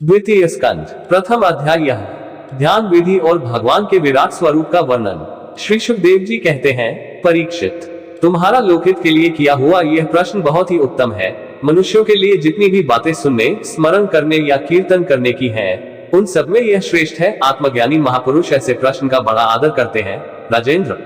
द्वितीय स्कंद प्रथम अध्याय। यह ध्यान विधि और भगवान के विराट स्वरूप का वर्णन। श्री सुखदेव जी कहते हैं, परीक्षित, तुम्हारा लोकहित के लिए किया हुआ यह प्रश्न बहुत ही उत्तम है। मनुष्यों के लिए जितनी भी बातें सुनने, स्मरण करने या कीर्तन करने की हैं, उन सब में यह श्रेष्ठ है। आत्मज्ञानी महापुरुष ऐसे प्रश्न का बड़ा आदर करते हैं। राजेंद्र,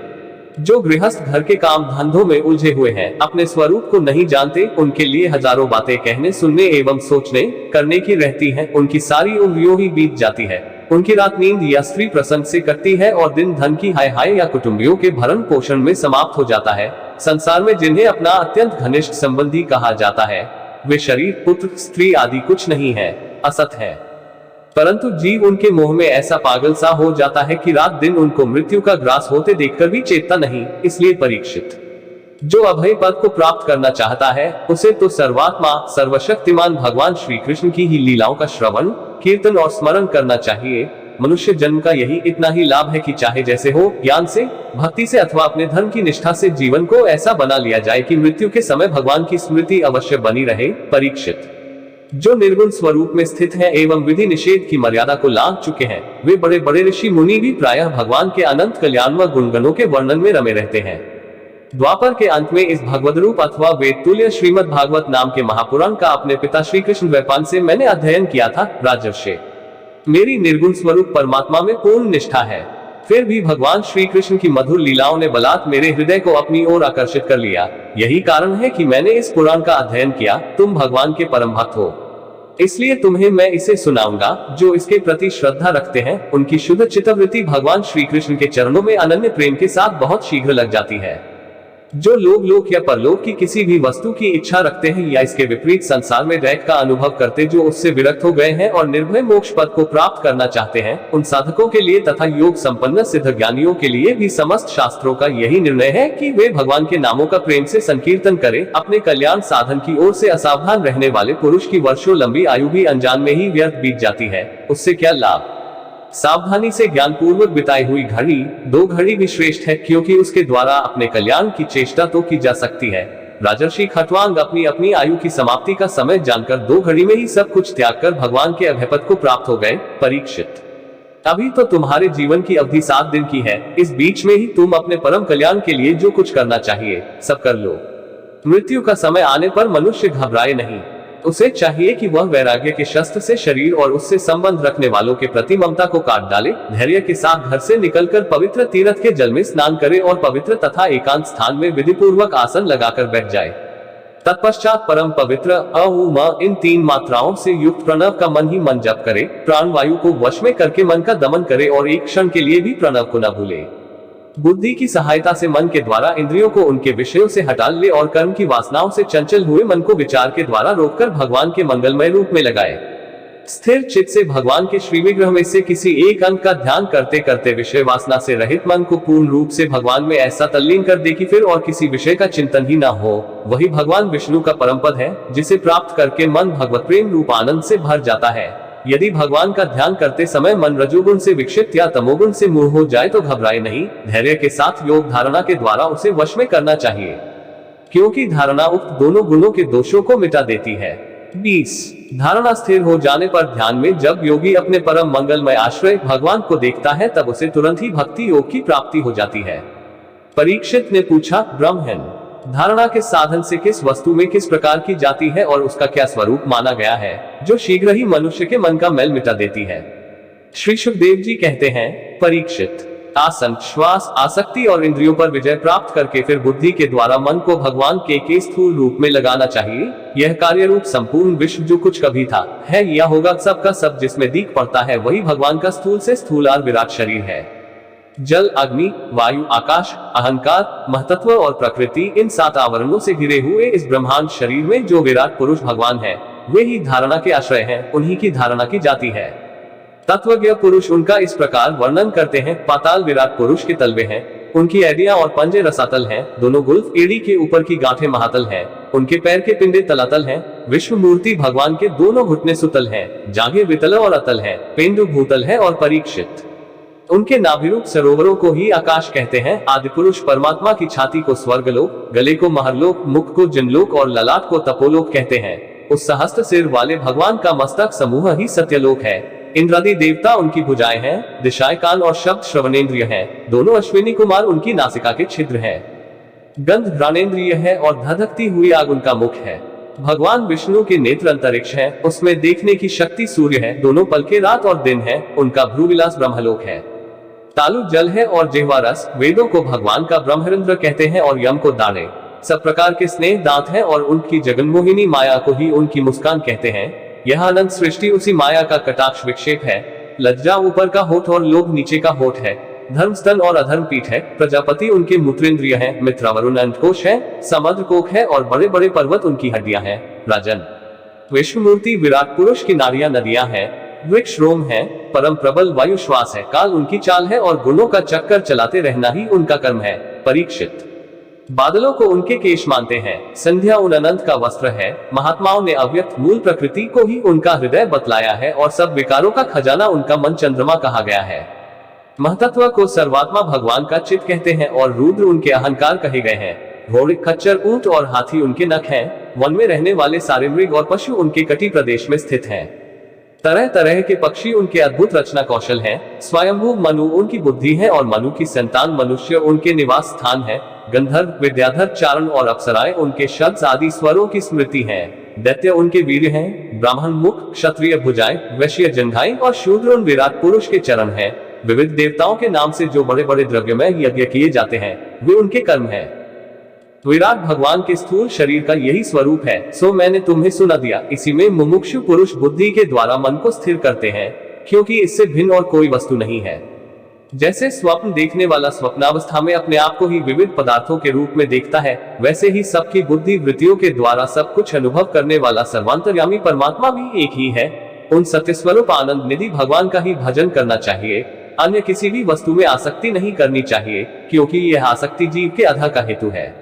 जो गृहस्थ घर के काम धंधों में उलझे हुए हैं, अपने स्वरूप को नहीं जानते, उनके लिए हजारों बातें कहने, सुनने एवं सोचने करने की रहती हैं। उनकी सारी उम्र यूं ही बीत जाती है। उनकी रात नींद या स्त्री प्रसंग से कटती है और दिन धन की हाय हाय या कुटुंबियों के भरण पोषण में समाप्त हो जाता है। संसार में जिन्हें अपना अत्यंत घनिष्ठ संबंधी कहा जाता है, वे शरीर, पुत्र, स्त्री आदि कुछ नहीं है, असत है। परंतु जीव उनके मोह में ऐसा पागल सा हो जाता है कि रात दिन उनको मृत्यु का ग्रास होते देखकर भी चेतता नहीं। इसलिए परीक्षित, जो अभय पद को प्राप्त करना चाहता है, उसे तो सर्वात्मा सर्वशक्तिमान भगवान श्री कृष्ण की ही लीलाओं का श्रवण, कीर्तन और स्मरण करना चाहिए। मनुष्य जन्म का यही इतना ही लाभ है कि चाहे जैसे हो, ज्ञान से, भक्ति से अथवा अपने धर्म की निष्ठा से जीवन को ऐसा बना लिया जाए कि मृत्यु के समय भगवान की स्मृति अवश्य बनी रहे। परीक्षित, जो निर्गुण स्वरूप में स्थित है एवं विधि निषेध की मर्यादा को लांघ चुके हैं, वे बड़े बड़े ऋषि मुनि भी प्रायः भगवान के अनंत कल्याण व गुणगणों के वर्णन में रमे रहते हैं। द्वापर के अंत में इस भगवद रूप अथवा वेद तुल्य श्रीमद् भागवत नाम के महापुराण का अपने पिता श्री कृष्ण द्वैपायन से मैंने अध्ययन किया था। राजर्षि, मेरी निर्गुण स्वरूप परमात्मा में पूर्ण निष्ठा है, फिर भी भगवान श्री कृष्ण की मधुर लीलाओं ने बलात् मेरे हृदय को अपनी ओर आकर्षित कर लिया। यही कारण है कि मैंने इस पुराण का अध्ययन किया। तुम भगवान के परम भक्त हो, इसलिए तुम्हें मैं इसे सुनाऊंगा। जो इसके प्रति श्रद्धा रखते हैं, उनकी शुद्ध चित्तवृत्ति भगवान श्री कृष्ण के चरणों में अनन्य प्रेम के साथ बहुत शीघ्र लग जाती है। जो लोग लोक या परलोक की किसी भी वस्तु की इच्छा रखते हैं या इसके विपरीत संसार में रैक का अनुभव करते, जो उससे विरक्त हो गए हैं और निर्भय मोक्ष पद को प्राप्त करना चाहते हैं, उन साधकों के लिए तथा योग संपन्न सिद्ध ज्ञानियों के लिए भी समस्त शास्त्रों का यही निर्णय है कि वे भगवान के नामों का प्रेम से संकीर्तन करें। अपने कल्याण साधन की ओर से असावधान रहने वाले पुरुष की वर्षों लंबी आयु भी अनजान में ही व्यर्थ बीत जाती है। उससे क्या लाभ? सावधानी से ज्ञान पूर्वक बिताई हुई घड़ी, 2 घड़ी भी श्रेष्ठ है, क्योंकि उसके द्वारा अपने कल्याण की चेष्टा तो की जा सकती है। राजर्षि खट्वांग अपनी अपनी आयु की समाप्ति का समय जानकर 2 घड़ी में ही सब कुछ त्याग कर भगवान के अभयपद को प्राप्त हो गए। परीक्षित, अभी तो तुम्हारे जीवन की अवधि 7 दिन की है। इस बीच में ही तुम अपने परम कल्याण के लिए जो कुछ करना चाहिए सब कर लो। मृत्यु का समय आने पर मनुष्य घबराए नहीं। उसे चाहिए कि वह वैराग्य के शस्त्र से शरीर और उससे संबंध रखने वालों के प्रति ममता को काट डाले। धैर्य के साथ घर से निकलकर पवित्र तीर्थ के जल में स्नान करे और पवित्र तथा एकांत स्थान में विधि पूर्वक आसन लगाकर बैठ जाए। तत्पश्चात परम पवित्र अ उ म इन 3 मात्राओं से युक्त प्रणव का मन ही मन जप करे। प्राण वायु को वश में करके मन का दमन करे और एक क्षण के लिए भी प्रणव को न भूले। बुद्धि की सहायता से मन के द्वारा इंद्रियों को उनके विषयों से हटा ले और कर्म की वासनाओं से चंचल हुए मन को विचार के द्वारा रोककर भगवान के मंगलमय रूप में लगाए। स्थिर चित्त से भगवान के श्री विग्रह में से किसी एक अंग का ध्यान करते करते विषय वासना से रहित मन को पूर्ण रूप से भगवान में ऐसा तल्लीन कर दे कि फिर और किसी विषय का चिंतन ही ना हो। वही भगवान विष्णु का परम पद है, जिसे प्राप्त करके मन भगवत प्रेम रूप आनंद से भर जाता है। यदि भगवान का ध्यान करते समय मन रजोगुण से विक्षिप्त या तमोगुण से मूढ़ हो जाए तो घबराए नहीं। धैर्य के साथ योग धारणा के द्वारा उसे वश में करना चाहिए, क्योंकि धारणा उक्त दोनों गुणों के दोषों को मिटा देती है। 20 धारणा स्थिर हो जाने पर ध्यान में जब योगी अपने परम मंगलमय आश्रय भगवान को देखता है, तब उसे तुरंत ही भक्ति योग की प्राप्ति हो जाती है। परीक्षित ने पूछा, ब्रह्मन, धारणा के साधन से किस वस्तु में किस प्रकार की जाती है और उसका क्या स्वरूप माना गया है, जो शीघ्र ही मनुष्य के मन का मैल मिटा देती है? श्री सुखदेव जी कहते हैं, परीक्षित, आसन, श्वास, आसक्ति और इंद्रियों पर विजय प्राप्त करके फिर बुद्धि के द्वारा मन को भगवान के स्थूल रूप में लगाना चाहिए। यह कार्य रूप संपूर्ण विश्व जो कुछ कभी था, है या होगा, सबका सब जिसमें दिख पड़ता है, वही भगवान का स्थूल से स्थूलार विराट शरीर है। जल, अग्नि, वायु, आकाश, अहंकार, महतत्व और प्रकृति, इन 7 आवरणों से घिरे हुए इस ब्रह्मांड शरीर में जो विराट पुरुष भगवान है, वे ही धारणा के आश्रय हैं। उन्हीं की धारणा की जाती है। तत्वज्ञ पुरुष उनका इस प्रकार वर्णन करते हैं, पाताल विराट पुरुष के तलवे हैं, उनकी एड़ियां और पंजे रसातल हैं, दोनों गुल्फ एड़ी के ऊपर की गांठें महातल हैं, उनके पैर के पिंडे तलातल हैं, विश्व मूर्ति भगवान के दोनों घुटने सुतल हैं, जांघें वितल और अतल हैं, पेंडु भूतल है। और परीक्षित, उनके नाभिरूप सरोवरों को ही आकाश कहते हैं। आदि पुरुष परमात्मा की छाती को स्वर्गलोक, गले को महरलोक, मुख को जनलोक और ललाट को तपोलोक कहते हैं। उस सहस्त्र सिर वाले भगवान का मस्तक समूह ही सत्यलोक है। इंद्रादि देवता उनकी भुजाएं हैं, दिशाएं कान और शब्द श्रवणेंद्रिय हैं, दोनों अश्विनी कुमार उनकी नासिका के छिद्र हैं। गंध घ्राणेंद्रिय है और धधकती हुई आग उनका मुख है। भगवान विष्णु के नेत्र अंतरिक्ष है, उसमें देखने की शक्ति सूर्य है, दोनों पलके रात और दिन है, उनका भ्रूविलास ब्रह्मलोक है। तालु जल है और जिह्वा रस, वेदों को भगवान का ब्रह्मेंद्र कहते हैं और यम को दाने। सब प्रकार के स्नेह दांत हैं और उनकी जगन्मोहिनी माया को ही उनकी मुस्कान कहते हैं। यह अनंत सृष्टि उसी माया का कटाक्ष विक्षेप है। लज्जा ऊपर का होठ और लोभ नीचे का होठ है। धर्म स्तन और अधर्म पीठ है। प्रजापति उनके मूत्रेंद्रिय है। मित्रा वरुण अंडकोश है। समुद्र कोख है और बड़े बड़े पर्वत उनकी हड्डियां हैं। राजन विश्वमूर्ति विराट पुरुष की नाड़ियां नदियां हैं। वृक्ष रोम है। परम प्रबल वायु श्वास है। काल उनकी चाल है और गुणों का चक्कर चलाते रहना ही उनका कर्म है। परीक्षित बादलों को उनके केश मानते हैं। संध्या उन अनंत का वस्त्र है। महात्माओं ने अव्यक्त मूल प्रकृति को ही उनका हृदय बतलाया है और सब विकारों का खजाना उनका मन चंद्रमा कहा गया है। महतत्व को सर्वात्मा भगवान का चित्त कहते हैं और रुद्र उनके अहंकार कहे गए हैं। घोड़े, खच्चर, ऊंट और हाथी उनके नख हैं। वन में रहने वाले सारे मृग और पशु उनके कटी प्रदेश में स्थित हैं। तरह तरह के पक्षी उनके अद्भुत रचना कौशल हैं। स्वयंभू मनु उनकी बुद्धि है और मनु की संतान मनुष्य उनके निवास स्थान है। गंधर्व, विद्याधर, चारण और अप्सराएं उनके शब्द आदि स्वरों की स्मृति है। दैत्य उनके वीर हैं। ब्राह्मण मुख, क्षत्रिय भुजाएं, वैश्य जंघाएं और शूद्र उन विराट पुरुष के चरण हैं। विविध देवताओं के नाम से जो बड़े बड़े द्रव्यमय यज्ञ किए जाते हैं वे उनके कर्म हैं। विराट भगवान के स्थूल शरीर का यही स्वरूप है। सो मैंने तुम्हें सुना दिया। इसी में मुमुक्षु पुरुष बुद्धि के द्वारा मन को स्थिर करते हैं, क्योंकि इससे भिन्न और कोई वस्तु नहीं है। जैसे स्वप्न देखने वाला स्वप्नावस्था में अपने आप को ही विविध पदार्थों के रूप में देखता है, वैसे ही सबकी बुद्धि वृत्तियों के द्वारा सब कुछ अनुभव करने वाला सर्वांतर्यामी परमात्मा भी एक ही है। उन सत्य स्वरूप आनंद निधि भगवान का ही भजन करना चाहिए। अन्य किसी भी वस्तु में आसक्ति नहीं करनी चाहिए, क्योंकि यह आसक्ति जीव के अधा का हेतु है।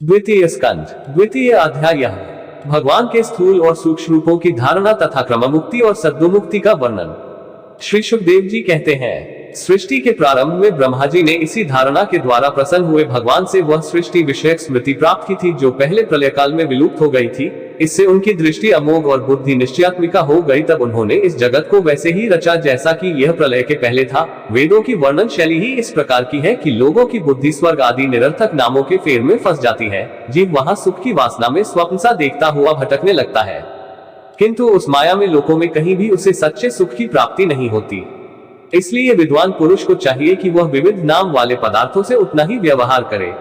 द्वितीय स्कंध, द्वितीय अध्याय। भगवान के स्थूल और सूक्ष्म रूपों की धारणा तथा क्रममुक्ति और सद्गुमुक्ति का वर्णन। श्री सुखदेव जी कहते हैं, सृष्टि के प्रारंभ में ब्रह्मा जी ने इसी धारणा के द्वारा प्रसन्न हुए भगवान से वह सृष्टि विषयक स्मृति प्राप्त की थी जो पहले प्रलय काल में विलुप्त हो गई थी। इससे उनकी दृष्टि अमोघ और बुद्धि निश्चयात्मिका हो गई। तब उन्होंने इस जगत को वैसे ही रचा जैसा कि यह प्रलय के पहले था। वेदों की वर्णन शैली ही इस प्रकार की है कि लोगों की बुद्धि स्वर्ग आदि निरर्थक नामों के फेर में फंस जाती है। जीव वहां सुख की वासना में स्वप्न सा देखता हुआ भटकने लगता है, किंतु उस माया में लोगों में कहीं भी उसे सच्चे सुख की प्राप्ति नहीं होती। इसलिए विद्वान पुरुष को चाहिए कि वह विविध नाम वाले पदार्थों से उतना ही व्यवहार करे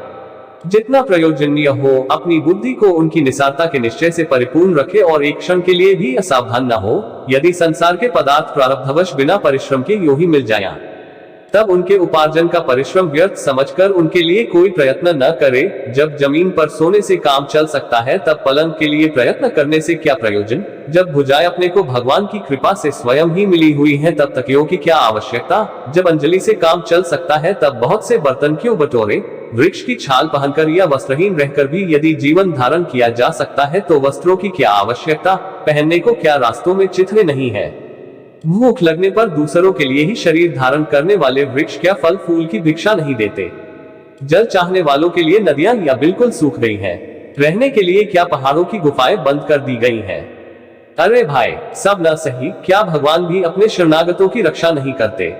जितना प्रयोजनीय हो। अपनी बुद्धि को उनकी निसारता के निश्चय से परिपूर्ण रखे और एक क्षण के लिए भी असावधान न हो। यदि संसार के पदार्थ प्रारब्धवश बिना परिश्रम के यूं ही मिल जाएं, तब उनके उपार्जन का परिश्रम व्यर्थ समझकर उनके लिए कोई प्रयत्न न करे। जब जमीन पर सोने से काम चल सकता है, तब पलंग के लिए प्रयत्न करने से क्या प्रयोजन। जब भुजाएं अपने को भगवान की कृपा से स्वयं ही मिली हुई हैं, तब तकियों की क्या आवश्यकता। जब अंजलि से काम चल सकता है, तब बहुत से बर्तन क्यों बटोरे। वृक्ष की छाल पहनकर या वस्त्रहीन रहकर भी यदि जीवन धारण किया जा सकता है, तो वस्त्रों की क्या आवश्यकता। पहनने को क्या रास्तों में चिथड़े नहीं है। भूख लगने पर दूसरों के लिए ही शरीर धारण करने वाले वृक्ष क्या फल फूल की भिक्षा नहीं देते। जल चाहने वालों के लिए नदियां या बिल्कुल सूख गई हैं। रहने के लिए क्या पहाड़ों की गुफाएं बंद कर दी गई हैं। अरे भाई, सब न सही, क्या भगवान भी अपने शरणागतों की रक्षा नहीं करते।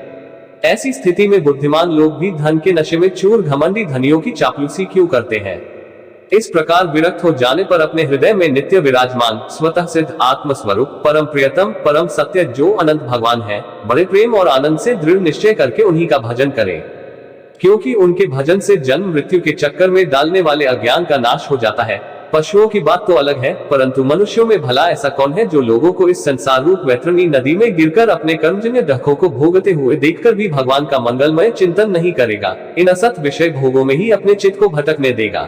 ऐसी स्थिति में बुद्धिमान लोग भी धन के नशे में चूर घमंडी धनियों की चापलूसी क्यों करते हैं। इस प्रकार विरक्त हो जाने पर अपने हृदय में नित्य विराजमान स्वतः सिद्ध आत्म स्वरूप परम प्रियतम परम सत्य जो अनंत भगवान है, बड़े प्रेम और आनंद से दृढ़ निश्चय करके उन्हीं का भजन करें, क्योंकि उनके भजन से जन्म मृत्यु के चक्कर में डालने वाले अज्ञान का नाश हो जाता है। पशुओं की बात तो अलग है, परंतु मनुष्यों में भला ऐसा कौन है जो लोगों को इस संसार रूप वैतरणी नदी में गिरकर अपने कर्मजन्य डखों को भोगते हुए देखकर भी भगवान का मंगलमय चिंतन नहीं करेगा। इन असत विषय भोगों में ही अपने चित्त को भटकने देगा।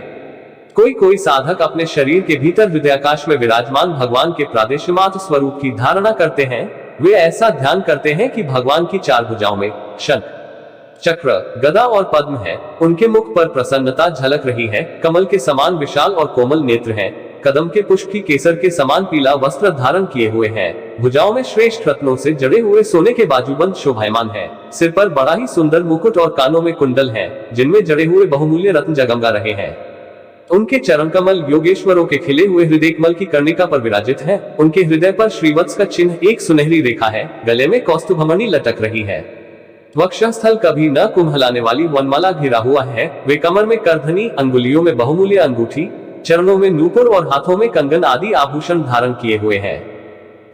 कोई कोई साधक अपने शरीर के भीतर हृदयाकाश में विराजमान भगवान के प्रादेशिमात्र स्वरूप की धारणा करते हैं। वे ऐसा ध्यान करते हैं कि भगवान की चार भुजाओं में शंख, चक्र, गदा और पद्म है। उनके मुख पर प्रसन्नता झलक रही है। कमल के समान विशाल और कोमल नेत्र हैं। कदम के पुष्प की केसर के समान पीला वस्त्र धारण किए हुए हैं। भुजाओं में श्रेष्ठ रत्नों से जड़े हुए सोने के बाजूबंद शोभायमान है। सिर पर बड़ा ही सुंदर मुकुट और कानों में कुंडल हैं, जिनमें जड़े हुए बहुमूल्य रत्न जगमगा रहे हैं। उनके चरण कमल योगेश्वरों के खिले हुए हृदय कमल की कर्णिका पर विराजित है। उनके हृदय पर श्रीवत्स का चिन्ह एक सुनहरी रेखा है। गले में कौस्तुभमणि लटक रही है। वक्षस्थल कभी न कुम्हलाने वाली वनमाला घिरा हुआ है। वे कमर में करधनी, अंगुलियों में बहुमूल्य अंगूठी, चरणों में नूपुर और हाथों में कंगन आदि आभूषण धारण किए हुए हैं।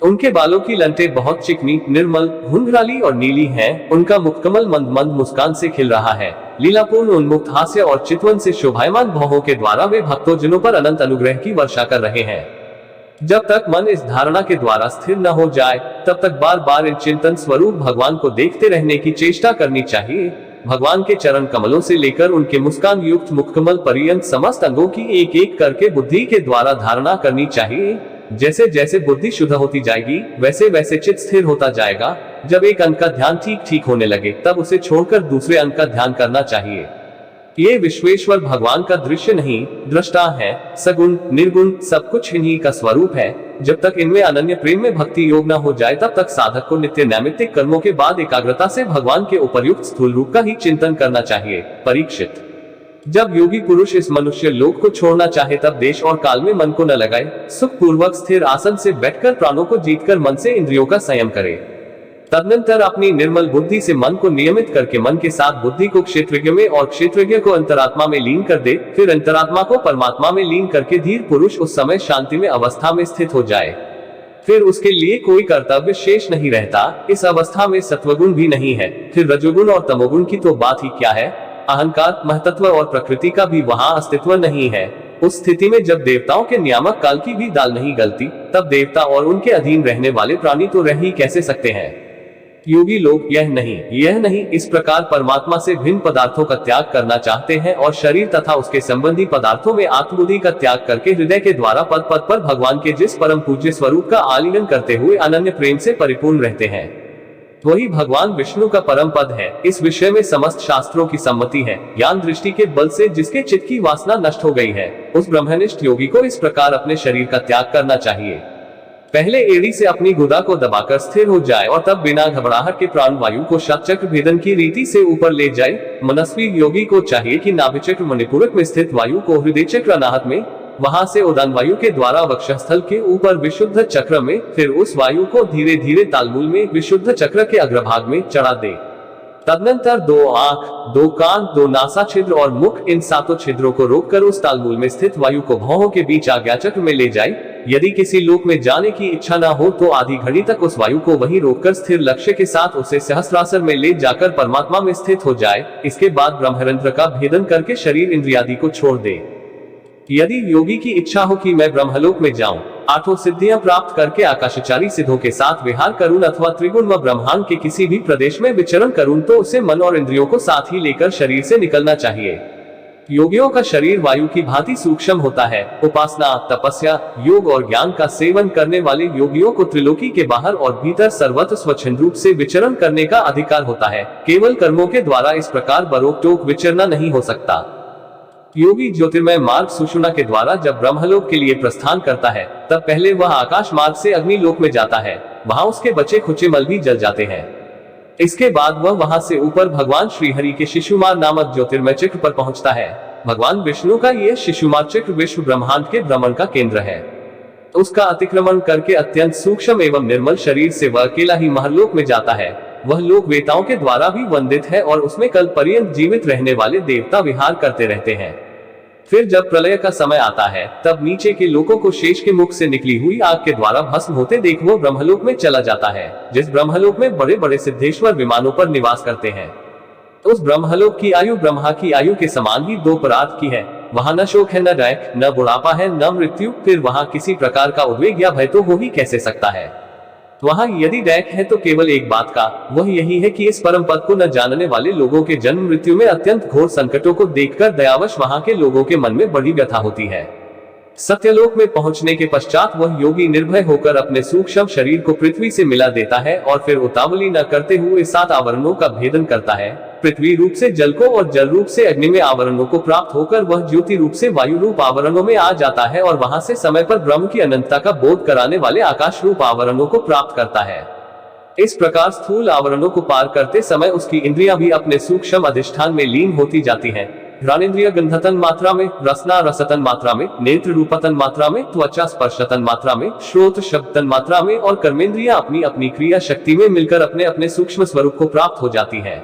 उनके बालों की लंटें बहुत चिकनी, निर्मल, घुंघराली और नीली हैं। उनका मुखकमल मंद मंद मुस्कान से खिल रहा है। लीलापूर्ण उन्मुक्त हास्य और चितवन से शोभायमान भौहों के द्वारा वे भक्तों पर अनंत अनुग्रह की वर्षा कर रहे हैं। जब तक मन इस धारणा के द्वारा स्थिर न हो जाए, तब तक बार बार इन चिंतन स्वरूप भगवान को देखते रहने की चेष्टा करनी चाहिए। भगवान के चरण कमलों से लेकर उनके मुस्कान युक्त मुखकमल पर्यंत समस्त अंगों की एक एक करके बुद्धि के द्वारा धारणा करनी चाहिए। जैसे जैसे बुद्धि शुद्ध होती जाएगी, वैसे वैसे चित्त स्थिर होता जाएगा। जब एक अंग का ध्यान ठीक ठीक होने लगे, तब उसे छोड़कर दूसरे अंग का ध्यान करना चाहिए। ये विश्वेश्वर भगवान का दृश्य नहीं, दृष्टा है। सगुण निर्गुण सब कुछ इन्हीं का स्वरूप है। जब तक इनमें अनन्य प्रेम में भक्ति योग न हो जाए, तब तक साधक को नित्य नैमित्तिक कर्मों के बाद एकाग्रता से भगवान के उपर्युक्त स्थूल रूप का ही चिंतन करना चाहिए। परीक्षित, जब योगी पुरुष इस मनुष्य लोक को छोड़ना चाहे, तब देश और काल में मन को न लगाए। सुख पूर्वक स्थिर आसन से बैठकर प्राणों को जीतकर मन से इंद्रियों का संयम करे। तदनंतर अपनी निर्मल बुद्धि से मन को नियमित करके मन के साथ बुद्धि को क्षेत्रज्ञ में और क्षेत्रज्ञ को अंतरात्मा में लीन कर दे। फिर अंतरात्मा को परमात्मा में लीन करके धीर पुरुष उस समय शांति में अवस्था में स्थित हो जाए। फिर उसके लिए कोई कर्तव्य शेष नहीं रहता। इस अवस्था में सत्वगुण भी नहीं है। फिर रजोगुण और तमोगुण की तो बात ही क्या है। अहंकार, महतत्व और प्रकृति का भी वहां अस्तित्व नहीं है। उस स्थिति में जब देवताओं के नियामक काल की भी दाल नहीं गलती, तब देवता और उनके अधीन रहने वाले प्राणी तो रह ही कैसे सकते हैं। योगी लोग यह नहीं इस प्रकार परमात्मा से भिन्न पदार्थों का त्याग करना चाहते हैं और शरीर तथा उसके संबंधी पदार्थों में आत्मबुद्धि का त्याग करके हृदय के द्वारा पद पद पर भगवान के जिस परम पूज्य स्वरूप का आलिंगन करते हुए अनन्य प्रेम से परिपूर्ण रहते हैं। वही भगवान विष्णु का परम पद है। इस विषय में समस्त शास्त्रों की सम्मति है। ज्ञान दृष्टि के बल से जिसके चित्त की वासना नष्ट हो गई है, उस ब्रह्मनिष्ठ योगी को इस प्रकार अपने शरीर का त्याग करना चाहिए। पहले एड़ी से अपनी गुदा को दबाकर स्थिर हो जाए और तब बिना घबराहट के प्राण वायु को शतचक्र भेदन की रीति से ऊपर ले जाए। मनस्वी योगी को चाहिए कि नाभिचक्र मणिपुरक में स्थित वायु को हृदय चक्र अनाहत में, वहां से उदान वायु के द्वारा वक्षस्थल के ऊपर विशुद्ध चक्र में, फिर उस वायु को धीरे धीरे तालमूल में विशुद्ध चक्र के अग्रभाग में चढ़ा दे। तदनंतर 2 आंख, 2 कान, 2 नासा छिद्र और मुख, इन 7 छिद्रों को रोककर उस तालमूल में स्थित वायु को भौहों के बीच आज्ञा चक्र में ले जाए। यदि किसी लोक में जाने की इच्छा न हो, तो आधी घड़ी तक उस वायु को वहीं रोककर स्थिर लक्ष्य के साथ उसे सहस्रासन में ले जाकर परमात्मा में स्थित हो जाए। इसके बाद ब्रह्मरंध्र का भेदन करके शरीर इंद्रियादि को छोड़ दे। यदि योगी की इच्छा हो कि मैं ब्रह्मलोक में जाऊं, 8 सिद्धियां प्राप्त करके आकाशचारी सिद्धों के साथ विहार करूं अथवा त्रिगुण व ब्रह्मांड के किसी भी प्रदेश में विचरण करूं, तो उसे मन और इंद्रियों को साथ ही लेकर शरीर से निकलना चाहिए। योगियों का शरीर वायु की भांति सूक्ष्म होता है। उपासना, तपस्या, योग और ज्ञान का सेवन करने वाले योगियों को त्रिलोकी के बाहर और भीतर सर्वत्र स्वच्छंद रूप से विचरण करने का अधिकार होता है। केवल कर्मों के द्वारा इस प्रकार बरोक टोक विचरना नहीं हो सकता। योगी ज्योतिर्मय मार्ग सुषुम्ना के द्वारा जब ब्रह्मलोक के लिए प्रस्थान करता है, तब पहले वह आकाश मार्ग से अग्निलोक में जाता है। वहां उसके बचे खुचे मल भी जल जाते हैं। इसके बाद वह वहां से ऊपर भगवान श्रीहरि के शिशुमार नामक ज्योतिर्मय चक्र पर पहुंचता है। भगवान विष्णु का यह शिशुमार चक्र विश्व ब्रह्मांड के भ्रमण का केंद्र है। उसका अतिक्रमण करके अत्यंत सूक्ष्म एवं निर्मल शरीर से वह अकेला ही महलोक में जाता है। वह लोक वेताओं के द्वारा भी वंदित है और उसमें कल्प पर्यंत जीवित रहने वाले देवता विहार करते रहते हैं। फिर जब प्रलय का समय आता है, तब नीचे के लोकों को शेष के मुख से निकली हुई आग के द्वारा भस्म होते देख वो ब्रह्मलोक में चला जाता है, जिस ब्रह्मलोक में बड़े बड़े सिद्धेश्वर विमानों पर निवास करते हैं। उस ब्रह्मलोक की आयु ब्रह्मा की आयु के समान ही 2 परार्थ की है। वहां न शोक है, न दैख, न बुढ़ापा है, न मृत्यु। फिर वहां किसी प्रकार का उद्वेग या भय तो हो ही कैसे सकता है। वहां यदि दैख है तो केवल एक बात का, वह यही है कि इस परम पद को न जानने वाले लोगों के जन्म मृत्यु में अत्यंत घोर संकटों को देखकर दयावश वहां के लोगों के मन में बड़ी व्यथा होती है। सत्यलोक में पहुंचने के पश्चात वह योगी निर्भय होकर अपने सूक्ष्म शरीर को पृथ्वी से मिला देता है और फिर उतावली न करते हुए 7 आवरणों का भेदन करता है। पृथ्वी रूप से जल को और जल रूप से अग्नि में आवरणों को प्राप्त होकर वह ज्योति रूप से वायु रूप आवरणों में आ जाता है और वहां से समय पर ब्रह्म की अनंतता का बोध कराने वाले आकाश रूप आवरणों को प्राप्त करता है। इस प्रकार स्थूल आवरणों को पार करते समय उसकी इंद्रियां भी अपने सूक्ष्म अधिष्ठान में लीन होती जाती हैं। घ्राणेन्द्रिय गंधतन मात्रा में, रसना रसतन मात्रा में, नेत्र रूपतन मात्रा में, त्वचा स्पर्शतन मात्रा में, श्रोत शब्दतन मात्रा में और कर्मेंद्रियां अपनी अपनी क्रिया शक्ति में मिलकर अपने अपने सूक्ष्म स्वरूप को प्राप्त हो जाती है।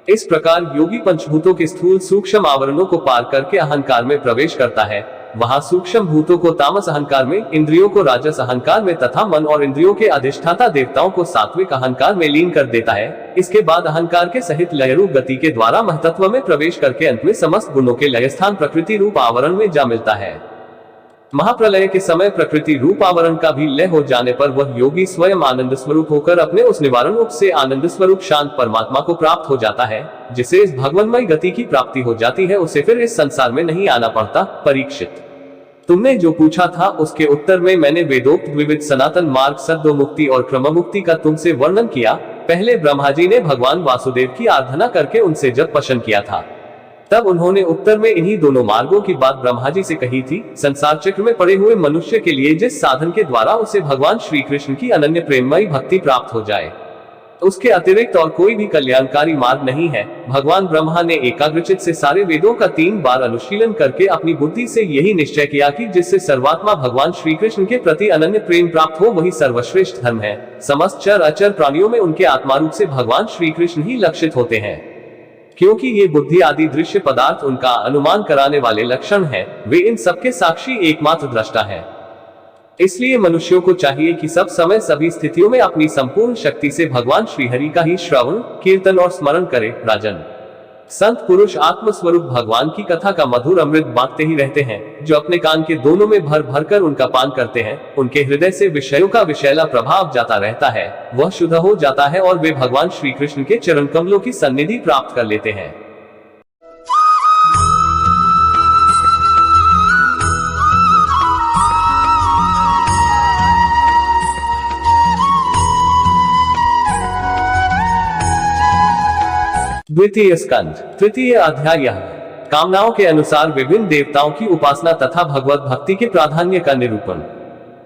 इस प्रकार योगी पंचभूतों के स्थूल सूक्ष्म आवरणों को पार करके अहंकार में प्रवेश करता है। वहां सूक्ष्म भूतों को तामस अहंकार में, इंद्रियों को राजस अहंकार में तथा मन और इंद्रियों के अधिष्ठाता देवताओं को सात्विक अहंकार में लीन कर देता है। इसके बाद अहंकार के सहित लय रूप गति के द्वारा महतत्व में प्रवेश करके अंत में समस्त गुणों के लय स्थान प्रकृति रूप आवरण में जा मिलता है। महाप्रलय के समय प्रकृति रूप आवरण का भी लय हो जाने पर वह योगी स्वयं आनंद स्वरूप होकर अपने उस निवारण रूप से आनंद स्वरूप शांत परमात्मा को प्राप्त हो जाता है। जिसे इस भगवन्मय गति की प्राप्ति हो जाती है उसे फिर इस संसार में नहीं आना पड़ता। परीक्षित, तुमने जो पूछा था उसके उत्तर में मैंने वेदोक्त द्विविध सनातन मार्ग सद्यो मुक्ति और क्रम मुक्ति का तुमसे वर्णन किया। पहले ब्रह्मा जी ने भगवान वासुदेव की आराधना करके उनसे जब प्रश्न किया था, तब उन्होंने उत्तर में इन्हीं दोनों मार्गों की बात ब्रह्मा जी से कही थी। संसार चक्र में पड़े हुए मनुष्य के लिए जिस साधन के द्वारा उसे भगवान श्री कृष्ण की अनन्य प्रेममयी भक्ति प्राप्त हो जाए, उसके अतिरिक्त और कोई भी कल्याणकारी मार्ग नहीं है। भगवान ब्रह्मा ने एकाग्रचित से सारे वेदों का 3 बार अनुशीलन करके अपनी बुद्धि से यही निश्चय किया कि जिससे सर्वात्मा भगवान श्री कृष्ण के प्रति अनन्य प्रेम प्राप्त हो वही सर्वश्रेष्ठ धर्म है। समस्त चर अचर प्राणियों में उनके आत्मा रूप से भगवान श्री कृष्ण ही लक्षित होते हैं। क्योंकि ये बुद्धि आदि दृश्य पदार्थ उनका अनुमान कराने वाले लक्षण हैं, वे इन सबके साक्षी एकमात्र दृष्टा हैं। इसलिए मनुष्यों को चाहिए कि सब समय सभी स्थितियों में अपनी संपूर्ण शक्ति से भगवान श्रीहरि का ही श्रवण, कीर्तन और स्मरण करे। राजन, संत पुरुष आत्म स्वरूप भगवान की कथा का मधुर अमृत बांटते ही रहते हैं। जो अपने कान के दोनों में भर भर कर उनका पान करते हैं, उनके हृदय से विषयों का विषैला प्रभाव जाता रहता है, वह शुद्ध हो जाता है और वे भगवान श्री कृष्ण के चरण कमलों की सन्निधि प्राप्त कर लेते हैं। द्वितीय स्कंध, तृतीय अध्याय। कामनाओं के अनुसार विभिन्न देवताओं की उपासना तथा भगवत भक्ति के प्राधान्य का निरूपण।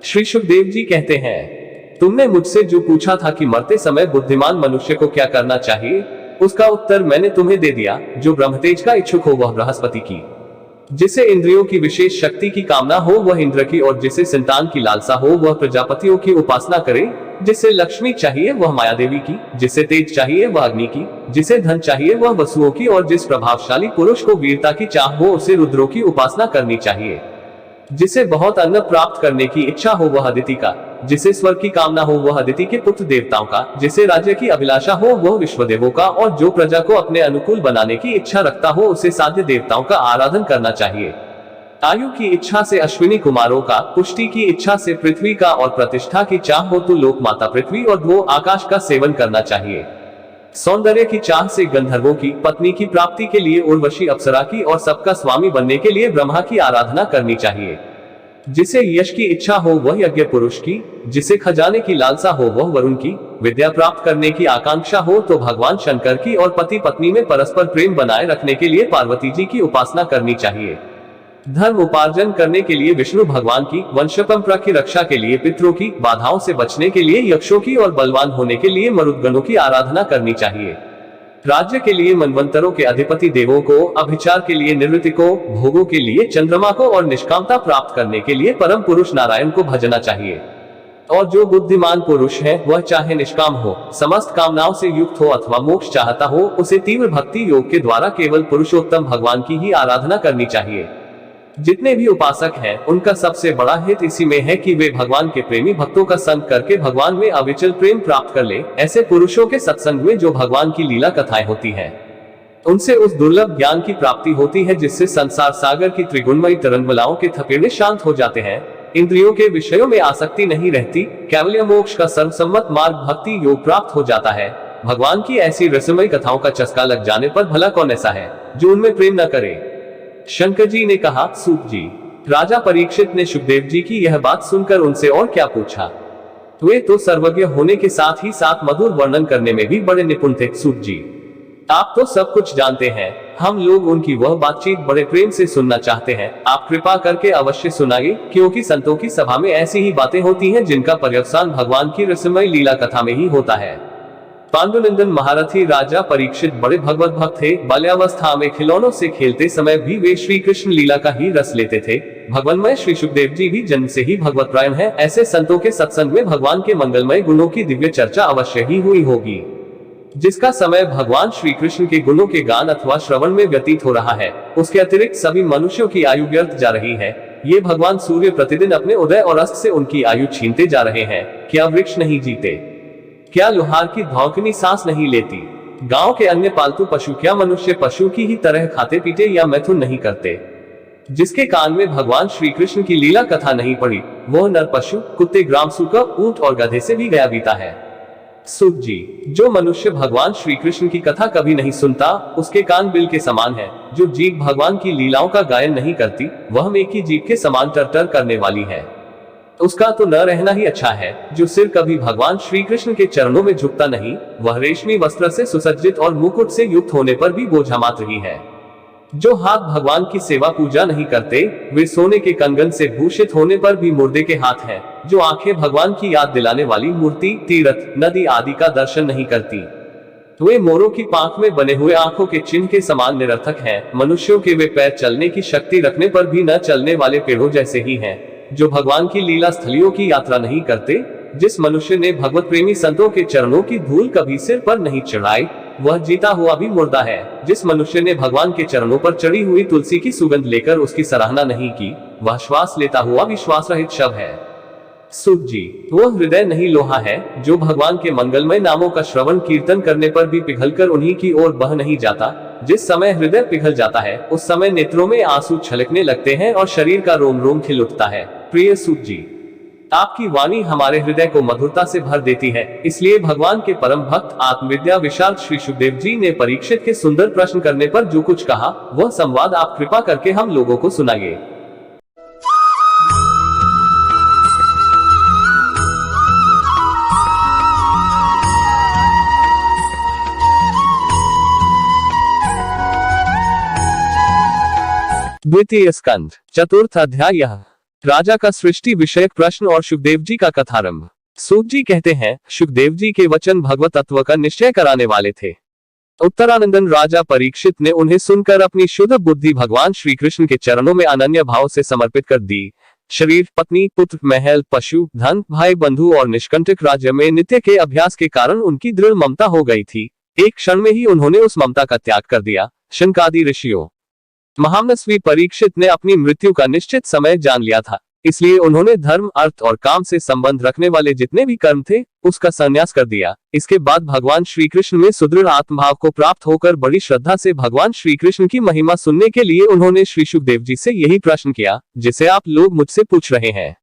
श्री सुखदेव जी कहते हैं, तुमने मुझसे जो पूछा था कि मरते समय बुद्धिमान मनुष्य को क्या करना चाहिए, उसका उत्तर मैंने तुम्हें दे दिया। जो ब्रह्मतेज का इच्छुक हो वह बृहस्पति की, जिसे इंद्रियों की विशेष शक्ति की कामना हो वह इंद्र की, और जिसे संतान की लालसा हो वह प्रजापतियों की उपासना करे। जिसे लक्ष्मी चाहिए वह माया देवी की, जिसे तेज चाहिए वह अग्नि की, जिसे धन चाहिए वह वसुओं की, और जिस प्रभावशाली पुरुष को वीरता की चाह हो उसे रुद्रों की उपासना करनी चाहिए। जिसे बहुत अन्न प्राप्त करने की इच्छा हो वह अदिति का, जिसे स्वर्ग की कामना हो वह अदिति के पुत्र देवताओं का, जिसे राज्य की अभिलाषा हो वह विश्वदेवों का, और जो प्रजा को अपने अनुकूल बनाने की इच्छा रखता हो उसे साध्य देवताओं का आराधन करना चाहिए। आयु की इच्छा से अश्विनी कुमारों का, पुष्टि की इच्छा से पृथ्वी का, और प्रतिष्ठा की चाह हो तो लोक माता पृथ्वी और वो आकाश का सेवन करना चाहिए। सौंदर्य की चाह से गंधर्वों की, पत्नी की प्राप्ति के लिए उर्वशी अप्सरा की, और सबका स्वामी बनने के लिए ब्रह्मा की आराधना करनी चाहिए। जिसे यश की इच्छा हो वह यज्ञ पुरुष की, जिसे खजाने की लालसा हो वह वरुण की, विद्या प्राप्त करने की आकांक्षा हो तो भगवान शंकर की, और पति पत्नी में परस्पर प्रेम बनाए रखने के लिए पार्वती जी की उपासना करनी चाहिए। धर्म उपार्जन करने के लिए विष्णु भगवान की, वंश परंपरा की रक्षा के लिए पितरों की, बाधाओं से बचने के लिए यक्षों की, और बलवान होने के लिए मरुदगणों की आराधना करनी चाहिए। राज्य के लिए मनवंतरों के अधिपति देवों को, अभिचार के लिए निवृत्ति को, भोगों के लिए चंद्रमा को, और निष्कामता प्राप्त करने के लिए परम पुरुष नारायण को भजना चाहिए। और जो बुद्धिमान पुरुष है वह चाहे निष्काम हो, समस्त कामनाओं से युक्त हो अथवा मोक्ष चाहता हो, उसे तीव्र भक्ति योग के द्वारा केवल पुरुषोत्तम भगवान की ही आराधना करनी चाहिए। जितने भी उपासक हैं उनका सबसे बड़ा हित इसी में है कि वे भगवान के प्रेमी भक्तों का संग करके भगवान में अविचल प्रेम प्राप्त कर ले। ऐसे पुरुषों के सत्संग में जो भगवान की लीला कथाएं होती हैं, उनसे उस दुर्लभ ज्ञान की प्राप्ति होती है जिससे संसार सागर की त्रिगुणमयी तरंगमालाओं के थपेड़े शांत हो जाते हैं। इंद्रियों के विषयों में आसक्ति नहीं रहती, कैवल्य मोक्ष का सर्वसम्मत मार्ग भक्ति योग प्राप्त हो जाता है। भगवान की ऐसी रसमयी कथाओं का चस्का लग जाने पर भला कौन ऐसा है जो उनमें प्रेम न करे। शंकर जी ने कहा, सूत जी, राजा परीक्षित ने सुखदेव जी की यह बात सुनकर उनसे और क्या पूछा। वे तो सर्वज्ञ होने के साथ ही साथ मधुर वर्णन करने में भी बड़े निपुण थे। सूत जी, आप तो सब कुछ जानते हैं, हम लोग उनकी वह बातचीत बड़े प्रेम से सुनना चाहते हैं, आप कृपा करके अवश्य सुनाइए, क्योंकि संतों की सभा में ऐसी ही बातें होती हैं जिनका पर्यवसान भगवान की रसमय लीला कथा में ही होता है। पांडुनंदन महारथी राजा परीक्षित बड़े भगवत भक्त थे। बाल्यावस्था में खिलौनों से खेलते समय भी वे श्री कृष्ण लीला का ही रस लेते थे। भगवानमय श्री सुखदेव जी भी जन्म से ही भगवत प्रायण है। ऐसे संतों के सत्संग में भगवान के मंगलमय गुणों की दिव्य चर्चा अवश्य ही हुई होगी, जिसका समय भगवान श्री कृष्ण के गुणों के गान अथवा श्रवण में व्यतीत हो रहा है। उसके अतिरिक्त सभी मनुष्यों की आयु व्यर्थ जा रही है। ये भगवान सूर्य प्रतिदिन अपने उदय और अस्त से उनकी आयु छीनते जा रहे हैं। क्या वृक्ष नहीं जीते? क्या लोहार की धौंकनी सांस नहीं लेती? गांव के अन्य पालतू पशु क्या मनुष्य पशु की ही तरह खाते पीते या मैथुन नहीं करते? जिसके कान में भगवान श्री कृष्ण की लीला कथा नहीं पड़ी, वह नर पशु, कुत्ते, ग्राम सूकर, ऊंट और गधे से भी गया बीता है। सुख जी, जो मनुष्य भगवान श्री कृष्ण की कथा कभी नहीं सुनता, उसके कान बिल के समान है। जो जीभ भगवान की लीलाओं का गायन नहीं करती, वह मेघ की जीभ के समान टर करने वाली है। उसका तो न रहना ही अच्छा है। जो सिर कभी भगवान श्री कृष्ण के चरणों में झुकता नहीं, वह रेशमी वस्त्र से सुसज्जित और मुकुट से युक्त होने पर भी बोझा मात्र ही है। जो हाथ भगवान की सेवा पूजा नहीं करते, वे सोने के कंगन से भूषित होने पर भी मुर्दे के हाथ हैं। जो आंखें भगवान की याद दिलाने वाली मूर्ति, तीर्थ, नदी आदि का दर्शन नहीं करती, वे मोरों की पांख में बने हुए आंखों के चिन्ह के समान निरर्थक हैं। मनुष्यों के वे पैर चलने की शक्ति रखने पर भी न चलने वाले पेड़ों जैसे ही हैं। जो भगवान की लीला स्थलियों की यात्रा नहीं करते, जिस मनुष्य ने भगवत प्रेमी संतों के चरणों की धूल कभी सिर पर नहीं चढ़ाई, वह जीता हुआ भी मुर्दा है। जिस मनुष्य ने भगवान के चरणों पर चढ़ी हुई तुलसी की सुगंध लेकर उसकी सराहना नहीं की, वह श्वास लेता हुआ विश्वास रहित शव है। सुख जी, वह हृदय नहीं लोहा है, जो भगवान के मंगलमय नामों का श्रवण कीर्तन करने पर भी पिघलकर उन्हीं की ओर बह नहीं जाता। जिस समय हृदय पिघल जाता है, उस समय नेत्रों में आंसू छलकने लगते हैं और शरीर का रोम रोम खिल उठता है। प्रिय सुख जी, आपकी वाणी हमारे हृदय को मधुरता से भर देती है। इसलिए भगवान के परम भक्त आत्मविद्या विशारद श्री सुखदेव जी ने परीक्षित के सुंदर प्रश्न करने पर जो कुछ कहा, वह संवाद आप कृपा करके हम लोगों को सुनाइए। द्वितीय स्कंध, चतुर्थ अध्याय। राजा का सृष्टि विषयक प्रश्न और सुखदेव जी का कथारंभ। सूत जी कहते हैं, सुखदेव जी के वचन भगवत तत्व का निश्चय कराने वाले थे। उत्तरानंदन राजा परीक्षित ने उन्हें सुनकर अपनी शुद्ध बुद्धि भगवान श्री कृष्ण के चरणों में अनन्य भाव से समर्पित कर दी। शरीर, पत्नी, पुत्र, महल, पशु, धन, भाई बंधु और निष्कंटक राज्य में नित्य के अभ्यास के कारण उनकी दृढ़ ममता हो गई थी। एक क्षण में ही उन्होंने उस ममता का त्याग कर दिया। शंकादि ऋषियों महामनस्वी परीक्षित ने अपनी मृत्यु का निश्चित समय जान लिया था, इसलिए उन्होंने धर्म, अर्थ और काम से संबंध रखने वाले जितने भी कर्म थे, उसका संन्यास कर दिया। इसके बाद भगवान श्री कृष्ण में सुदृढ़ आत्मभाव को प्राप्त होकर बड़ी श्रद्धा से भगवान श्री कृष्ण की महिमा सुनने के लिए उन्होंने श्री सुखदेव जी से यही प्रश्न किया, जिसे आप लोग मुझसे पूछ रहे हैं।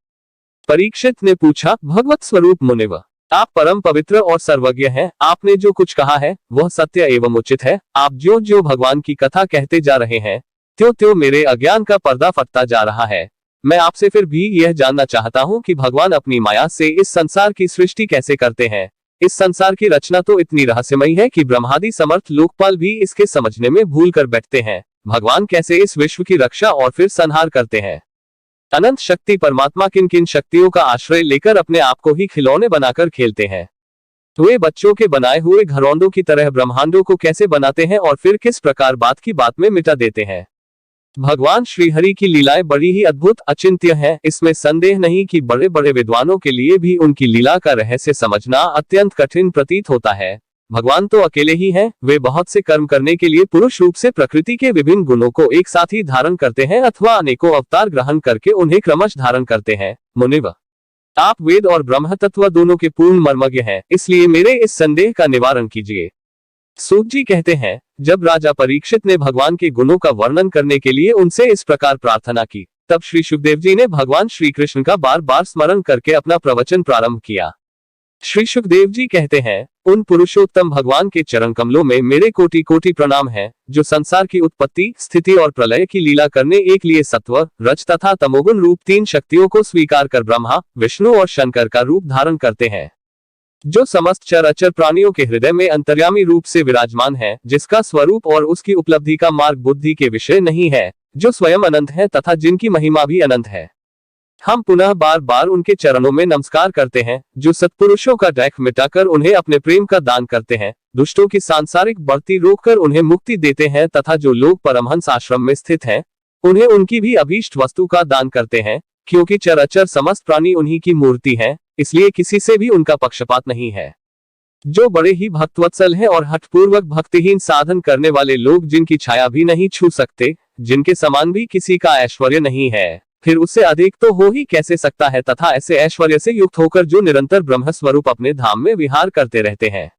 परीक्षित ने पूछा, भगवत स्वरूप मुनिव, आप परम पवित्र और सर्वज्ञ हैं। आपने जो कुछ कहा है वह सत्य एवं उचित है। आप जो जो भगवान की कथा कहते जा रहे हैं, त्यों त्यों मेरे अज्ञान का पर्दा फटता जा रहा है। मैं आपसे फिर भी यह जानना चाहता हूँ कि भगवान अपनी माया से इस संसार की सृष्टि कैसे करते हैं। इस संसार की रचना तो इतनी रहस्यमयी है कि ब्रह्मादि समर्थ लोकपाल भी इसके समझने में भूल कर बैठते हैं। भगवान कैसे इस विश्व की रक्षा और फिर संहार करते हैं। अनंत शक्ति परमात्मा किन किन शक्तियों का आश्रय लेकर अपने आप को ही खिलौने बनाकर खेलते हैं। वे बच्चों के बनाए हुए घरौंदों की तरह ब्रह्मांडों को कैसे बनाते हैं और फिर किस प्रकार बात की बात में मिटा देते हैं। भगवान श्रीहरि की लीलाएं बड़ी ही अद्भुत, अचिंत्य हैं। इसमें संदेह नहीं कि बड़े बड़े विद्वानों के लिए भी उनकी लीला का रहस्य समझना अत्यंत कठिन प्रतीत होता है। भगवान तो अकेले ही हैं, वे बहुत से कर्म करने के लिए पुरुष रूप से प्रकृति के विभिन्न गुणों को एक साथ ही धारण करते हैं अथवा अनेकों अवतार ग्रहण करके उन्हें क्रमश धारण करते हैं। मुनिव, आप वेद और ब्रह्म तत्व दोनों के पूर्ण मर्मज्ञ हैं, इसलिए मेरे इस संदेह का निवारण कीजिए। सूत जी कहते हैं, जब राजा परीक्षित ने भगवान के गुणों का वर्णन करने के लिए उनसे इस प्रकार प्रार्थना की, तब श्री सुखदेव जी ने भगवान श्री कृष्ण का बार बार स्मरण करके अपना प्रवचन प्रारंभ किया। श्री सुखदेव जी कहते हैं, उन पुरुषोत्तम भगवान के चरण कमलों में मेरे कोटि कोटि प्रणाम है, जो संसार की उत्पत्ति, स्थिति और प्रलय की लीला करने एक लिए सत्व, रज तथा तमोगुण रूप तीन शक्तियों को स्वीकार कर ब्रह्मा, विष्णु और शंकर का रूप धारण करते हैं। जो समस्त चर अचर प्राणियों के हृदय में अंतर्यामी रूप से विराजमान है, जिसका स्वरूप और उसकी उपलब्धि का मार्ग बुद्धि के विषय नहीं है, जो स्वयं अनंत है तथा जिनकी महिमा भी अनंत है। हम पुनः बार बार उनके चरणों में नमस्कार करते हैं, जो सत्पुरुषों का डैख मिटाकर उन्हें अपने प्रेम का दान करते हैं, दुष्टों की सांसारिक बढ़ती रोककर उन्हें मुक्ति देते हैं तथा जो लोग परमहंस आश्रम में स्थित हैं, उन्हें उनकी भी अभीष्ट वस्तु का दान करते हैं। क्योंकि चर अचर समस्त प्राणी उन्हीं की मूर्ति है, इसलिए किसी से भी उनका पक्षपात नहीं है। जो बड़े ही भक्तवत्सल हैं और हठपूर्वक भक्तिहीन साधन करने वाले लोग जिनकी छाया भी नहीं छू सकते, जिनके समान भी किसी का ऐश्वर्य नहीं है, फिर उससे अधिक तो हो ही कैसे सकता है, तथा ऐसे ऐश्वर्य से युक्त होकर जो निरंतर ब्रह्म स्वरूप अपने धाम में विहार करते रहते हैं,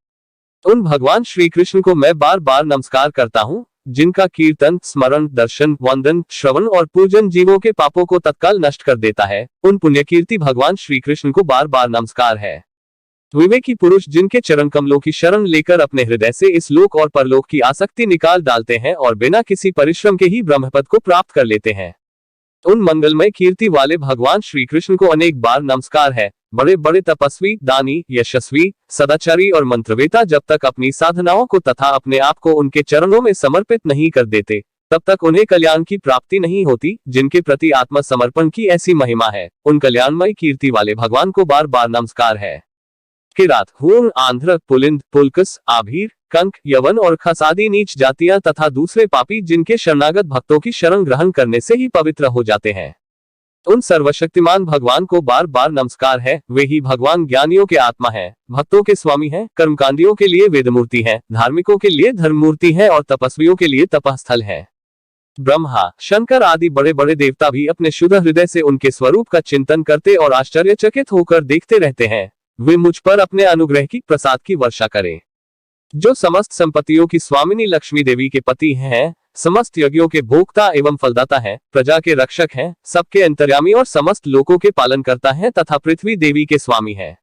उन भगवान श्री कृष्ण को मैं बार बार नमस्कार करता हूँ, जिनका कीर्तन, स्मरण, दर्शन, वंदन, श्रवण और पूजन जीवों के पापों को तत्काल नष्ट कर देता है। उन पुण्यकीर्ति भगवान श्री कृष्ण को बार बार नमस्कार है। विवेकी पुरुष जिनके चरण कमलों की शरण लेकर अपने हृदय से इस लोक और परलोक की आसक्ति निकाल डालते हैं और बिना किसी परिश्रम के ही ब्रह्मपद को प्राप्त कर लेते हैं, उन मंगलमय कीर्ति वाले भगवान श्री कृष्ण को अनेक बार नमस्कार है। बड़े बड़े तपस्वी, दानी, यशस्वी, सदाचारी और मंत्रवेता जब तक अपनी साधनाओं को तथा अपने आप को उनके चरणों में समर्पित नहीं कर देते, तब तक उन्हें कल्याण की प्राप्ति नहीं होती। जिनके प्रति आत्म समर्पण की ऐसी महिमा है, उन कल्याणमय कीर्ति वाले भगवान को बार बार नमस्कार है। किरात, हूण, आंध्र, पुलिंद, पुलकस, आभीर, कंक, यवन और खस आदि नीच जातियां तथा दूसरे पापी जिनके शरणागत भक्तों की शरण ग्रहण करने से ही पवित्र हो जाते हैं, उन सर्वशक्तिमान भगवान को बार बार नमस्कार है। वे ही भगवान ज्ञानियों के आत्मा हैं, भक्तों के स्वामी हैं, कर्मकांडियों के लिए वेदमूर्ति हैं, धार्मिकों के लिए धर्ममूर्ति हैं और तपस्वियों के लिए तपस्थल है। ब्रह्मा, शंकर आदि बड़े बड़े देवता भी अपने शुद्ध हृदय से उनके स्वरूप का चिंतन करते और आश्चर्यचकित होकर देखते रहते हैं, वे मुझ पर अपने अनुग्रह की प्रसाद की वर्षा करें। जो समस्त संपत्तियों की स्वामिनी लक्ष्मी देवी के पति हैं, समस्त यज्ञों के भोक्ता एवं फलदाता हैं, प्रजा के रक्षक हैं, सबके अंतर्यामी और समस्त लोकों के पालन करता है तथा पृथ्वी देवी के स्वामी है,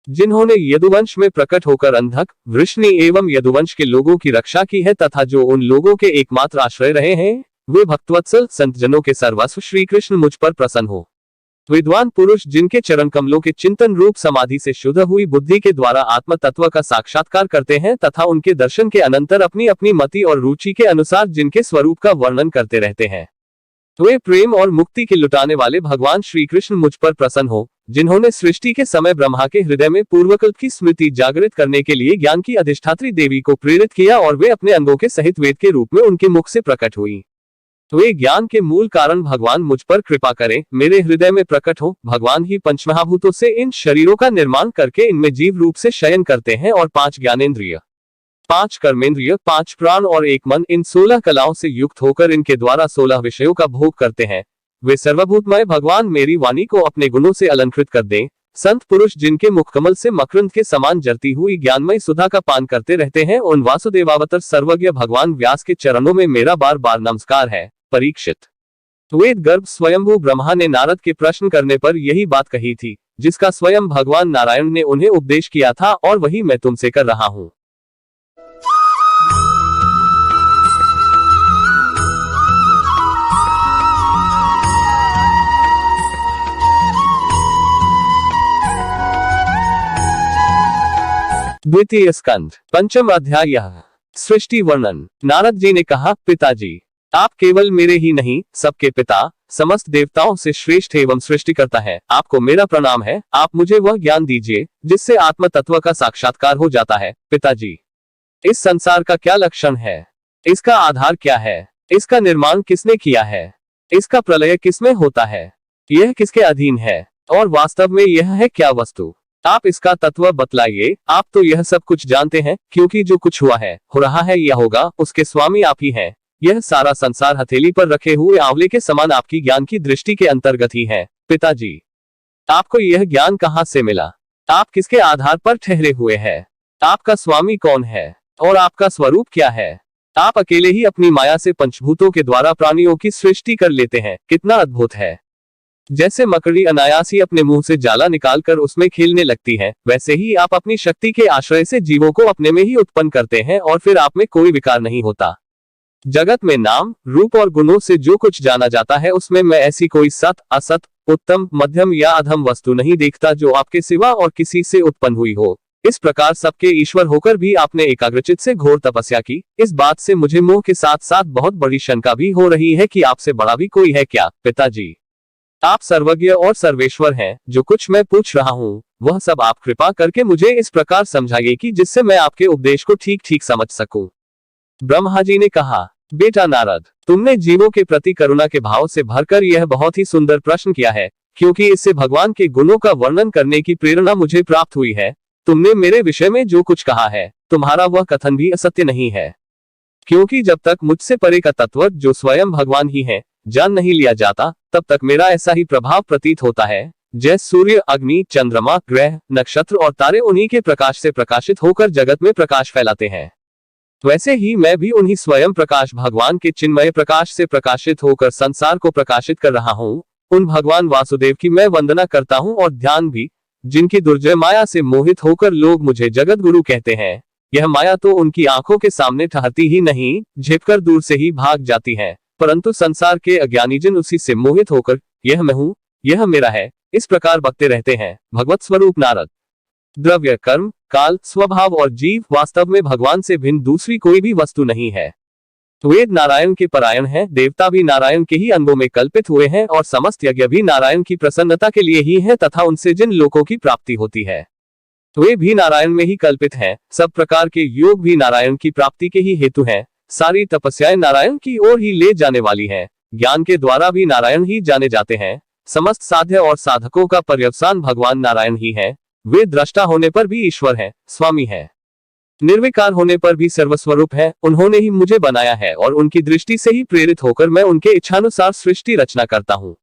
जिन्होंने यदुवंश में प्रकट होकर अंधक, वृष्णि एवं यदुवंश के लोगों की रक्षा की है तथा जो उन लोगों के एकमात्र आश्रय रहे हैं, वे भक्तवत्सल संत जनों के सर्वस्व श्री कृष्ण मुझ पर प्रसन्न हो। विद्वान पुरुष जिनके चरण कमलों के चिंतन रूप समाधि से शुद्ध हुई बुद्धि के द्वारा आत्म तत्व का साक्षात्कार करते हैं तथा उनके दर्शन के अनंतर अपनी अपनी मति और रुचि के अनुसार जिनके स्वरूप का वर्णन करते रहते हैं, वे प्रेम और मुक्ति के लुटाने वाले भगवान श्री कृष्ण मुझ पर प्रसन्न हो। जिन्होंने सृष्टि के समय ब्रह्मा के हृदय में पूर्वकल्प की स्मृति जागृत करने के लिए ज्ञान की अधिष्ठात्री देवी को प्रेरित किया और वे अपने अंगों के सहित वेद के रूप में उनके मुख से प्रकट हुई, वे ज्ञान के मूल कारण भगवान मुझ पर कृपा करें, मेरे हृदय में प्रकट हो। भगवान ही पंचमहाभूतों से इन शरीरों का निर्माण करके इनमें जीव रूप से शयन करते हैं और 5 ज्ञानेंद्रिय, 5 कर्मेंद्रिय, 5 प्राण और 1 मन, इन 16 कलाओं से युक्त होकर इनके द्वारा 16 विषयों का भोग करते हैं। वे सर्वभूतमय भगवान मेरी वाणी को अपने गुणों से अलंकृत कर दें। संत पुरुष जिनके मुखकमल से मकरंद के समान जरती हुई ज्ञानमय सुधा का पान करते रहते हैं, उन वासुदेवावतर सर्वज्ञ भगवान व्यास के चरणों में मेरा बार बार नमस्कार है। परीक्षित, वेद गर्भ स्वयंभू ब्रह्मा ने नारद के प्रश्न करने पर यही बात कही थी, जिसका स्वयं भगवान नारायण ने उन्हें उपदेश किया था और वही मैं तुमसे कर रहा हूँ। द्वितीय स्कंध, पंचम अध्याय, सृष्टि वर्णन। नारद जी ने कहा, पिताजी, आप केवल मेरे ही नहीं, सबके पिता, समस्त देवताओं से श्रेष्ठ एवं सृष्टिकर्ता है। आपको मेरा प्रणाम है। आप मुझे वह ज्ञान दीजिए जिससे आत्म तत्व का साक्षात्कार हो जाता है। पिताजी, इस संसार का क्या लक्षण है? इसका आधार क्या है? इसका निर्माण किसने किया है? इसका प्रलय किसमें होता है? यह किसके अधीन है? और वास्तव में यह है क्या वस्तु? आप इसका तत्व बतलाइए। आप तो यह सब कुछ जानते हैं, क्योंकि जो कुछ हुआ है, हो रहा है या होगा, उसके स्वामी आप ही हैं। यह सारा संसार हथेली पर रखे हुए आंवले के समान आपकी ज्ञान की दृष्टि के अंतर्गत ही है। पिताजी, आपको यह ज्ञान कहाँ से मिला? आप किसके आधार पर ठहरे हुए हैं? आपका स्वामी कौन है और आपका स्वरूप क्या है? आप अकेले ही अपनी माया से पंचभूतों के द्वारा प्राणियों की सृष्टि कर लेते हैं। कितना अद्भुत है! जैसे मकड़ी अनायास ही अपने मुंह से जाला निकालकर उसमें खेलने लगती है, वैसे ही आप अपनी शक्ति के आश्रय से जीवों को अपने में ही उत्पन्न करते हैं और फिर आप में कोई विकार नहीं होता। जगत में नाम, रूप और गुणों से जो कुछ जाना जाता है, उसमें मैं ऐसी कोई सत, असत, उत्तम, मध्यम या अधम वस्तु नहीं देखता जो आपके सिवा और किसी से उत्पन्न हुई हो। इस प्रकार सबके ईश्वर होकर भी आपने एकाग्रचित से घोर तपस्या की, इस बात से मुझे मोह के साथ साथ बहुत बड़ी शंका भी हो रही है कि आपसे बड़ा भी कोई है क्या। पिताजी, आप सर्वज्ञ और सर्वेश्वर हैं, जो कुछ मैं पूछ रहा हूँ वह सब आप कृपा करके मुझे इस प्रकार समझाइए कि जिससे मैं आपके उपदेश को ठीक ठीक समझ सकूं। ब्रह्मा जी ने कहा, बेटा नारद, तुमने जीवों के प्रति करुणा के भाव से भरकर यह बहुत ही सुंदर प्रश्न किया है, क्योंकि इससे भगवान के गुणों का वर्णन करने की प्रेरणा मुझे प्राप्त हुई है। तुमने मेरे विषय में जो कुछ कहा है, तुम्हारा वह कथन भी असत्य नहीं है, क्योंकि जब तक मुझसे परे का तत्व जो स्वयं भगवान ही है जान नहीं लिया जाता, तब तक मेरा ऐसा ही प्रभाव प्रतीत होता है जैसे सूर्य, अग्नि, चंद्रमा, ग्रह, नक्षत्र और तारे उन्हीं के प्रकाश से प्रकाशित होकर जगत में प्रकाश फैलाते हैं। वैसे ही मैं भी उन्हीं स्वयं प्रकाश भगवान के चिन्मय प्रकाश से प्रकाशित होकर संसार को प्रकाशित कर रहा हूँ। उन भगवान वासुदेव की मैं वंदना करता हूँ और ध्यान भी, जिनकी दुर्जय माया से मोहित होकर लोग मुझे जगत गुरु कहते हैं। यह माया तो उनकी आंखों के सामने ठहरती ही नहीं, झिपकर दूर से ही भाग जाती है, परंतु संसार के अज्ञानी जन उसी से मोहित होकर यह मैं हूँ, यह मेरा है, इस प्रकार बकते रहते हैं। भगवत स्वरूप नारद, द्रव्य, कर्म, काल, स्वभाव और जीव वास्तव में भगवान से भिन्न दूसरी कोई भी वस्तु नहीं है। वेद नारायण के परायण हैं, देवता भी नारायण के ही अंगों में कल्पित हुए हैं और समस्त यज्ञ भी नारायण की प्रसन्नता के लिए ही है तथा उनसे जिन लोकों की प्राप्ति होती है वे भी नारायण में ही कल्पित हैं। सब प्रकार के योग भी नारायण की प्राप्ति के ही हेतु हैं। सारी तपस्याएं नारायण की ओर ही ले जाने वाली हैं। ज्ञान के द्वारा भी नारायण ही जाने जाते हैं। समस्त साध्य और साधकों का पर्यवसान भगवान नारायण ही है। वे दृष्टा होने पर भी ईश्वर है, स्वामी है, निर्विकार होने पर भी सर्वस्वरूप है। उन्होंने ही मुझे बनाया है और उनकी दृष्टि से ही प्रेरित होकर मैं उनके इच्छानुसार सृष्टि रचना करता हूँ।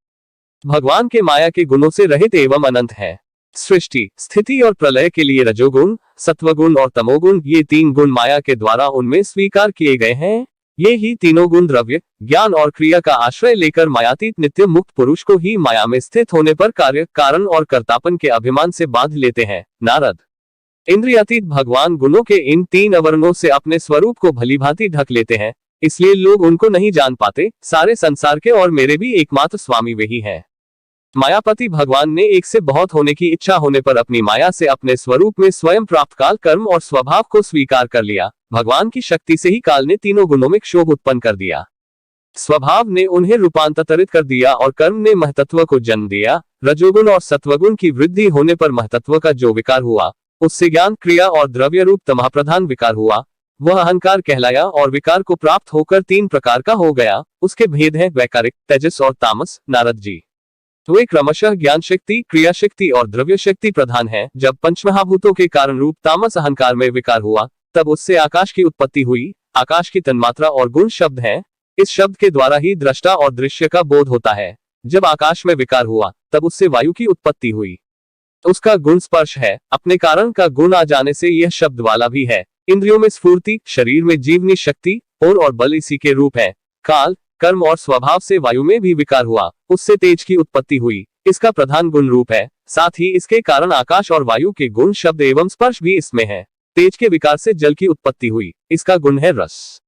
भगवान के माया के गुणों से रहित एवं अनंत है। सृष्टि, स्थिति और प्रलय के लिए रजोगुण, सत्वगुण और तमोगुण, ये तीन गुण माया के द्वारा उनमें स्वीकार किए गए हैं। ये ही तीनों गुण द्रव्य, ज्ञान और क्रिया का आश्रय लेकर मायातीत नित्य मुक्त पुरुष को ही माया में स्थित होने पर कार्य, कारण और कर्तापन के अभिमान से बांध लेते हैं। नारद, इंद्रियातीत भगवान गुणों के इन तीन आवरणों से अपने स्वरूप को भलीभांति ढक लेते हैं, इसलिए लोग उनको नहीं जान पाते। सारे संसार के और मेरे भी एकमात्र स्वामी वही है। मायापति भगवान ने एक से बहुत होने की इच्छा होने पर अपनी माया से अपने स्वरूप में स्वयं प्राप्त काल, कर्म और स्वभाव को स्वीकार कर लिया। भगवान की शक्ति से ही काल ने तीनों गुणों में क्षोभ उत्पन्न कर दिया। स्वभाव ने उन्हें रूपांतरित कर दिया और कर्म ने महतत्व को जन्म दिया। रजोगुण और सत्वगुण की वृद्धि होने पर महतत्व का जो विकार हुआ, उससे ज्ञान, क्रिया और द्रव्य रूप तमःप्रधान विकार हुआ। वह अहंकार कहलाया और विकार को प्राप्त होकर तीन प्रकार का हो गया। उसके भेद हैं वैकारिक, तेजस और तामस। नारद जी, वे क्रमशः ज्ञान शक्ति, क्रिया शक्ति और द्रव्य शक्ति प्रधान है। जब पंचमहाभूतों के कारण रूप तामस अहंकार में विकार हुआ, तब उससे आकाश की उत्पत्ति हुई। आकाश की तन्मात्रा और गुण शब्द है। इस शब्द के द्वारा ही दृष्टा और दृश्य का बोध होता है। जब आकाश में विकार हुआ, तब उससे वायु की उत्पत्ति हुई। उसका गुण स्पर्श है। अपने कारण का गुण आ जाने से यह शब्द वाला भी है। इंद्रियों में स्फूर्ति, शरीर में जीवनी शक्ति और बल इसी के रूप है। काल, कर्म और स्वभाव से वायु में भी विकार हुआ, उससे तेज की उत्पत्ति हुई। इसका प्रधान गुण रूप है। साथ ही इसके कारण आकाश और वायु के गुण शब्द एवं स्पर्श भी इसमें है। तेज के विकार से जल की उत्पत्ति हुई, इसका गुण है रस।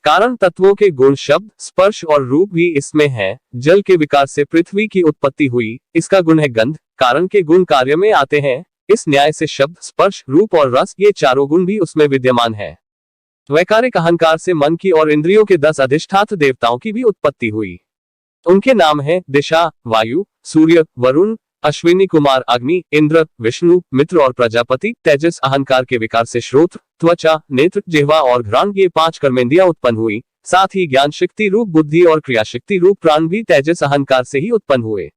कारण तत्वों के गुण शब्द, स्पर्श और रूप भी इसमें है। जल के विकार से पृथ्वी की उत्पत्ति हुई, इसका गुण है गंध। कारण के गुण कार्य में आते हैं। इस न्याय से शब्द, स्पर्श, रूप और रस, ये चारों गुण भी उसमें विद्यमान है। वैकारिक अहंकार से मन की और इंद्रियों के 10 अधिष्ठात्र देवताओं की भी उत्पत्ति हुई। उनके नाम है दिशा, वायु, सूर्य, वरुण, अश्विनी कुमार, अग्नि, इंद्र, विष्णु, मित्र और प्रजापति। तेजस अहंकार के विकार से श्रोत्र, त्वचा, नेत्र, जिह्वा और घ्राण, ये 5 कर्मेंद्रियां उत्पन्न हुई। साथ ही ज्ञान शक्ति रूप बुद्धि और क्रिया शक्ति रूप प्राण भी तेजस अहंकार से ही उत्पन्न हुए।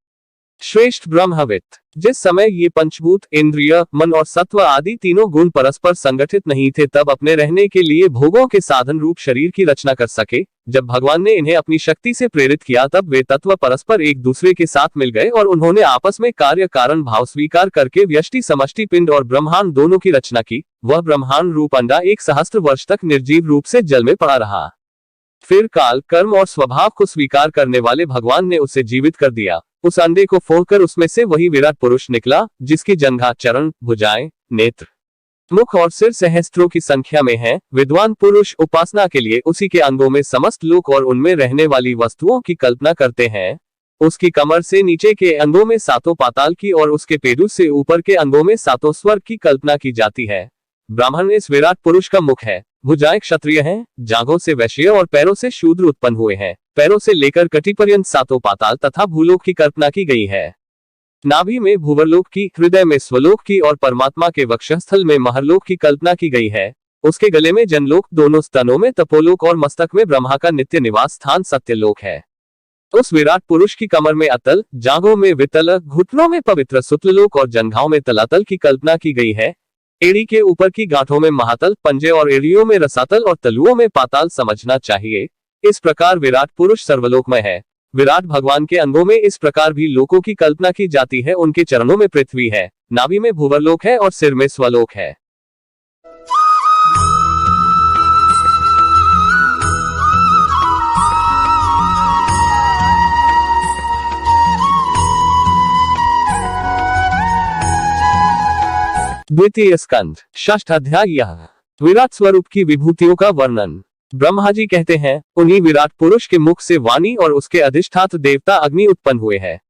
श्रेष्ठ ब्रह्मविद, जिस समय ये पंचभूत, इंद्रिय, मन और सत्व आदि तीनों गुण परस्पर संगठित नहीं थे, तब अपने रहने के लिए भोगों के साधन रूप शरीर की रचना कर सके। जब भगवान ने इन्हें अपनी शक्ति से प्रेरित किया, तब वे तत्व परस्पर एक दूसरे के साथ मिल गए और उन्होंने आपस में कार्य कारण भाव स्वीकार करके व्यष्टि, समष्टि, पिंड और ब्रह्मांड दोनों की रचना की। वह ब्रह्मांड रूप अंडा 1 सहस्त्र वर्ष तक निर्जीव रूप से जल में पड़ा रहा। फिर काल, कर्म और स्वभाव को स्वीकार करने वाले भगवान ने उसे जीवित कर दिया। उस अंडे को फोड़कर उसमें से वही विराट पुरुष निकला, जिसकी जंघा, चरण, भुजाएं, नेत्र, मुख और सिर सहस्त्रों की संख्या में है। विद्वान पुरुष उपासना के लिए उसी के अंगों में समस्त लोक और उनमें रहने वाली वस्तुओं की कल्पना करते हैं। उसकी कमर से नीचे के अंगों में सातों पाताल की और उसके पेडू से ऊपर के अंगों में सातों स्वर्ग की कल्पना की जाती है। ब्राह्मण इस विराट पुरुष का मुख है। भुजाएं क्षत्रिय हैं, जांघों से वैश्य और पैरों से शूद्र उत्पन्न हुए हैं। पैरों से लेकर कटी पर्यंत सातों पाताल तथा भूलोक की कल्पना की गई है। नाभि में भूवरलोक की, हृदय में स्वलोक की और परमात्मा के वक्षस्थल में महरलोक की कल्पना की गई है। उसके गले में जनलोक, दोनों स्तनों में तपोलोक और मस्तक में ब्रह्मा का नित्य निवास स्थान सत्यलोक है। उस विराट पुरुष की कमर में अतल, जांघों में वितल, घुटनों में पवित्र सुतलोक और जंघाओं में तलातल की कल्पना की गई है। एड़ी के ऊपर की गांठों में महातल, पंजे और एड़ियों में रसातल और तलुओं में पाताल समझना चाहिए। इस प्रकार विराट पुरुष सर्वलोकमय है। विराट भगवान के अंगों में इस प्रकार भी लोकों की कल्पना की जाती है। उनके चरणों में पृथ्वी है, नाभि में भूवरलोक है और सिर में स्वलोक है। द्वितीय स्कंद, षष्ठ अध्याय। यह विराट स्वरूप की विभूतियों का वर्णन। ब्रह्मा जी कहते हैं, उन्हीं विराट पुरुष के मुख से वाणी और उसके अधिष्ठात्र देवता अग्नि उत्पन्न हुए हैं।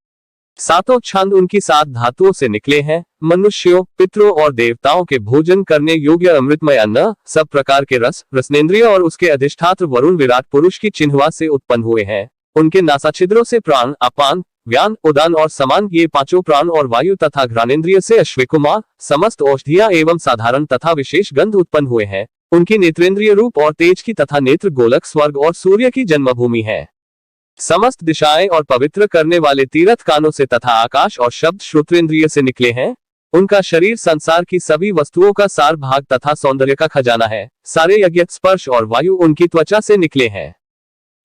सातों छंद उनकी 7 धातुओं से निकले हैं। मनुष्यों, पितरों और देवताओं के भोजन करने योग्य अमृतमय अन्न, सब प्रकार के रस, रसनेन्द्रिय और उसके अधिष्ठात्र वरुण विराट पुरुष की चिन्हवा से उत्पन्न हुए हैं। उनके नासाछिद्रों से प्राण, अपान, व्यान, उदान और समान, ये पांचों प्राण और वायु तथा घ्राणेन्द्रिय से अश्विकुमार, समस्त औषधियां एवं साधारण तथा विशेष गंध उत्पन्न हुए हैं। उनकी नेत्रेंद्रिय रूप और तेज की तथा नेत्र गोलक स्वर्ग और सूर्य की जन्मभूमि है। समस्त दिशाएं और पवित्र करने वाले तीर्थ कानों से तथा आकाश और शब्द श्रोत्रेंद्रिय से निकले हैं। उनका शरीर संसार की सभी वस्तुओं का सार भाग तथा सौंदर्य का खजाना है। सारे यज्ञ, स्पर्श और वायु उनकी त्वचा से निकले हैं।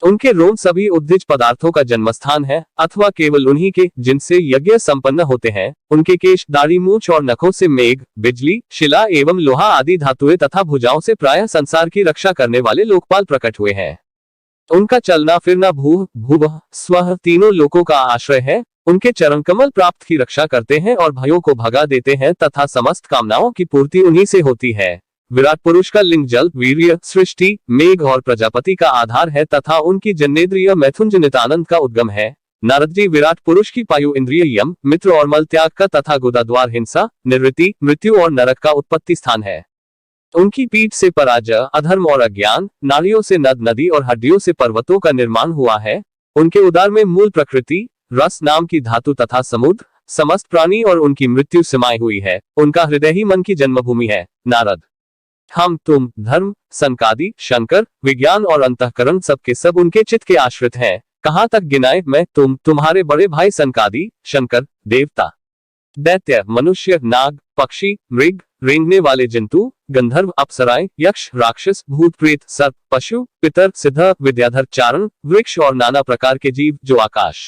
उनके रोम सभी उद्भिज पदार्थों का जन्मस्थान है, अथवा केवल उन्हीं के जिनसे यज्ञ संपन्न होते हैं। उनके केश, दाढ़ी, मूंछ और नखों से मेघ, बिजली, शिला एवं लोहा आदि धातुएं तथा भुजाओं से प्रायः संसार की रक्षा करने वाले लोकपाल प्रकट हुए हैं। उनका चलना फिरना भूः, भुवः, स्वः तीनों लोकों का आश्रय है। उनके चरण कमल प्राप्त की रक्षा करते हैं और भयों को भगा देते हैं तथा समस्त कामनाओं की पूर्ति उन्हीं से होती है। विराट पुरुष का लिंग जल, वीर्य, सृष्टि, मेघ और प्रजापति का आधार है तथा उनकी जन्नेन्द्रिय मैथुन जनित आनंद का उद्गम है। नारद जी विराट पुरुष की पायु इंद्रिय यम, मित्र और मल त्याग का तथा गुदाद्वार हिंसा, निवृत्ति, मृत्यु और नरक का उत्पत्ति स्थान है। उनकी पीठ से पराजय, अधर्म और अज्ञान, नाड़ियों से नद नदी और हड्डियों से पर्वतों का निर्माण हुआ है। उनके उदर में मूल प्रकृति, रस नाम की धातु तथा समुद्र, समस्त प्राणी और उनकी मृत्यु समाई हुई है। उनका हृदय ही मन की जन्मभूमि है। नारद, हम, तुम, धर्म, सनकादि, शंकर, विज्ञान और अंतःकरण सब के सब उनके चित्त के आश्रित हैं। कहाँ तक गिनाए मैं, तुम, तुम्हारे बड़े भाई सनकादि, शंकर, देवता, दैत्य, मनुष्य, नाग, पक्षी, मृग, रेंगने वाले जंतु, गंधर्व, अप्सराएं, यक्ष, राक्षस, भूत प्रेत, सर्प, पशु, पितर, सिद्ध, विद्याधर, चारण, वृक्ष और नाना प्रकार के जीव जो आकाश,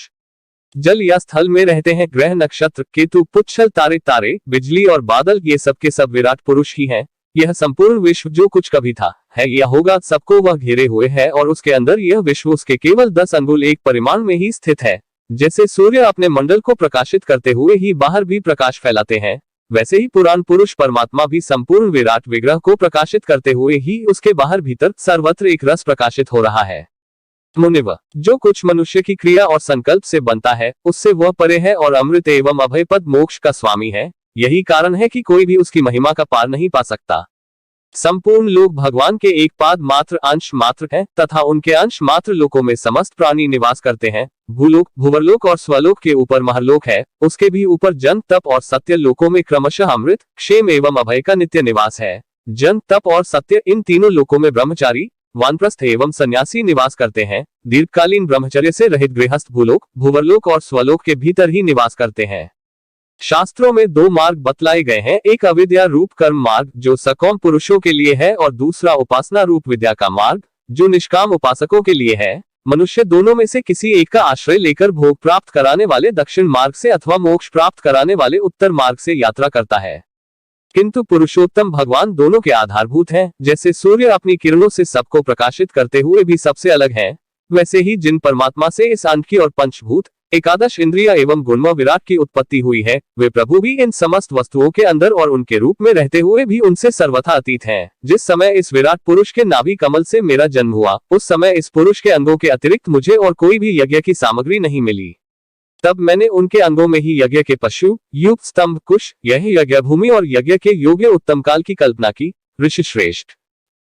जल या स्थल में रहते हैं। ग्रह, नक्षत्र, केतु, पुच्छल, तारे, बिजली और बादल, ये सब के सब विराट पुरुष ही हैं। यह संपूर्ण विश्व जो कुछ कभी था, है या होगा, सबको वह घेरे हुए है और उसके अंदर यह विश्व उसके केवल 10 अंगुल एक परिमाण में ही स्थित है। जैसे सूर्य अपने मंडल को प्रकाशित करते हुए ही बाहर भी प्रकाश फैलाते हैं, वैसे ही पुराण पुरुष परमात्मा भी संपूर्ण विराट विग्रह को प्रकाशित करते हुए ही उसके बाहर भीतर सर्वत्र एक रस प्रकाशित हो रहा है। मुनिव, जो कुछ मनुष्य की क्रिया और संकल्प से बनता है, उससे वह परे है और अमृत एवं अभय पद मोक्ष का स्वामी है। यही कारण है कि कोई भी उसकी महिमा का पार नहीं पा सकता। संपूर्ण लोक भगवान के एक पाद मात्र अंश मात्र है तथा उनके अंश मात्र लोकों में समस्त प्राणी निवास करते हैं। भूलोक, भुवरलोक और स्वलोक के ऊपर महलोक है। उसके भी ऊपर जन, तप और सत्य लोकों में क्रमशः अमृत, क्षेम एवं अभय का नित्य निवास है। जन, तप और सत्य, इन तीनों लोकों में ब्रह्मचारी, वानप्रस्थ एवं सन्यासी निवास करते हैं। दीर्घकालीन ब्रह्मचर्य से रहित गृहस्थ भूलोक, भुवरलोक और स्वलोक के भीतर ही निवास करते हैं। शास्त्रों में 2 मार्ग बतलाए गए हैं, एक अविद्या रूप कर्म मार्ग जो सकौम पुरुषों के लिए है और दूसरा उपासना रूप विद्या का मार्ग जो निष्काम उपासकों के लिए है। मनुष्य दोनों में से किसी एक का आश्रय लेकर भोग प्राप्त कराने वाले दक्षिण मार्ग से अथवा मोक्ष प्राप्त कराने वाले उत्तर मार्ग से यात्रा करता है, किंतु पुरुषोत्तम भगवान दोनों के आधारभूत हैं। जैसे सूर्य अपनी किरणों से सबको प्रकाशित करते हुए भी सबसे अलग है, वैसे ही जिन परमात्मा से इस अंड की और पंचभूत, एकादश इंद्रिय एवं गुणमय विराट की उत्पत्ति हुई है, वे प्रभु भी इन समस्त वस्तुओं के अंदर और उनके रूप में रहते हुए भी उनसे सर्वथा अतीत हैं। जिस समय इस विराट पुरुष के नाभि कमल से मेरा जन्म हुआ, उस समय इस पुरुष के अंगों के अतिरिक्त मुझे और कोई भी यज्ञ की सामग्री नहीं मिली। तब मैंने उनके अंगों में ही यज्ञ के पशु, युक्त स्तंभ, कुश, यह यज्ञ भूमि और यज्ञ के योग्य उत्तम काल की कल्पना की। ऋषि श्रेष्ठ,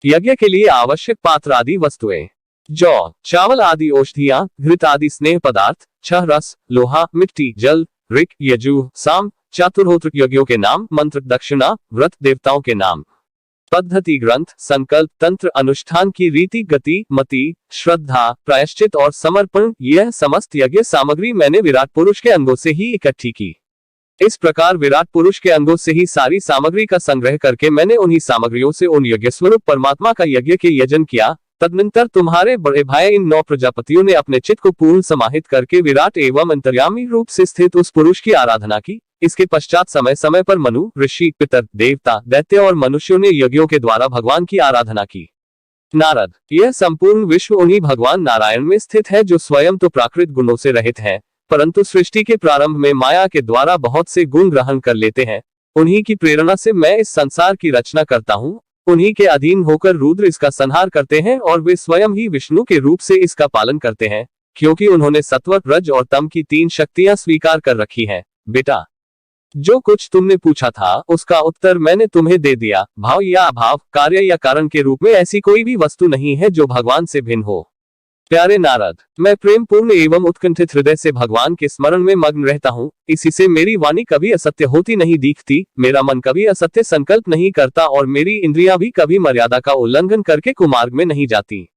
यज्ञ के लिए आवश्यक पात्र आदि वस्तुएं, जौ, चावल आदि औषधियां, घृत आदि स्नेह पदार्थ, छह रस, लोहा, मिट्टी, जल, ऋक, यजु, साम, चातुर्होत्र यज्ञों के नाम, मंत्र, दक्षिणा, व्रत, देवताओं के नाम, पद्धति, ग्रंथ, संकल्प, तंत्र, अनुष्ठान की रीति, गति, मति, श्रद्धा, प्रायश्चित और समर्पण, यह समस्त यज्ञ सामग्री मैंने विराट पुरुष के अंगों से ही इकट्ठी की। इस प्रकार विराट पुरुष के अंगों से ही सारी सामग्री का संग्रह करके मैंने उन्हीं सामग्रियों से उन यज्ञ स्वरूप परमात्मा का यज्ञ के यजन किया। तदनंतर तुम्हारे बड़े भाई इन 9 प्रजापतियों ने अपने चित्त को पूर्ण समाहित करके विराट एवं अंतर्यामी रूप से स्थित उस पुरुष की आराधना की। इसके पश्चात समय समय पर मनु, ऋषि, पितर, देवता, दैत्य और मनुष्यों ने यज्ञों के द्वारा भगवान की आराधना की। नारद, यह संपूर्ण विश्व उन्हीं भगवान नारायण में स्थित है जो स्वयं तो प्राकृत गुणों से रहित है, परंतु सृष्टि के प्रारंभ में माया के द्वारा बहुत से गुण ग्रहण कर लेते हैं। उन्हीं की प्रेरणा से मैं इस संसार की रचना करता हूँ। उन्हीं के अधीन होकर रुद्र इसका संहार करते हैं और वे स्वयं ही विष्णु के रूप से इसका पालन करते हैं, क्योंकि उन्होंने सत्व, रज और तम की 3 शक्तियां स्वीकार कर रखी हैं। बेटा, जो कुछ तुमने पूछा था उसका उत्तर मैंने तुम्हें दे दिया। भाव या अभाव, कार्य या कारण के रूप में ऐसी कोई भी वस्तु नहीं है जो भगवान से भिन्न हो। प्यारे नारद, मैं प्रेम पूर्ण एवं उत्कंठित हृदय से भगवान के स्मरण में मग्न रहता हूँ। इसी से मेरी वाणी कभी असत्य होती नहीं दिखती, मेरा मन कभी असत्य संकल्प नहीं करता और मेरी इंद्रियां भी कभी मर्यादा का उल्लंघन करके कुमार्ग में नहीं जाती।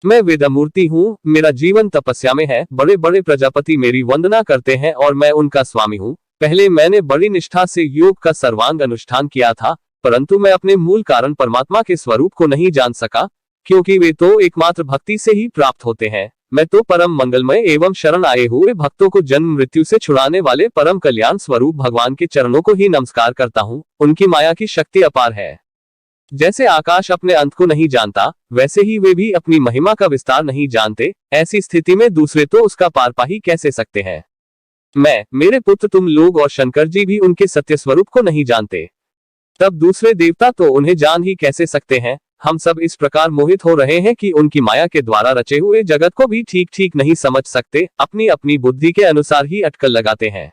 मैं वेदमूर्ति हूँ, मेरा जीवन तपस्या में है। बड़े बड़े प्रजापति मेरी वंदना करते हैं और मैं उनका स्वामी हूँ। पहले मैंने बड़ी निष्ठा से योग का सर्वांग अनुष्ठान किया था, परंतु मैं अपने मूल कारण परमात्मा के स्वरूप को नहीं जान सका, क्योंकि वे तो एकमात्र भक्ति से ही प्राप्त होते हैं। मैं तो परम मंगलमय एवं शरण आए हुए भक्तों को जन्म मृत्यु से छुड़ाने वाले परम कल्याण स्वरूप भगवान के चरणों को ही नमस्कार करता हूँ। उनकी माया की शक्ति अपार है। जैसे आकाश अपने अंत को नहीं जानता, वैसे ही वे भी अपनी महिमा का विस्तार नहीं जानते। ऐसी स्थिति में दूसरे तो उसका पार पा ही कैसे सकते हैं। मैं, मेरे पुत्र, तुम लोग और शंकर जी भी उनके सत्य स्वरूप को नहीं जानते, तब दूसरे देवता तो उन्हें जान ही कैसे सकते हैं। हम सब इस प्रकार मोहित हो रहे हैं कि उनकी माया के द्वारा रचे हुए जगत को भी ठीक ठीक नहीं समझ सकते, अपनी अपनी बुद्धि के अनुसार ही अटकल लगाते हैं।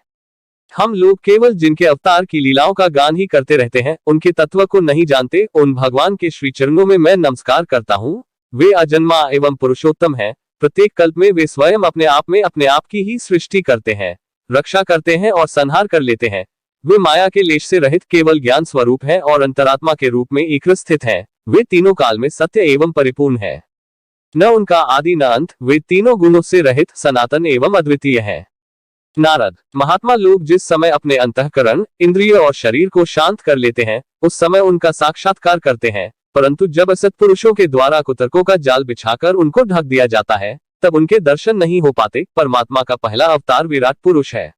हम लोग केवल जिनके अवतार की लीलाओं का गान ही करते रहते हैं, उनके तत्व को नहीं जानते। उन भगवान के श्री चरणों में मैं नमस्कार करता हूँ। वे अजन्मा एवं पुरुषोत्तम है। प्रत्येक कल्प में वे स्वयं अपने आप की ही सृष्टि करते हैं, रक्षा करते हैं और संहार कर लेते हैं। वे माया के लेश से रहित केवल ज्ञान स्वरूप है और अंतरात्मा के रूप में एक स्थित है। वे तीनों काल में सत्य एवं परिपूर्ण है, न उनका आदि न अंत। वे तीनों गुणों से रहित, सनातन एवं अद्वितीय है। नारद, महात्मा लोग जिस समय अपने अंतःकरण, इंद्रिय और शरीर को शांत कर लेते हैं, उस समय उनका साक्षात्कार करते हैं, परंतु जब असत पुरुषों के द्वारा कुतर्कों का जाल बिछाकर उनको ढक दिया जाता है, तब उनके दर्शन नहीं हो पाते। परमात्मा का पहला अवतार विराट पुरुष है।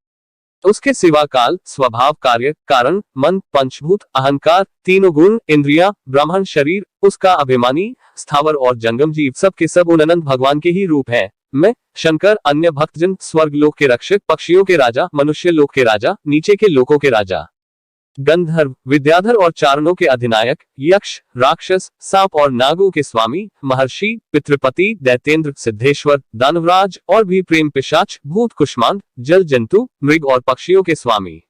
उसके सिवा काल, स्वभाव, कार्य, कारण, मन, पंचभूत, अहंकार, तीनों गुण, इंद्रियां, ब्राह्मण शरीर, उसका अभिमानी, स्थावर और जंगम जीव सब के सब उन अनंत भगवान के ही रूप हैं। मैं, शंकर, अन्य भक्तजन, स्वर्ग लोक के रक्षक, पक्षियों के राजा, मनुष्य लोक के राजा, नीचे के लोकों के राजा, गंधर्व, विद्याधर और चारणों के अधिनायक, यक्ष, राक्षस, सांप और नागों के स्वामी, महर्षि, पितृपति, दैत्येंद्र, सिद्धेश्वर, दानवराज और भी प्रेम पिशाच, भूत, कुष्मांड, जल जंतु, मृग और पक्षियों के स्वामी,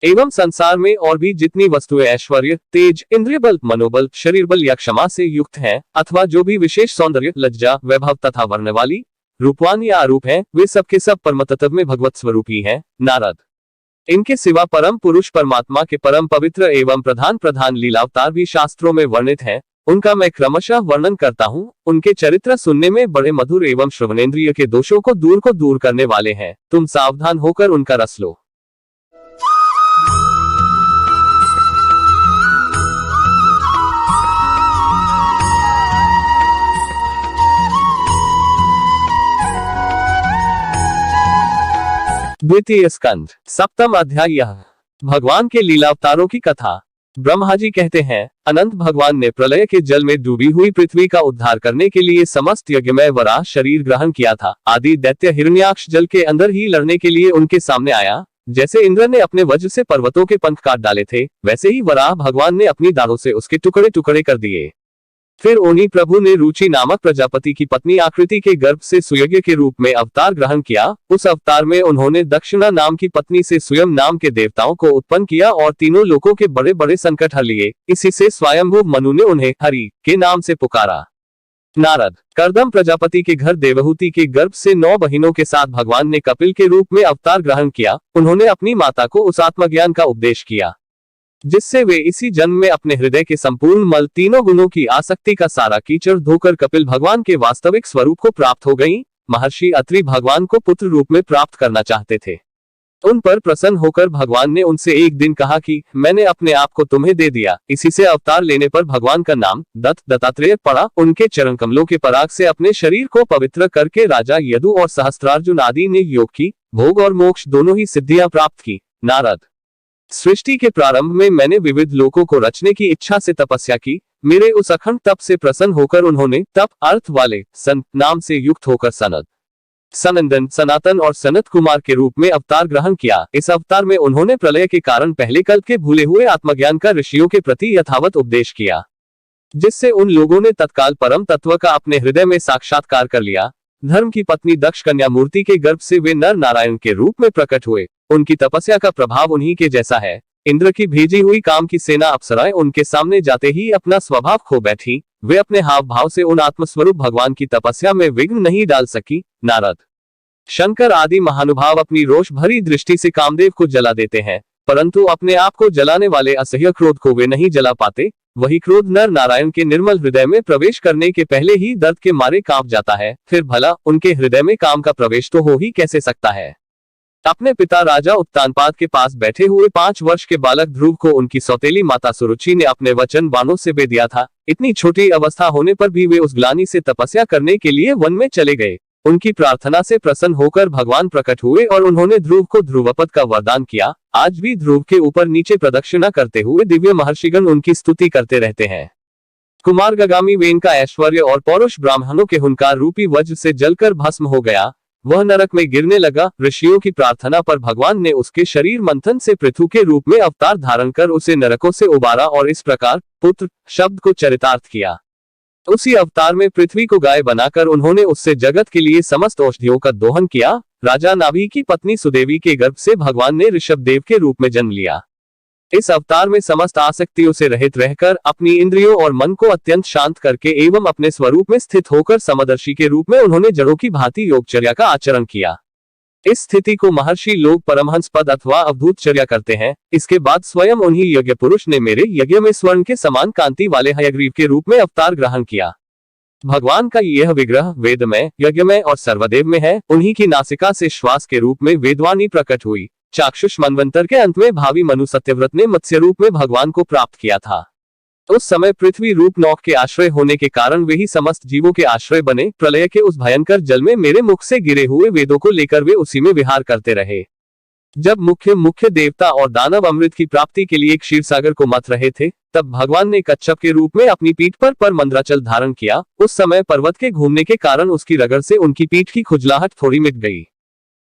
एवं संसार में और भी जितनी वस्तुएं ऐश्वर्य, तेज, इंद्रिय बल, मनोबल, शरीर बल या क्षमा से युक्त हैं, अथवा जो भी विशेष सौंदर्य, लज्जा, वैभव तथा वर्ण वाली, रूपवान या अरूप हैं, वे सब के सब परमतत्व में भगवत स्वरूपी हैं। नारद, इनके सिवा परम पुरुष परमात्मा के परम पवित्र एवं प्रधान प्रधान लीलावतार भी शास्त्रों में वर्णित हैं। उनका मैं क्रमशः वर्णन करता हूँ। उनके चरित्र सुनने में बड़े मधुर एवं श्रवणेन्द्रिय के दोषों को दूर करने वाले हैं। तुम सावधान होकर उनका रस लो। द्वितीय स्कंध, सप्तम अध्याय। भगवान के लीलावतारों की कथा। ब्रह्मा जी कहते हैं, अनंत भगवान ने प्रलय के जल में डूबी हुई पृथ्वी का उद्धार करने के लिए समस्त यज्ञमय वराह शरीर ग्रहण किया था। आदि दैत्य हिरण्याक्ष जल के अंदर ही लड़ने के लिए उनके सामने आया। जैसे इंद्र ने अपने वज्र से पर्वतों के पंख काट डाले थे, वैसे ही वराह भगवान ने अपनी दाढ़ों से उसके टुकड़े टुकड़े कर दिए। फिर उन्हीं प्रभु ने रुचि नामक प्रजापति की पत्नी आकृति के गर्भ से सुयज्ञ के रूप में अवतार ग्रहण किया। उस अवतार में उन्होंने दक्षिणा नाम की पत्नी से स्वयं नाम के देवताओं को उत्पन्न किया और तीनों लोकों के बड़े बड़े संकट हर लिए। इसी से स्वयंभू मनु ने उन्हें हरि के नाम से पुकारा। नारद। कर्दम प्रजापति के घर देवहूति के गर्भ से 9 बहिनों के साथ भगवान ने कपिल के रूप में अवतार ग्रहण किया। उन्होंने अपनी माता को उस आत्मज्ञान का उपदेश किया जिससे वे इसी जन्म में अपने हृदय के संपूर्ण मल, तीनों गुणों की आसक्ति का सारा कीचड़ धोकर कपिल भगवान के वास्तविक स्वरूप को प्राप्त हो गईं। महर्षि अत्रि भगवान को पुत्र रूप में प्राप्त करना चाहते थे। उन पर प्रसन्न होकर भगवान ने उनसे एक दिन कहा कि मैंने अपने आप को तुम्हें दे दिया। इसी से अवतार लेने पर भगवान का नाम दत्तात्रेय पड़ा। उनके चरण कमलों के पराग से अपने शरीर को पवित्र करके राजा यदु और सहस्त्रार्जुन आदि ने योग की, भोग और मोक्ष दोनों ही सिद्धियां प्राप्त की। नारद। सृष्टि के प्रारंभ में मैंने विविध लोकों को रचने की इच्छा से तपस्या की। मेरे उस अखंड तप से प्रसन्न होकर उन्होंने तप अर्थ वाले सन नाम से युक्त होकर सनद, सनंदन, सनातन और सनत कुमार के रूप में अवतार ग्रहण किया। इस अवतार में उन्होंने प्रलय के कारण पहले कल्प के भूले हुए आत्मज्ञान का ऋषियों के प्रति यथावत उपदेश किया, जिससे उन लोगों ने तत्काल परम तत्व का अपने हृदय में साक्षात्कार कर लिया। धर्म की पत्नी दक्ष कन्या मूर्ति के गर्भ से वे नर नारायण के रूप में प्रकट हुए। उनकी तपस्या का प्रभाव उन्हीं के जैसा है। इंद्र की भेजी हुई काम की सेना अप्सराएं उनके सामने जाते ही अपना स्वभाव खो बैठी। वे अपने हाव भाव से उन आत्मस्वरूप भगवान की तपस्या में विघ्न नहीं डाल सकी। नारद। शंकर आदि महानुभाव अपनी रोष भरी दृष्टि से कामदेव को जला देते हैं, परंतु अपने आप को जलाने वाले असह्य क्रोध को वे नहीं जला पाते। वही क्रोध नर नारायण के निर्मल हृदय में प्रवेश करने के पहले ही दर्द के मारे कांप जाता है। फिर भला उनके हृदय में काम का प्रवेश तो हो ही कैसे सकता है। अपने पिता राजा उत्तानपाद के पास बैठे हुए 5 वर्ष के बालक ध्रुव को उनकी सौतेली माता सुरुचि ने अपने वचन बाणों से बेध दिया था। इतनी छोटी अवस्था होने पर भी वे उस ग्लानि से तपस्या करने के लिए वन में चले गए। उनकी प्रार्थना से प्रसन्न होकर भगवान प्रकट हुए और उन्होंने ध्रुव को ध्रुवपद का वरदान किया। आज भी ध्रुव के ऊपर नीचे प्रदक्षिणा करते हुए दिव्य महर्षिगण उनकी स्तुति करते रहते हैं। कुमार गगामी वेन का ऐश्वर्य और पौरुष ब्राह्मणों के हुंकार रूपी वज्र से जलकर भस्म हो गया। वह नरक में गिरने लगा। ऋषियों की प्रार्थना पर भगवान ने उसके शरीर मंथन से पृथु के रूप में अवतार धारण कर उसे नरकों से उबारा और इस प्रकार पुत्र शब्द को चरितार्थ किया। उसी अवतार में पृथ्वी को गाय बनाकर उन्होंने उससे जगत के लिए समस्त औषधियों का दोहन किया। राजा नाभि की पत्नी सुदेवी के गर्भ से भगवान ने ऋषभ देव के रूप में जन्म लिया। इस अवतार में समस्त आसक्तियों से रहित रहकर अपनी इंद्रियों और मन को अत्यंत शांत करके एवं अपने स्वरूप में स्थित होकर समदर्शी के रूप में उन्होंने जड़ों की भांति योगचर्या का आचरण किया। इस स्थिति को महर्षि लोग परमहंस पद अथवा अवधूतचर्या करते हैं। इसके बाद स्वयं उन्हीं यज्ञ पुरुष ने मेरे यज्ञ में स्वर्ण के समान कांति वाले हयग्रीव के रूप में अवतार ग्रहण किया। भगवान का यह विग्रह वेदमय, यज्ञमय और सर्वदेव में है। उन्हीं की नासिका से श्वास के रूप में वेदवाणी प्रकट हुई। चाक्षुष मनवंतर के अंत में भावी मनु सत्यव्रत ने मत्स्य रूप में भगवान को प्राप्त किया था। उस समय पृथ्वी रूप नौक के आश्रय होने के कारण वे ही समस्त जीवों के आश्रय बने। प्रलय के उस भयंकर जल में मेरे मुख से गिरे हुए वेदों को लेकर वे उसी में विहार करते रहे। जब मुख्य देवता और दानव अमृत की प्राप्ति के लिए क्षीर सागर को मथ रहे थे, तब भगवान ने कच्छप के रूप में अपनी पीठ पर मंद्राचल धारण किया। उस समय पर्वत के घूमने के कारण उसकी रगड़ से उनकी पीठ की खुजलाहट थोड़ी मिट गई,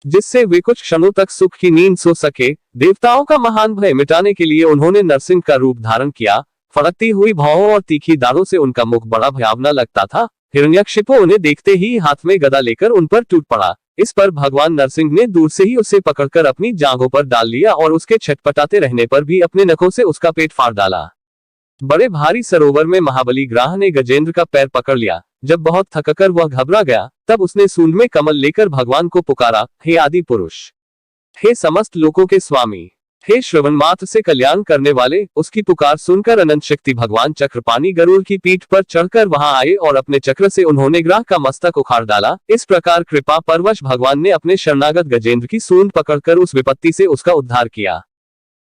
जिससे वे कुछ क्षणों तक सुख की नींद सो सके। देवताओं का महान भय मिटाने के लिए उन्होंने नरसिंह का रूप धारण किया। फड़कती हुई भौहों और तीखी दाढ़ों से उनका मुख बड़ा भयावना लगता था। हिरण्यकशिपु उन्हें देखते ही हाथ में गदा लेकर उन पर टूट पड़ा। इस पर भगवान नरसिंह ने दूर से ही उसे पकड़कर अपनी जांघों पर डाल लिया और उसके छटपटाते रहने पर भी अपने नखों से उसका पेट फाड़ डाला। बड़े भारी सरोवर में महाबली ग्राह ने गजेंद्र का पैर पकड़ लिया। जब बहुत थककर वह घबरा गया, तब उसने सूंड में कमल लेकर भगवान को पुकारा, हे आदि पुरुष, हे समस्त लोकों के स्वामी, हे श्रवण मात्र से कल्याण करने वाले। उसकी पुकार सुनकर अनंत शक्ति भगवान चक्रपाणी गरुड़ की पीठ पर चढ़कर वहां आए और अपने चक्र से उन्होंने ग्राह का मस्तक उखाड़ डाला। इस प्रकार कृपा परवश भगवान ने अपने शरणागत गजेंद्र की सूंड पकड़कर उस विपत्ति से उसका उद्धार किया।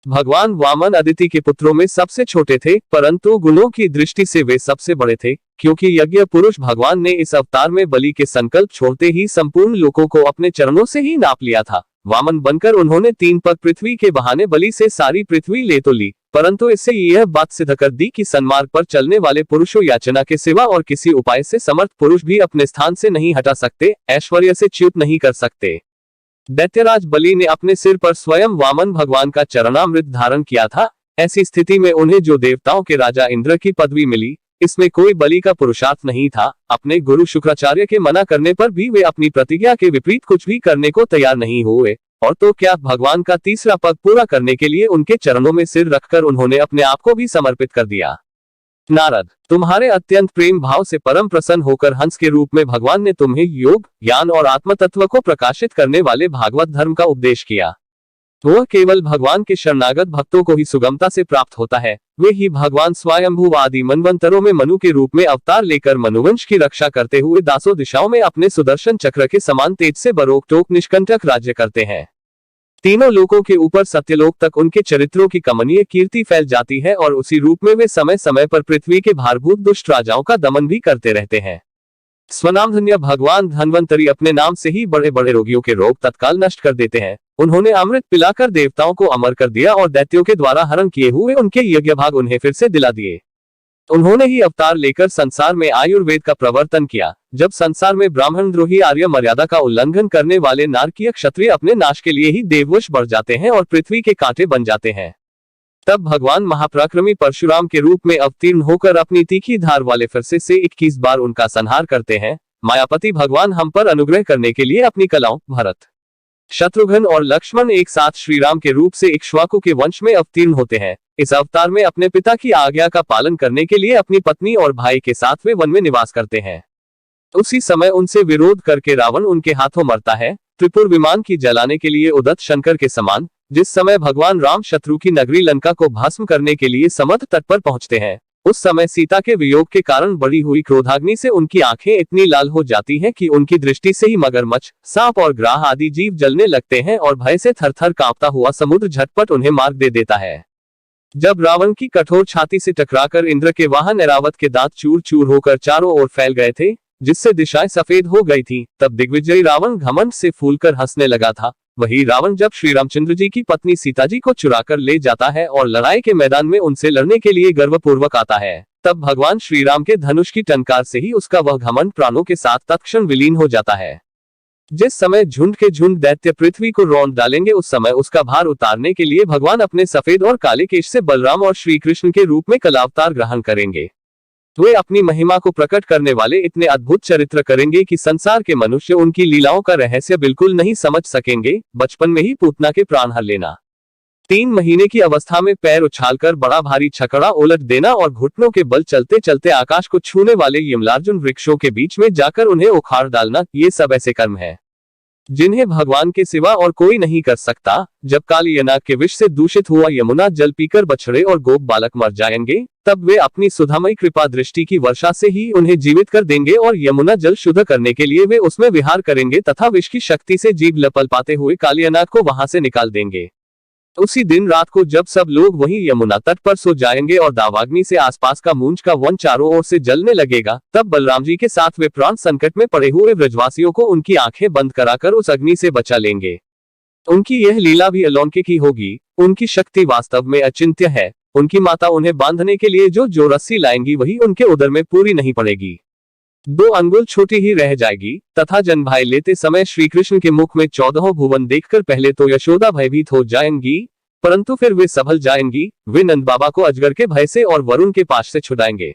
भगवान वामन अदिति के पुत्रों में सबसे छोटे थे, परंतु गुणों की दृष्टि से वे सबसे बड़े थे, क्योंकि यज्ञ पुरुष भगवान ने इस अवतार में बलि के संकल्प छोड़ते ही संपूर्ण लोकों को अपने चरणों से ही नाप लिया था। वामन बनकर उन्होंने 3 पग पृथ्वी के बहाने बलि से सारी पृथ्वी ले तो ली, परंतु इससे यह बात सिद्ध कर दी कि सन्मार्ग पर चलने वाले पुरुषों याचना के सिवा और किसी उपाय से समर्थ पुरुष भी अपने स्थान से नहीं हटा सकते, ऐश्वर्य से च्युत नहीं कर सकते। दैत्यराज बलि ने अपने सिर पर स्वयं वामन भगवान का चरणामृत धारण किया था। ऐसी स्थिति में उन्हें जो देवताओं के राजा इंद्र की पदवी मिली, इसमें कोई बलि का पुरुषार्थ नहीं था। अपने गुरु शुक्राचार्य के मना करने पर भी वे अपनी प्रतिज्ञा के विपरीत कुछ भी करने को तैयार नहीं हुए, और तो क्या, भगवान का तीसरा पद पूरा करने के लिए उनके चरणों में सिर रखकर उन्होंने अपने आप को भी समर्पित कर दिया। नारद, तुम्हारे अत्यंत प्रेम भाव से परम प्रसन्न होकर हंस के रूप में भगवान ने तुम्हें योग, ज्ञान और आत्म तत्व को प्रकाशित करने वाले भागवत धर्म का उपदेश किया। वह केवल भगवान के शरणागत भक्तों को ही सुगमता से प्राप्त होता है। वे ही भगवान स्वयंभू आदि मनवंतरों में मनु के रूप में अवतार लेकर मनुवंश की रक्षा करते हुए दासों दिशाओं में अपने सुदर्शन चक्र के समान तेज से बरोक टोक निष्कंटक राज्य करते हैं। तीनों लोकों के ऊपर सत्यलोक तक उनके चरित्रों की कमनीय कीर्ति फैल जाती है, और उसी रूप में वे समय समय पर पृथ्वी के भारभूत दुष्ट राजाओं का दमन भी करते रहते हैं। स्वनामधन्य भगवान धन्वंतरी अपने नाम से ही बड़े बड़े रोगियों के रोग तत्काल नष्ट कर देते हैं। उन्होंने अमृत पिलाकर देवताओं को अमर कर दिया और दैत्यों के द्वारा हरण किए हुए उनके यज्ञ भाग उन्हें फिर से दिला दिए। उन्होंने ही अवतार लेकर संसार में आयुर्वेद का प्रवर्तन किया। जब संसार में ब्राह्मण द्रोही आर्य मर्यादा का उल्लंघन करने वाले नारकीय क्षत्रिय अपने नाश के लिए ही देववश बढ़ जाते हैं और पृथ्वी के कांटे बन जाते हैं, तब भगवान महापराक्रमी परशुराम के रूप में अवतीर्ण होकर अपनी तीखी धार वाले फरसे से 21 बार उनका संहार करते हैं। मायापति भगवान हम पर अनुग्रह करने के लिए अपनी कलाओं भरत, शत्रुघ्न और लक्ष्मण एक साथ श्रीराम के रूप से इक्ष्वाकु के वंश में अवतीर्ण होते हैं। इस अवतार में अपने पिता की आज्ञा का पालन करने के लिए अपनी पत्नी और भाई के साथ वे वन में निवास करते हैं। उसी समय उनसे विरोध करके रावण उनके हाथों मरता है, त्रिपुर विमान की जलाने के लिए उदत शंकर के समान। जिस समय भगवान राम शत्रु की नगरी लंका को भस्म करने के लिए समुद्र तट पर पहुंचते हैं, उस समय सीता के वियोग के कारण बढ़ी हुई क्रोधाग्नि से उनकी आंखें इतनी लाल हो जाती हैं कि उनकी दृष्टि से ही मगरमच्छ, सांप और ग्राह आदि जीव जलने लगते हैं और भय से थरथर कांपता हुआ समुद्र झटपट उन्हें मार दे देता है। जब रावण की कठोर छाती से टकराकर इंद्र के वाहन ऐरावत के दांत चूर चूर होकर चारों ओर फैल गए थे, जिससे दिशाएं सफेद हो गई थी, तब दिग्विजयी रावण घमंड से फूलकर हंसने लगा था। वही रावण जब श्री रामचंद्र जी की पत्नी सीता जी को चुराकर ले जाता है और लड़ाई के मैदान में उनसे लड़ने के लिए गर्वपूर्वक आता है, तब भगवान श्री राम के धनुष की टंकार से ही उसका वह घमंड प्राणों के साथ तत्क्षण विलीन हो जाता है। जिस समय झुंड के झुंड दैत्य पृथ्वी को रौंद डालेंगे, उस समय उसका भार उतारने के लिए भगवान अपने सफेद और काले केश से बलराम और श्री कृष्ण के रूप में कलावतार ग्रहण करेंगे। वे अपनी महिमा को प्रकट करने वाले इतने अद्भुत चरित्र करेंगे कि संसार के मनुष्य उनकी लीलाओं का रहस्य बिल्कुल नहीं समझ सकेंगे। बचपन में ही पूतना के प्राण हर लेना, 3 महीने की अवस्था में पैर उछालकर बड़ा भारी छकड़ा उलट देना और घुटनों के बल चलते चलते आकाश को छूने वाले यमलार्जुन वृक्षों के बीच में जाकर उन्हें उखाड़ डालना, ये सब ऐसे कर्म है जिन्हें भगवान के सिवा और कोई नहीं कर सकता। जब कालियनाग के विष से दूषित हुआ यमुना जल पीकर बछड़े और गोप बालक मर जाएंगे, तब वे अपनी सुधामयी कृपा दृष्टि की वर्षा से ही उन्हें जीवित कर देंगे और यमुना जल शुद्ध करने के लिए वे उसमें विहार करेंगे तथा विष की शक्ति से जीभ लपल पाते हुए कालियनाग को वहां से निकाल देंगे। उसी दिन रात को जब सब लोग वहीं यमुना तट पर सो जाएंगे और दावाग्नि से आसपास का मूंज का वन चारों ओर से जलने लगेगा, तब बलराम जी के साथ वे प्राण संकट में पड़े हुए ब्रजवासियों को उनकी आंखें बंद कराकर उस अग्नि से बचा लेंगे। उनकी यह लीला भी अलौकिक ही होगी। उनकी शक्ति वास्तव में अचिंत्य है। उनकी माता उन्हें बांधने के लिए जो रस्सी लाएंगी वही उनके उदर में पूरी नहीं पड़ेगी, 2 अंगुल छोटी ही रह जाएगी। तथा जन्म लेते समय श्री कृष्ण के मुख में 14 भुवन देखकर पहले तो यशोदा भयभीत हो जाएंगी, परंतु फिर वे संभल जाएंगी। वे नंद बाबा को अजगर के भय से और वरुण के पाश से छुड़ाएंगे।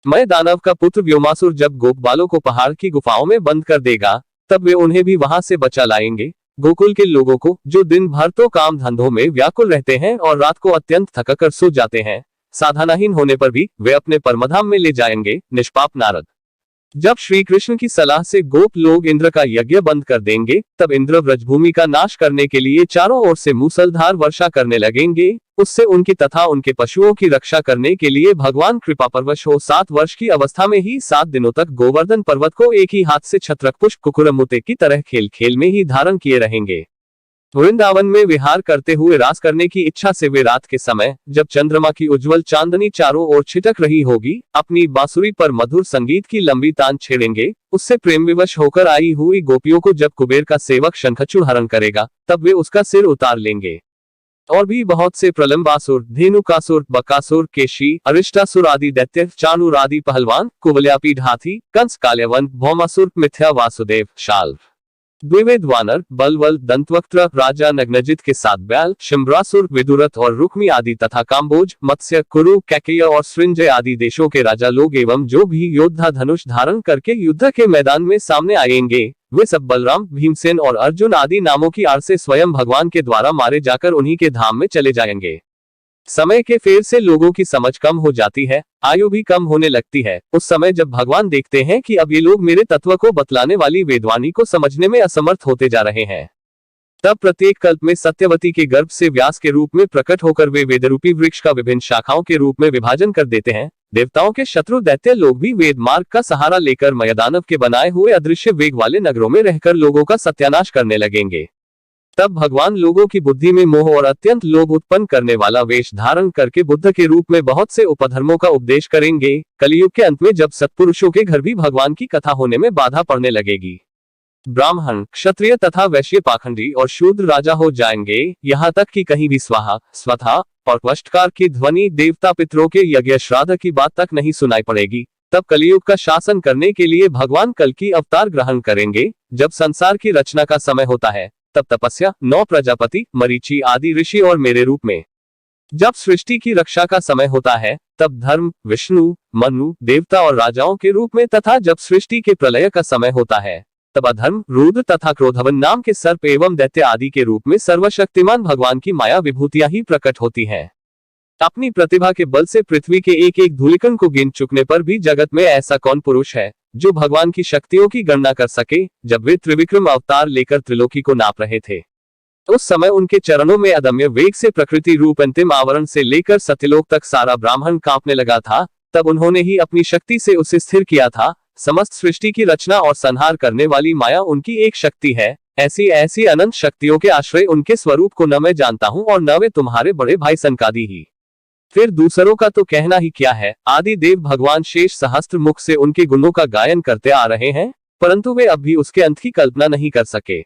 मैं दानव का पुत्र व्योमासुर जब गोप बालों को पहाड़ की गुफाओं में बंद कर देगा, तब वे उन्हें भी वहां से बचा लाएंगे। गोकुल के लोगों को, जो दिन भर तो काम धंधों में व्याकुल रहते हैं और रात को अत्यंत थककर सो जाते हैं, साधनाहीन होने पर भी वे अपने परमधाम में ले जाएंगे। निष्पाप नारद, जब श्री कृष्ण की सलाह से गोप लोग इंद्र का यज्ञ बंद कर देंगे, तब इंद्र ब्रजभूमि का नाश करने के लिए चारों ओर से मूसलधार वर्षा करने लगेंगे। उससे उनकी तथा उनके पशुओं की रक्षा करने के लिए भगवान कृपा परवश हो 7 वर्ष की अवस्था में ही 7 दिनों तक गोवर्धन पर्वत को एक ही हाथ से छत्रक पुष्प कुकुरमुते की तरह खेल खेल में ही धारण किए रहेंगे। वृंदावन में विहार करते हुए रास करने की इच्छा से वे रात के समय, जब चंद्रमा की उज्जवल चांदनी चारों ओर छिटक रही होगी, अपनी बांसुरी पर मधुर संगीत की लंबी तान छेड़ेंगे। उससे प्रेम विवश होकर आई हुई गोपियों को जब कुबेर का सेवक शंखचूड़ हरण करेगा, तब वे उसका सिर उतार लेंगे। और भी बहुत से प्रलंबासुर, धेनुकासुर, बकासुर, केशी, अरिष्टासुर आदि दैत्य, चाणूर आदि पहलवान, कुवलयापीड हाथी, कंस, काल्यवन, भौमासुर, मिथ्या, वासुदेव, शाल्व द्विवेद वानर, बलवल, दंतवक्त्र, राजा नग्नजित के 7 बैल, शिम्रासुर, विदुरथ और रुक्मी आदि तथा काम्बोज, मत्स्य, कुरु, कैकेय और सृंजय आदि देशों के राजा लोग एवं जो भी योद्धा धनुष धारण करके युद्ध के मैदान में सामने आएंगे, वे सब बलराम, भीमसेन और अर्जुन आदि नामों की आड़ से स्वयं भगवान के द्वारा मारे जाकर उन्हीं के धाम में चले जाएंगे। समय के फेर से लोगों की समझ कम हो जाती है, आयु भी कम होने लगती है। उस समय जब भगवान देखते हैं कि अब ये लोग मेरे तत्व को बतलाने वाली वेदवाणी को समझने में असमर्थ होते जा रहे हैं, तब प्रत्येक कल्प में सत्यवती के गर्भ से व्यास के रूप में प्रकट होकर वे वेदरूपी वृक्ष का विभिन्न शाखाओं के रूप में विभाजन कर देते हैं। देवताओं के शत्रु दैत्य लोग भी वेद मार्ग का सहारा लेकर मयदानव के बनाए हुए अदृश्य वेग वाले नगरों में रहकर लोगों का सत्यानाश करने लगेंगे। तब भगवान लोगों की बुद्धि में मोह और अत्यंत लोभ उत्पन्न करने वाला वेश धारण करके बुद्ध के रूप में बहुत से उपधर्मों का उपदेश करेंगे। कलयुग के अंत में जब सत्पुरुषों के घर भी भगवान की कथा होने में बाधा पड़ने लगेगी, ब्राह्मण, क्षत्रिय तथा वैश्य पाखंडी और शूद्र राजा हो जाएंगे, यहाँ तक कि कहीं भी स्वाहा, स्वधा और त्वष्टकार की ध्वनि देवता पितरों के यज्ञ श्राद्ध की बात तक नहीं सुनाई पड़ेगी। तब कलयुग का शासन करने के लिए भगवान कल की अवतार ग्रहण करेंगे। जब संसार की रचना का समय होता है, तब तपस्या, 9 प्रजापति, मरीचि आदि ऋषि और मेरे रूप में। जब सृष्टि की रक्षा का समय होता है, तब धर्म, विष्णु, मनु, देवता और राजाओं के रूप में तथा जब सृष्टि के प्रलय का समय होता है, तब अधर्म, रुद्र तथा क्रोधवन नाम के सर्प एवं दैत्य आदि के रूप में सर्वशक्तिमान भगवान की माया विभूतियां ही प्रकट होती हैं। अपनी प्रतिभा के बल से पृथ्वी के एक एक धूलिकण को गिन चुकने पर भी जगत में ऐसा कौन पुरुष है जो भगवान की शक्तियों की गणना कर सके। जब वे त्रिविक्रम अवतार लेकर त्रिलोकी को नाप रहे थे, उस समय उनके चरणों में अदम्य वेग से प्रकृति रूप अंतिम आवरण से लेकर सत्यलोक तक सारा ब्राह्मण कांपने लगा था। तब उन्होंने ही अपनी शक्ति से उसे स्थिर किया था। समस्त सृष्टि की रचना और संहार करने वाली माया उनकी एक शक्ति है। ऐसी ऐसी अनंत शक्तियों के आश्रय उनके स्वरूप को न मैं जानता हूँ और न वे तुम्हारे बड़े भाई सनकादि ही। फिर दूसरों का तो कहना ही क्या है। आदि देव भगवान शेष सहस्त्र मुख से उनके गुणों का गायन करते आ रहे हैं, परंतु वे अब भी उसके अंत की कल्पना नहीं कर सके।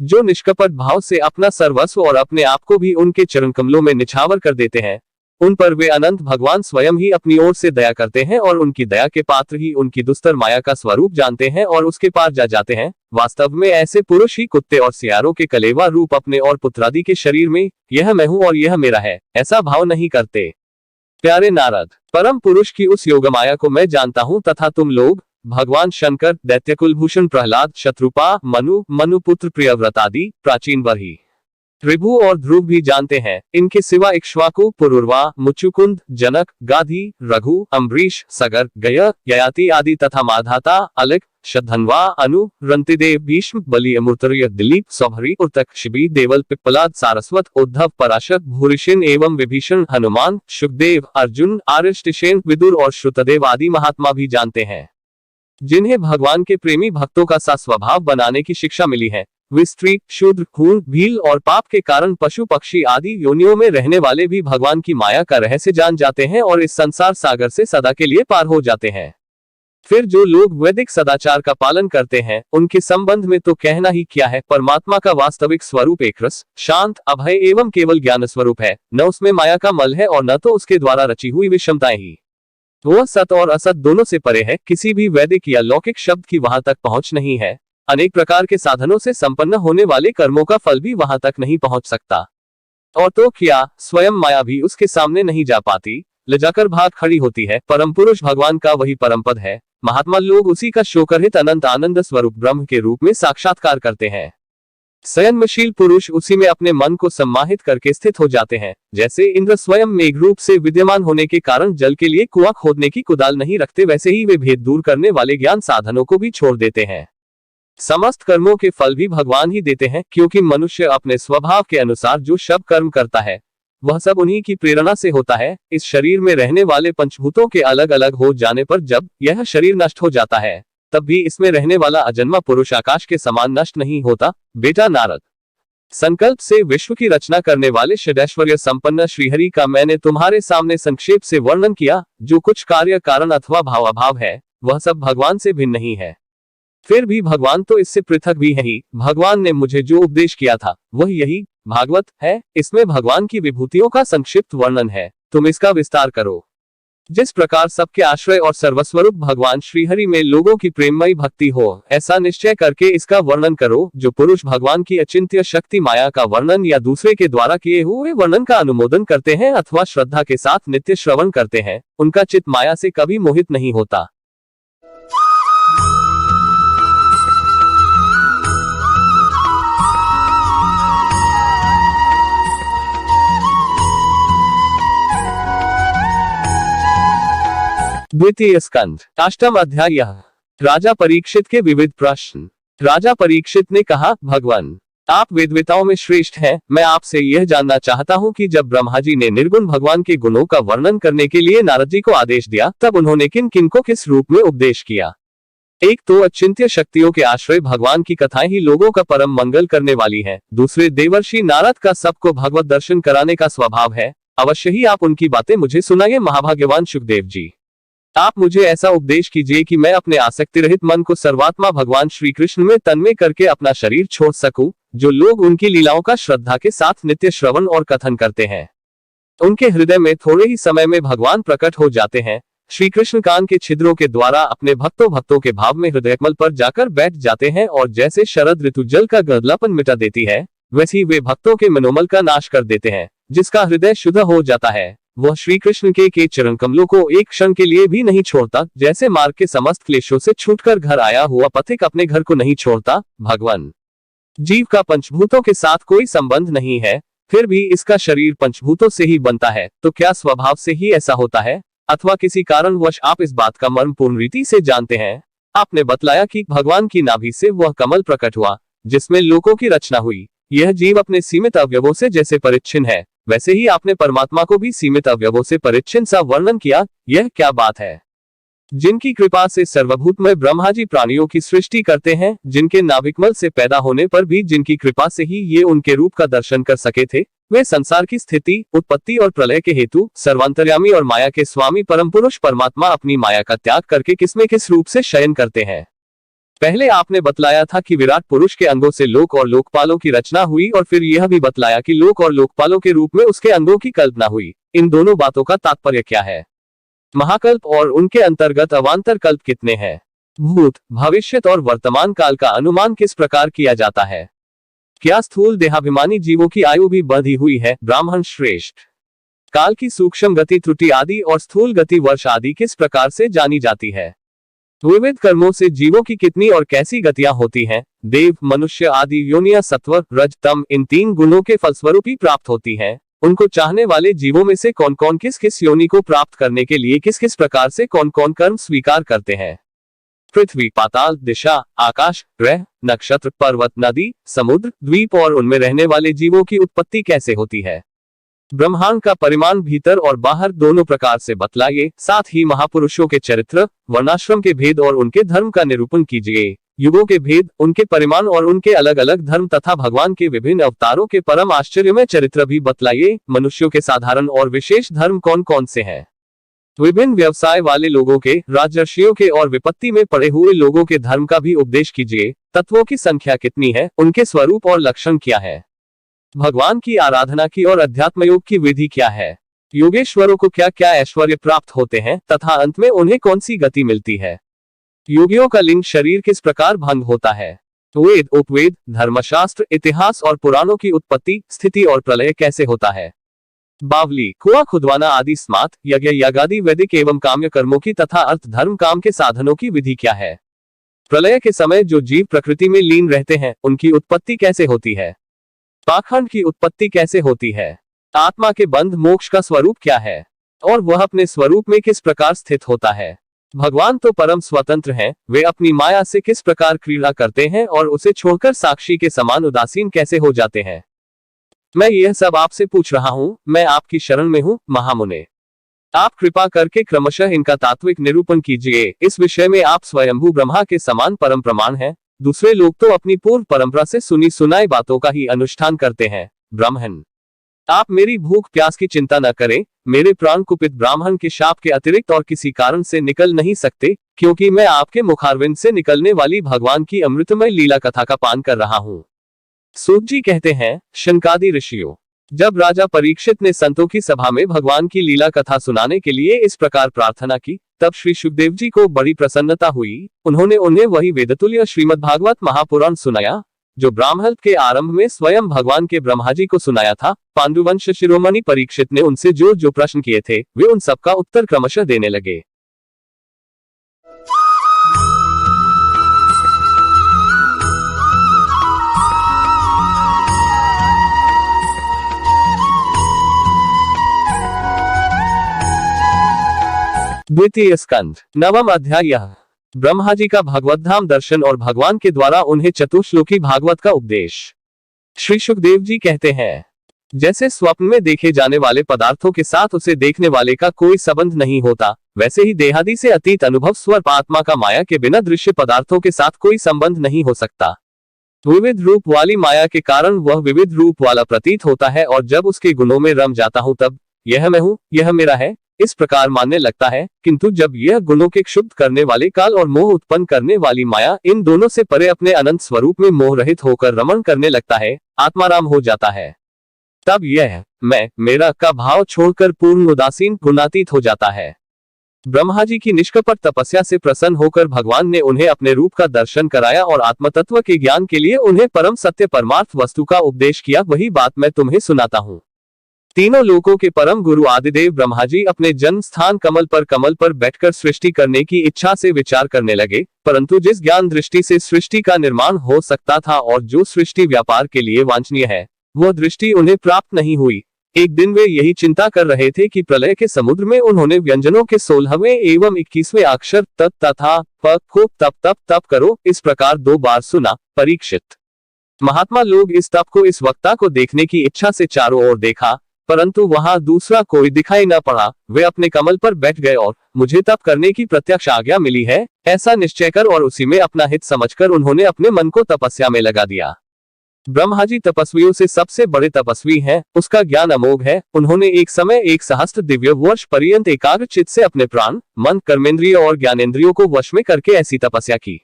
जो निष्कपट भाव से अपना सर्वस्व और अपने आप को भी उनके चरण कमलों में निछावर कर देते हैं, उन पर वे अनंत भगवान स्वयं ही अपनी ओर से दया करते हैं और उनकी दया के पात्र ही उनकी दुस्तर माया का स्वरूप जानते हैं और उसके पार जा जाते हैं। वास्तव में ऐसे पुरुष ही कुत्ते और सियारों के कलेवा रूप अपने और पुत्रादि के शरीर में यह मैं हूं और यह मेरा है ऐसा भाव नहीं करते। प्यारे नारद, परम पुरुष की उस योग माया को मैं जानता हूं तथा तुम लोग, भगवान शंकर, दैत्य कुलभूषण प्रहलाद, शत्रुपा, मनुपुत्र प्रियव्रत आदि प्राचीन बरही, ऋभु और ध्रुव भी जानते हैं। इनके सिवा इक्ष्वाकु, पुरुरवा, मुचुकुंद, जनक, गाधी, रघु, अम्बरीश, सगर, गय, ययाति आदि तथा माधाता, अलिक, शतधन्वा, अनु, रंतिदेव, भीष्म, बलि, अमृतर्य, दिलीप, सौभरी, उतक, शिबी, देवल, पिप्पलाद, सारस्वत, उद्धव, पराशर, भूरिशन एवं विभीषण, हनुमान, सुखदेव, अर्जुन, आरिष्टसेन, विदुर और श्रुतदेव आदि महात्मा भी जानते हैं, जिन्हें भगवान के प्रेमी भक्तों का सा स्वभाव बनाने की शिक्षा मिली है। वे स्त्री, शूद्र, खून, भील और पाप के कारण पशु पक्षी आदि योनियों में रहने वाले भी भगवान की माया का रहस्य जान जाते हैं और इस संसार सागर से सदा के लिए पार हो जाते हैं। फिर जो लोग वैदिक सदाचार का पालन करते हैं, उनके संबंध में तो कहना ही क्या है। परमात्मा का वास्तविक स्वरूप एक रस, शांत, अभय एवं केवल ज्ञान स्वरूप है। न उसमें माया का मल है और न तो उसके द्वारा रची हुई विषमताएं ही। वह सत और असत दोनों से परे है। किसी भी वैदिक या लौकिक शब्द की वहां तक पहुंच नहीं है। अनेक प्रकार के साधनों से संपन्न होने वाले कर्मों का फल भी वहां तक नहीं पहुंच सकता। और तो क्या, स्वयं माया भी उसके सामने नहीं जा पाती, लजाकर भाग खड़ी होती है। परम पुरुष भगवान का वही परम पद है। महात्मा लोग उसी का शोकरहित अनंत आनंद स्वरूप ब्रह्म के रूप में साक्षात्कार करते हैं। संयमशील पुरुष उसी में अपने मन को सम्माहित करके स्थित हो जाते हैं। जैसे इंद्र स्वयं मेघ रूप से विद्यमान होने के कारण जल के लिए कुआं खोदने की कुदाल नहीं रखते, वैसे ही वे भेद दूर करने वाले ज्ञान साधनों को भी छोड़ देते हैं। समस्त कर्मों के फल भी भगवान ही देते हैं, क्योंकि मनुष्य अपने स्वभाव के अनुसार जो सब कर्म करता है वह सब उन्हीं की प्रेरणा से होता है। इस शरीर में रहने वाले पंचभूतों के अलग अलग हो जाने पर जब यह शरीर नष्ट हो जाता है, तब भी इसमें रहने वाला अजन्मा पुरुष आकाश के समान नष्ट नहीं होता। बेटा नारद, संकल्प से विश्व की रचना करने वाले षडैश्वर्य संपन्न श्रीहरि का मैंने तुम्हारे सामने संक्षेप से वर्णन किया। जो कुछ कार्य कारण अथवा भाव अभाव है, वह सब भगवान से भिन्न नहीं है। फिर भी भगवान तो इससे पृथक भी है ही। भगवान ने मुझे जो उपदेश किया था वह यही भागवत है। इसमें भगवान की विभूतियों का संक्षिप्त वर्णन है। तुम इसका विस्तार करो। जिस प्रकार सबके आश्रय और सर्वस्वरूप भगवान श्रीहरि में लोगों की प्रेममयी भक्ति हो, ऐसा निश्चय करके इसका वर्णन करो। जो पुरुष भगवान की अचिंत्य शक्ति माया का वर्णन या दूसरे के द्वारा किए हुए वर्णन का अनुमोदन करते हैं अथवा श्रद्धा के साथ नित्य श्रवण करते हैं, उनका चित्त माया से कभी मोहित नहीं होता। द्वितीय स्कंध अष्टम अध्याय। राजा परीक्षित के विविध प्रश्न। राजा परीक्षित ने कहा, भगवान आप वेदवेताओं में श्रेष्ठ हैं। मैं आपसे यह जानना चाहता हूँ कि जब ब्रह्मा जी ने निर्गुण भगवान के गुणों का वर्णन करने के लिए नारद जी को आदेश दिया, तब उन्होंने किन किन को किस रूप में उपदेश किया। एक तो अचिंत्य शक्तियों के आश्रय भगवान की कथाएं ही लोगों का परम मंगल करने वाली हैं। दूसरे देवर्षि नारद का सबको भगवत दर्शन कराने का स्वभाव है। अवश्य ही आप उनकी बातें मुझे सुनाइए। महाभाग्यवान सुखदेव जी, आप मुझे ऐसा उपदेश कीजिए कि मैं अपने आसक्ति रहित मन को सर्वात्मा भगवान श्री कृष्ण में तन्मय करके अपना शरीर छोड़ सकूं। जो लोग उनकी लीलाओं का श्रद्धा के साथ नित्य श्रवण और कथन करते हैं, उनके हृदय में थोड़े ही समय में भगवान प्रकट हो जाते हैं। श्री कृष्ण कान के छिद्रों के द्वारा अपने भक्तों के भाव में हृदयकमल पर जाकर बैठ जाते हैं और जैसे शरद ऋतु जल का गदलापन मिटा देती है, वैसे ही वे भक्तों के मनोमल का नाश कर देते हैं। जिसका हृदय शुद्ध हो जाता है, वह श्री कृष्ण के चरण कमलों को एक क्षण के लिए भी नहीं छोड़ता। जैसे मार्ग के समस्त क्लेशों से छूटकर घर आया हुआ पथिक अपने घर को नहीं छोड़ता। भगवान जीव का पंचभूतों के साथ कोई संबंध नहीं है, फिर भी इसका शरीर पंचभूतों से ही बनता है। तो क्या स्वभाव से ही ऐसा होता है, अथवा किसी कारणवश आप इस बात का मर्म पूर्ण रीति से जानते हैं। आपने बतलाया कि भगवान की नाभि से वह कमल प्रकट हुआ जिसमें लोकों की रचना हुई। यह जीव अपने सीमित अवयवों से जैसे परिच्छिन्न है, वैसे ही आपने परमात्मा को भी सीमित अवयवों से परिच्छिन्न सा वर्णन किया। यह क्या बात है। जिनकी कृपा से सर्वभूतमय ब्रह्मा जी प्राणियों की सृष्टि करते हैं, जिनके नाभिकमल से पैदा होने पर भी जिनकी कृपा से ही ये उनके रूप का दर्शन कर सके थे, वे संसार की स्थिति, उत्पत्ति और प्रलय के हेतु सर्वांतर्यामी और माया के स्वामी परम पुरुष परमात्मा अपनी माया का त्याग करके किसमें किस रूप से शयन करते हैं। पहले आपने बतलाया था कि विराट पुरुष के अंगों से लोक और लोकपालों की रचना हुई, और फिर यह भी बतलाया कि लोक और लोकपालों के रूप में उसके अंगों की कल्पना हुई। इन दोनों बातों का तात्पर्य क्या है। महाकल्प और उनके अंतर्गत अवान्तर कल्प कितने हैं। भूत, भविष्यत और वर्तमान काल का अनुमान किस प्रकार किया जाता है। क्या स्थूल देहाभिमानी जीवों की आयु भी बढ़ी हुई है। ब्राह्मण श्रेष्ठ, काल की सूक्ष्म गति त्रुटि आदि और स्थूल गति वर्ष आदि किस प्रकार से जानी जाती है। विविध कर्मों से जीवों की कितनी और कैसी गतियां होती हैं। देव, मनुष्य आदि योनियां सत्वर, रज, तम इन तीन गुणों के फलस्वरूप ही प्राप्त होती हैं। उनको चाहने वाले जीवों में से कौन कौन किस किस योनि को प्राप्त करने के लिए किस किस प्रकार से कौन कौन कर्म स्वीकार करते हैं। पृथ्वी, पाताल, दिशा, आकाश, ग्रह, नक्षत्र, पर्वत, नदी, समुद्र, द्वीप और उनमें रहने वाले जीवों की उत्पत्ति कैसे होती है। ब्रह्मांड का परिमाण भीतर और बाहर दोनों प्रकार से बतलाइए। साथ ही महापुरुषों के चरित्र, वर्णाश्रम के भेद और उनके धर्म का निरूपण कीजिए। युगों के भेद, उनके परिमाण और उनके अलग अलग धर्म तथा भगवान के विभिन्न अवतारों के परम आश्चर्यमय चरित्र भी बतलाइए। मनुष्यों के साधारण और विशेष धर्म कौन कौन से हैं। विभिन्न व्यवसाय वाले लोगों के, राजर्षियों के और विपत्ति में पड़े हुए लोगों के धर्म का भी उपदेश कीजिए। तत्वों की संख्या कितनी है, उनके स्वरूप और लक्षण क्या है। भगवान की आराधना की और अध्यात्म योग की विधि क्या है। योगेश्वरों को क्या क्या ऐश्वर्य प्राप्त होते हैं तथा अंत में उन्हें कौन सी गति मिलती है। योगियों का लिंग शरीर किस प्रकार भंग होता है। वेद, उपवेद, धर्मशास्त्र, इतिहास और पुराणों की उत्पत्ति, स्थिति और प्रलय कैसे होता है। बावली, कुआं खुदवाना आदि स्मार्त, यज्ञ, यागादि वैदिक एवं काम्य कर्मों की तथा अर्थ धर्म काम के साधनों की विधि क्या है। प्रलय के समय जो जीव प्रकृति में लीन रहते हैं, उनकी उत्पत्ति कैसे होती है। पाखंड की उत्पत्ति कैसे होती है। आत्मा के बंध मोक्ष का स्वरूप क्या है और वह अपने स्वरूप में किस प्रकार स्थित होता है। भगवान तो परम स्वतंत्र हैं, वे अपनी माया से किस प्रकार क्रीड़ा करते हैं और उसे छोड़कर साक्षी के समान उदासीन कैसे हो जाते हैं। मैं यह सब आपसे पूछ रहा हूँ, मैं आपकी शरण में हूँ महामुने। आप कृपा करके क्रमशः इनका तात्विक निरूपण कीजिए। इस विषय में आप स्वयंभू ब्रह्मा के समान परम प्रमाण हैं। दूसरे लोग तो अपनी पूर्व परंपरा से सुनी सुनाई बातों का ही अनुष्ठान करते हैं। ब्राह्मण, आप मेरी भूख प्यास की चिंता न करें। मेरे प्राण कुपित ब्राह्मण के शाप के अतिरिक्त और किसी कारण से निकल नहीं सकते, क्योंकि मैं आपके मुखारविंद से निकलने वाली भगवान की अमृतमय लीला कथा का पान कर रहा हूँ। सूत जी कहते हैं, शनकादि ऋषियों, जब राजा परीक्षित ने संतों की सभा में भगवान की लीला कथा सुनाने के लिए इस प्रकार प्रार्थना की, तब श्री सुखदेव जी को बड़ी प्रसन्नता हुई। उन्होंने उन्हें वही वेदतुल्य श्रीमद् भागवत महापुराण सुनाया, जो ब्राह्मण के आरंभ में स्वयं भगवान के ब्रह्मा जी को सुनाया था। पांडुवंश शिरोमणि परीक्षित ने उनसे जो जो प्रश्न किए थे, वे उन सबका उत्तर क्रमशः देने लगे। द्वितीय स्कंध नवम अध्याय। ब्रह्मा जी का भगवत धाम दर्शन और भगवान के द्वारा उन्हें चतुश्लोकी भागवत का उपदेश। श्री सुखदेव जी कहते हैं, जैसे स्वप्न में देखे जाने वाले पदार्थों के साथ उसे देखने वाले का कोई संबंध नहीं होता, वैसे ही देहादि से अतीत अनुभव स्वरूप आत्मा का माया के बिना दृश्य पदार्थों के साथ कोई संबंध नहीं हो सकता। विविध रूप वाली माया के कारण वह विविध रूप वाला प्रतीत होता है, और जब उसके गुणों में रम जाता हूं तब यह मैं हूं, यह मेरा है, इस प्रकार मानने लगता है। किंतु जब यह गुणों के क्षुब्ध करने वाले काल और मोह उत्पन्न करने वाली माया इन दोनों से परे अपने अनंत स्वरूप में मोह रहित होकर रमण करने लगता है, आत्माराम हो जाता है, तब यह मैं मेरा का भाव छोड़कर पूर्ण उदासीन गुणातीत हो जाता है। ब्रह्मा जी की निष्कपट तपस्या से प्रसन्न होकर भगवान ने उन्हें अपने रूप का दर्शन कराया और आत्मतत्व के ज्ञान के लिए उन्हें परम सत्य परमार्थ वस्तु का उपदेश किया। वही बात मैं तुम्हें सुनाता हूँ। तीनों लोकों के परम गुरु आदिदेव ब्रह्मा जी अपने जन्म स्थान कमल पर बैठकर सृष्टि करने की इच्छा से विचार करने लगे, परंतु जिस ज्ञान दृष्टि से सृष्टि का निर्माण हो सकता था और जो सृष्टि व्यापार के लिए वांछनीय है, वह दृष्टि उन्हें प्राप्त नहीं हुई। एक दिन वे यही चिंता कर रहे थे कि प्रलय के समुद्र में उन्होंने व्यंजनों के 16वें एवं 21वें अक्षर तत् तथा प को तप करो इस प्रकार 2 बार सुना। परीक्षित महात्मा लोग इस तप को इस वक्ता को देखने की इच्छा से चारों ओर देखा, परंतु वहां दूसरा कोई दिखाई न पड़ा। वे अपने कमल पर बैठ गए और मुझे तप करने की प्रत्यक्ष आज्ञा मिली है, ऐसा निश्चय कर और उसी में अपना हित समझकर उन्होंने अपने मन को तपस्या में लगा दिया। ब्रह्मा जी तपस्वियों से सबसे बड़े तपस्वी हैं, उसका ज्ञान अमोघ है। उन्होंने एक समय 1 सहस्त्र दिव्य वर्ष पर्यंत एकाग्र चित्त से अपने प्राण, मन, कर्मेंद्रिय और ज्ञानेंद्रियों को वश में करके ऐसी तपस्या की,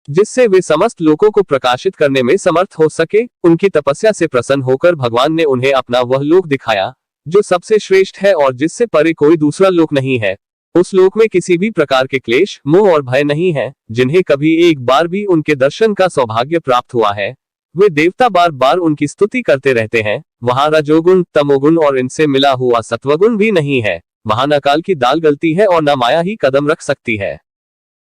जिससे वे समस्त लोकों को प्रकाशित करने में समर्थ हो सके। उनकी तपस्या से प्रसन्न होकर भगवान ने उन्हें अपना वह लोक दिखाया, जो सबसे श्रेष्ठ है और जिससे परे कोई दूसरा लोक नहीं है। उस लोक में किसी भी प्रकार के क्लेश, मोह और भय नहीं है। जिन्हें कभी एक बार भी उनके दर्शन का सौभाग्य प्राप्त हुआ है, वे देवता बार बार उनकी स्तुति करते रहते हैं। वहां रजोगुण, तमोगुण और इनसे मिला हुआ सत्वगुण भी नहीं है। वहां न काल की दाल गलती है और न माया ही कदम रख सकती है।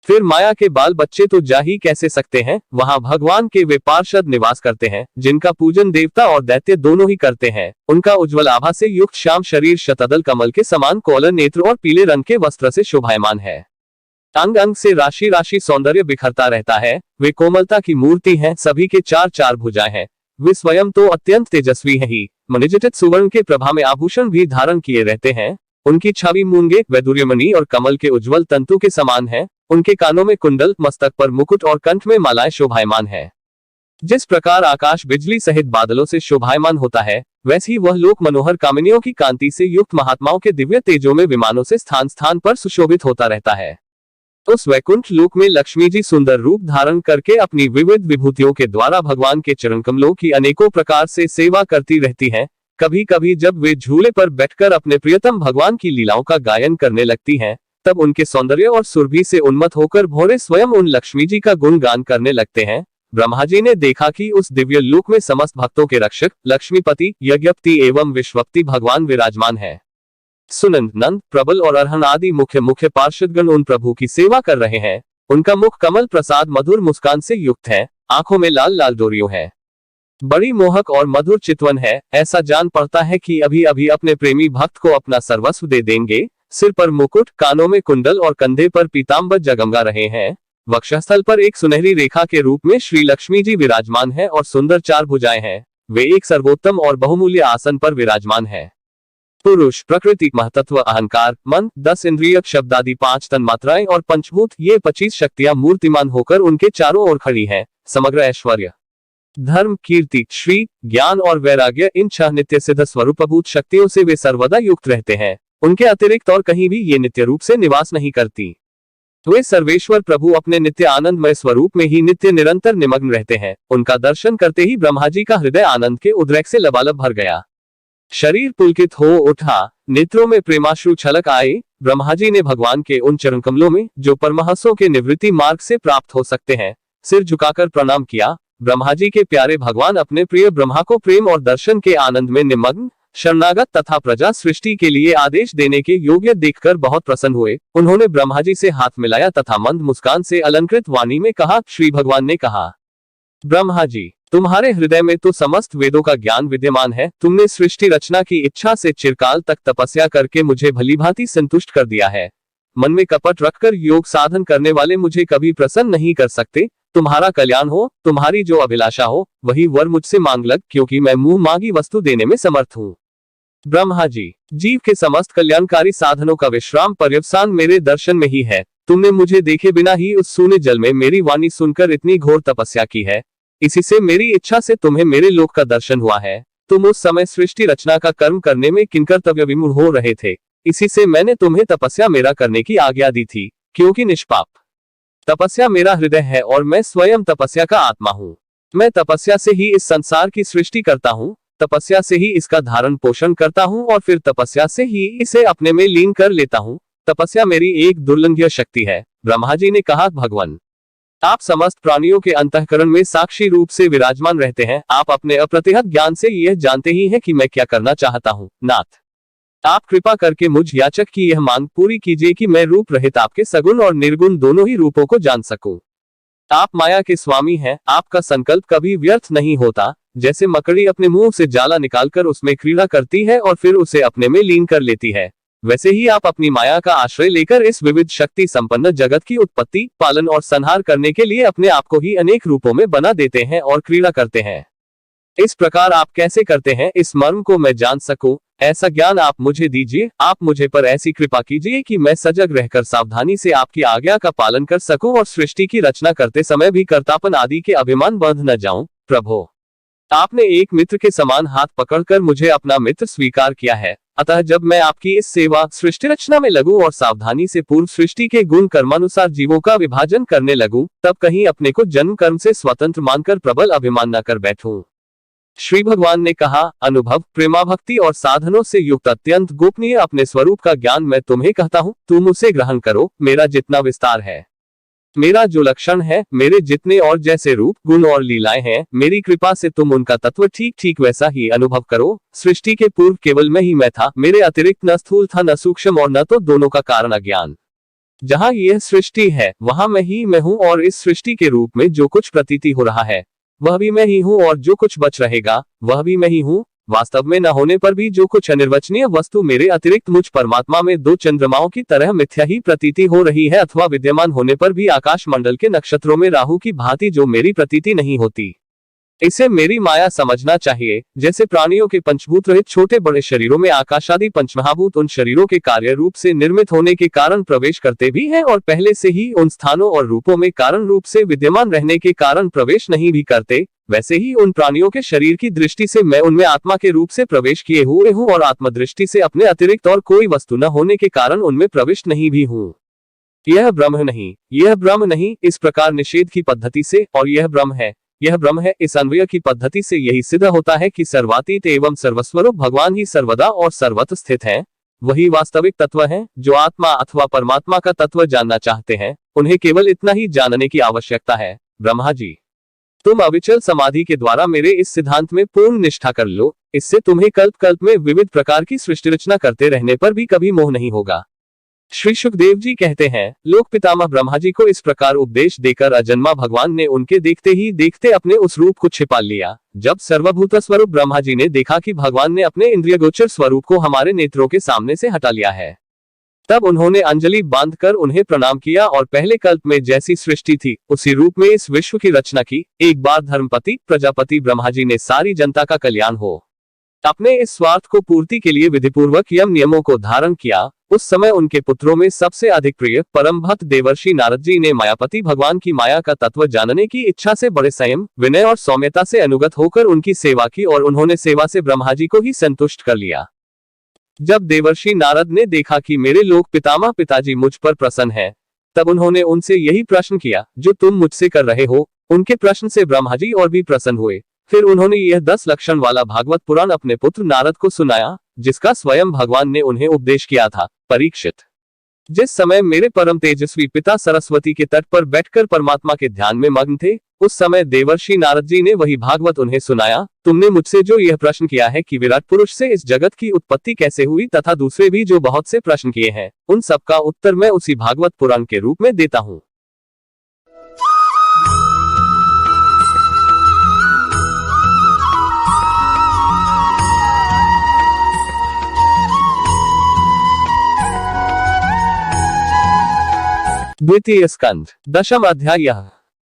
फिर माया के बाल बच्चे तो जा ही कैसे सकते हैं। वहां भगवान के वे पार्षद निवास करते हैं, जिनका पूजन देवता और दैत्य दोनों ही करते हैं। उनका उज्ज्वल आभा से युक्त श्याम शरीर शतदल कमल के समान कोमल नेत्र और पीले रंग के वस्त्र से शोभायमान है। अंग अंग से राशि राशि सौंदर्य बिखरता रहता है। वे कोमलता की मूर्ति हैं, सभी के 4 भुजाएं हैं। वे स्वयं तो अत्यंत तेजस्वी है ही, मणिजटित सुवर्ण के प्रभा में आभूषण भी धारण किए रहते हैं। उनकी छवि मूंगे, वैदुर्यमणि और कमल के उज्ज्वल तंतु के समान है। उनके कानों में कुंडल, मस्तक पर मुकुट और कंठ में मालाएं शोभायमान है। जिस प्रकार आकाश बिजली सहित बादलों से शोभायमान होता है, वैसे ही वह लोक मनोहर कामिनियों की कांति से युक्त महात्माओं के दिव्य तेजों में विमानों से स्थान स्थान पर सुशोभित होता रहता है। उस वैकुंठ लोक में लक्ष्मी जी सुंदर रूप धारण करके अपनी विविध विभूतियों के द्वारा भगवान के चरण कमलों की अनेकों प्रकार से सेवा करती रहती हैं। कभी कभी जब वे झूले पर बैठकर अपने प्रियतम भगवान की लीलाओं का गायन करने लगती हैं, तब उनके सौंदर्य और सुरभि से उन्मत्त होकर भोरे स्वयं उन लक्ष्मी जी का गुणगान करने लगते हैं। ब्रह्मा जी ने देखा कि उस दिव्य लोक में समस्त भक्तों के रक्षक, लक्ष्मीपति, यज्ञपति एवं विश्वपति भगवान विराजमान है। सुनंद, नंद, प्रबल और अरहन आदि मुख्य पार्षदगण उन प्रभु की सेवा कर रहे हैं। उनका मुख कमल प्रसाद मधुर मुस्कान से युक्त है, आंखों में लाल लाल डोरियों है, बड़ी मोहक और मधुर चितवन है। ऐसा जान पड़ता है कि अभी अभी अपने प्रेमी भक्त को अपना सर्वस्व दे देंगे। सिर पर मुकुट, कानों में कुंडल और कंधे पर पीतांबर जगमगा रहे हैं। वक्षस्थल पर एक सुनहरी रेखा के रूप में श्री लक्ष्मी जी विराजमान है और सुंदर 4 भुजाएं हैं। वे एक सर्वोत्तम और बहुमूल्य आसन पर विराजमान है। पुरुष, प्रकृति, महतत्व, अहंकार, मन, 10 इंद्रिय, शब्द आदि 5 तन्मात्राएं और पंचभूत, ये 25 शक्तियां मूर्तिमान होकर उनके चारों ओर खड़ी हैं। समग्र ऐश्वर्य, धर्म, कीर्ति, श्री, ज्ञान और वैराग्य, इन 6 नित्य सिद्ध स्वरूपभूत शक्तियों से वे सर्वदा युक्त रहते हैं। उनके अतिरिक्त और कहीं भी ये नित्य रूप से निवास नहीं करती। वे सर्वेश्वर प्रभु अपने नित्य आनंदमय स्वरूप में ही नित्य निरंतर निमग्न रहते हैं। उनका दर्शन करते ही ब्रह्मा जी का हृदय आनंद के उद्रेक से लबालब भर गया। शरीर पुलकित हो उठा, नेत्रों में प्रेमाश्रु छलक आए। ब्रह्मा जी ने भगवान के उन चरण कमलों में जो परमहंसों के निवृत्ति मार्ग से प्राप्त हो सकते हैं, सिर झुकाकर प्रणाम किया। ब्रह्मा जी के प्यारे भगवान अपने प्रिय ब्रह्मा को प्रेम और दर्शन के आनंद में निमग्न, शरणागत तथा प्रजा सृष्टि के लिए आदेश देने के योग्य देखकर बहुत प्रसन्न हुए। उन्होंने ब्रह्मा जी से हाथ मिलाया तथा मंद मुस्कान से अलंकृत वाणी में कहा। श्री भगवान ने कहा, ब्रह्मा जी, तुम्हारे हृदय में तो समस्त वेदों का ज्ञान विद्यमान है। तुमने सृष्टि रचना की इच्छा से चिरकाल तक तपस्या करके मुझे भलीभांति संतुष्ट कर दिया है। मन में कपट रखकर योग साधन करने वाले मुझे कभी प्रसन्न नहीं कर सकते। तुम्हारा कल्याण हो, तुम्हारी जो अभिलाषा हो वही वर मुझसे मांग लग, क्योंकि मैं मुंह मांगी वस्तु देने में समर्थ हूँ। ब्रह्मा जी, जीव के समस्त कल्याणकारी साधनों का विश्राम पर्यवसान मेरे दर्शन में ही है। तुमने मुझे देखे बिना ही उस सूने जल में मेरी वाणी सुनकर इतनी घोर तपस्या की है। इसी से मेरी इच्छा से तुम्हें मेरे लोक का दर्शन हुआ है। तुम उस समय सृष्टि रचना का कर्म करने में किंकर्तव्य विमूढ़ हो रहे थे। इसी से मैंने तुम्हें तपस्या मेरा करने की आज्ञा दी थी, क्योंकि निष्पाप तपस्या मेरा हृदय है और मैं स्वयं तपस्या का आत्मा हूँ। मैं तपस्या से ही इस संसार की सृष्टि करता हूँ, तपस्या से ही इसका धारण पोषण करता हूँ और फिर तपस्या से ही इसे अपने में लीन कर लेता हूँ। तपस्या मेरी एक दुर्लंघ्य शक्ति है। ब्रह्मा जी ने कहा, भगवान, आप समस्त प्राणियों के अंतःकरण में साक्षी रूप से विराजमान रहते हैं। आप अपने अप्रतिहत ज्ञान से यह जानते ही हैं कि मैं क्या करना चाहता हूँ। नाथ, आप कृपा करके मुझ याचक की यह मांग पूरी कीजिए कि मैं रूप रहित आपके सगुण और निर्गुण दोनों ही रूपों को जान सकूं। आप माया के स्वामी हैं, आपका संकल्प कभी व्यर्थ नहीं होता। जैसे मकड़ी अपने मुंह से जाला निकालकर उसमें क्रीड़ा करती है और फिर उसे अपने में लीन कर लेती है, वैसे ही आप अपनी माया का आश्रय लेकर इस विविध शक्ति संपन्न जगत की उत्पत्ति, पालन और संहार करने के लिए अपने आप को ही अनेक रूपों में बना देते हैं और क्रीड़ा करते हैं। इस प्रकार आप कैसे करते हैं, इस मर्म को मैं जान सकूं, ऐसा ज्ञान आप मुझे दीजिए। आप मुझे पर ऐसी कृपा कीजिए कि मैं सजग रहकर सावधानी से आपकी आज्ञा का पालन कर सकूं और सृष्टि की रचना करते समय भी कर्तापन आदि के अभिमान बंध न जाऊं। प्रभु, आपने एक मित्र के समान हाथ पकड़कर मुझे अपना मित्र स्वीकार किया है, अतः जब मैं आपकी इस सेवा सृष्टि रचना में लगूं और सावधानी से पूर्व सृष्टि के गुण कर्मानुसार जीवों का विभाजन करने लगूं, तब कहीं अपने को जन्म कर्म से स्वतंत्र मानकर प्रबल अभिमान न कर बैठूं। श्री भगवान ने कहा, अनुभव, प्रेमा भक्ति और साधनों से युक्त अत्यंत गोपनीय अपने स्वरूप का ज्ञान मैं तुम्हें कहता हूँ, तुम उसे ग्रहण करो। मेरा जितना विस्तार है, मेरा जो लक्षण है, मेरे जितने और जैसे रूप, गुण और लीलाएं हैं, मेरी कृपा से तुम उनका तत्व ठीक ठीक वैसा ही अनुभव करो। सृष्टि के पूर्व केवल मैं था, मेरे अतिरिक्त न स्थूल था न सूक्ष्म और न तो दोनों का कारण अज्ञान। जहाँ यह सृष्टि है वहाँ मैं ही मैं हूँ और इस सृष्टि के रूप में जो कुछ प्रतीति हो रहा है वह भी मैं ही हूँ और जो कुछ बच रहेगा वह भी मैं ही हूँ। वास्तव में न होने पर भी जो कुछ अनिर्वचनीय वस्तु मेरे अतिरिक्त मुझ परमात्मा में दो चंद्रमाओं की तरह मिथ्या ही प्रतीति हो रही है, अथवा विद्यमान होने पर भी आकाश मंडल के नक्षत्रों में राहु की भांति जो मेरी प्रतीति नहीं होती, इसे मेरी माया समझना चाहिए। जैसे प्राणियों के पंचभूत रहित छोटे बड़े शरीरों में आकाशादि पंचमहाभूत उन शरीरों के कार्य रूप से निर्मित होने के कारण प्रवेश करते भी हैं और पहले से ही उन स्थानों और रूपों में कारण रूप से विद्यमान रहने के कारण प्रवेश नहीं भी करते, वैसे ही उन प्राणियों के शरीर की दृष्टि से मैं उनमें आत्मा के रूप से प्रवेश किए हुए हूँ और आत्मदृष्टि से अपने अतिरिक्त और कोई वस्तु न होने के कारण उनमें प्रविष्ट नहीं भी हूँ। यह ब्रह्म नहीं, यह ब्रह्म नहीं, इस प्रकार निषेध की पद्धति से और यह ब्रह्म है, यह ब्रह्म है, इस अन्वय की पद्धति से यही सिद्ध होता है कि सर्वातीत एवं सर्वस्वरूप भगवान ही सर्वदा और सर्वत्र स्थित है। वही वास्तविक तत्व है। जो आत्मा अथवा परमात्मा का तत्व जानना चाहते हैं उन्हें केवल इतना ही जानने की आवश्यकता है। ब्रह्मा जी, तुम अविचल समाधि के द्वारा मेरे इस सिद्धांत में पूर्ण निष्ठा कर लो, इससे तुम्हें कल्प कल्प में विविध प्रकार की सृष्टि रचना करते रहने पर भी कभी मोह नहीं होगा। श्री सुखदेव जी कहते हैं, लोक पितामह ब्रह्मा जी को इस प्रकार उपदेश देकर अजन्मा भगवान ने उनके देखते ही देखते अपने उस रूप को छिपा लिया। जब सर्वभूत स्वरूप ब्रह्मा जी ने देखा कि भगवान ने अपने इंद्रिय गोचर स्वरूप को हमारे नेत्रों के सामने से हटा लिया है, तब उन्होंने अंजलि बांधकर उन्हें प्रणाम किया और पहले कल्प में जैसी सृष्टि थी उसी रूप में इस विश्व की रचना की। एक बार धर्मपति प्रजापति ब्रह्मा जी ने सारी जनता का कल्याण हो अपने इस स्वार्थ को पूर्ति के लिए विधिपूर्वक यम नियमों को धारण किया। उस समय उनके पुत्रों में सबसे अधिक प्रिय परम भक्त देवर्षि नारद जी ने मायापति भगवान की माया का तत्व जानने की इच्छा से बड़े संयम, विनय और सौम्यता से अनुगत होकर उनकी सेवा की और उन्होंने सेवा से ब्रह्मा जी को ही संतुष्ट कर लिया। जब देवर्षि नारद ने देखा कि मेरे लोक पितामह पिताजी मुझ पर प्रसन्न हैं, तब उन्होंने उनसे यही प्रश्न किया जो तुम मुझसे कर रहे हो। उनके प्रश्न से ब्रह्मा जी और भी प्रसन्न हुए। फिर उन्होंने यह 10 लक्षण वाला भागवत पुराण अपने पुत्र नारद को सुनाया, जिसका स्वयं भगवान ने उन्हें उपदेश किया था। परीक्षित, जिस समय मेरे परम तेजस्वी पिता सरस्वती के तट पर बैठकर परमात्मा के ध्यान में मग्न थे, उस समय देवर्षि नारद जी ने वही भागवत उन्हें सुनाया। तुमने मुझसे जो यह प्रश्न किया है कि विराट पुरुष से इस जगत की उत्पत्ति कैसे हुई, तथा दूसरे भी जो बहुत से प्रश्न किए हैं, उन सबका उत्तर मैं उसी भागवत पुराण के रूप में देता हूँ। द्वितीय स्कंध, दशम अध्याय।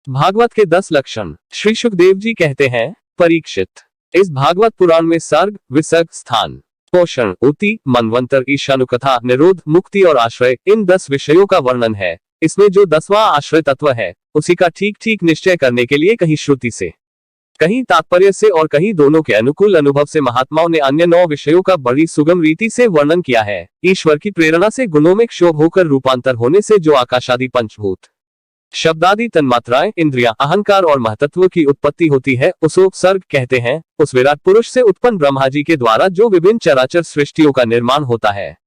भागवत के 10 लक्षण। श्री सुखदेव जी कहते हैं, परीक्षित, इस भागवत पुराण में सर्ग, विसर्ग, स्थान, पोषण, उति, मनवंतर, ईशानुकथा, निरोध, मुक्ति और आश्रय, इन 10 विषयों का वर्णन है। इसमें जो 10वां आश्रय तत्व है, उसी का ठीक ठीक निश्चय करने के लिए कहीं श्रुति से, कहीं तात्पर्य से और कहीं दोनों के अनुकूल अनुभव से महात्माओं ने अन्य 9 विषयों का बड़ी सुगम रीति से वर्णन किया है। ईश्वर की प्रेरणा से गुणों में क्षोभ होकर रूपांतर होने से जो आकाशादि पंचभूत, शब्दादि तन्मात्राएं, इंद्रियां, अहंकार और महतत्व की उत्पत्ति होती है, उसको सर्ग कहते हैं। उस विराट पुरुष से उत्पन्न ब्रह्मा जी के द्वारा जो विभिन्न चराचर सृष्टियों का निर्माण होता है,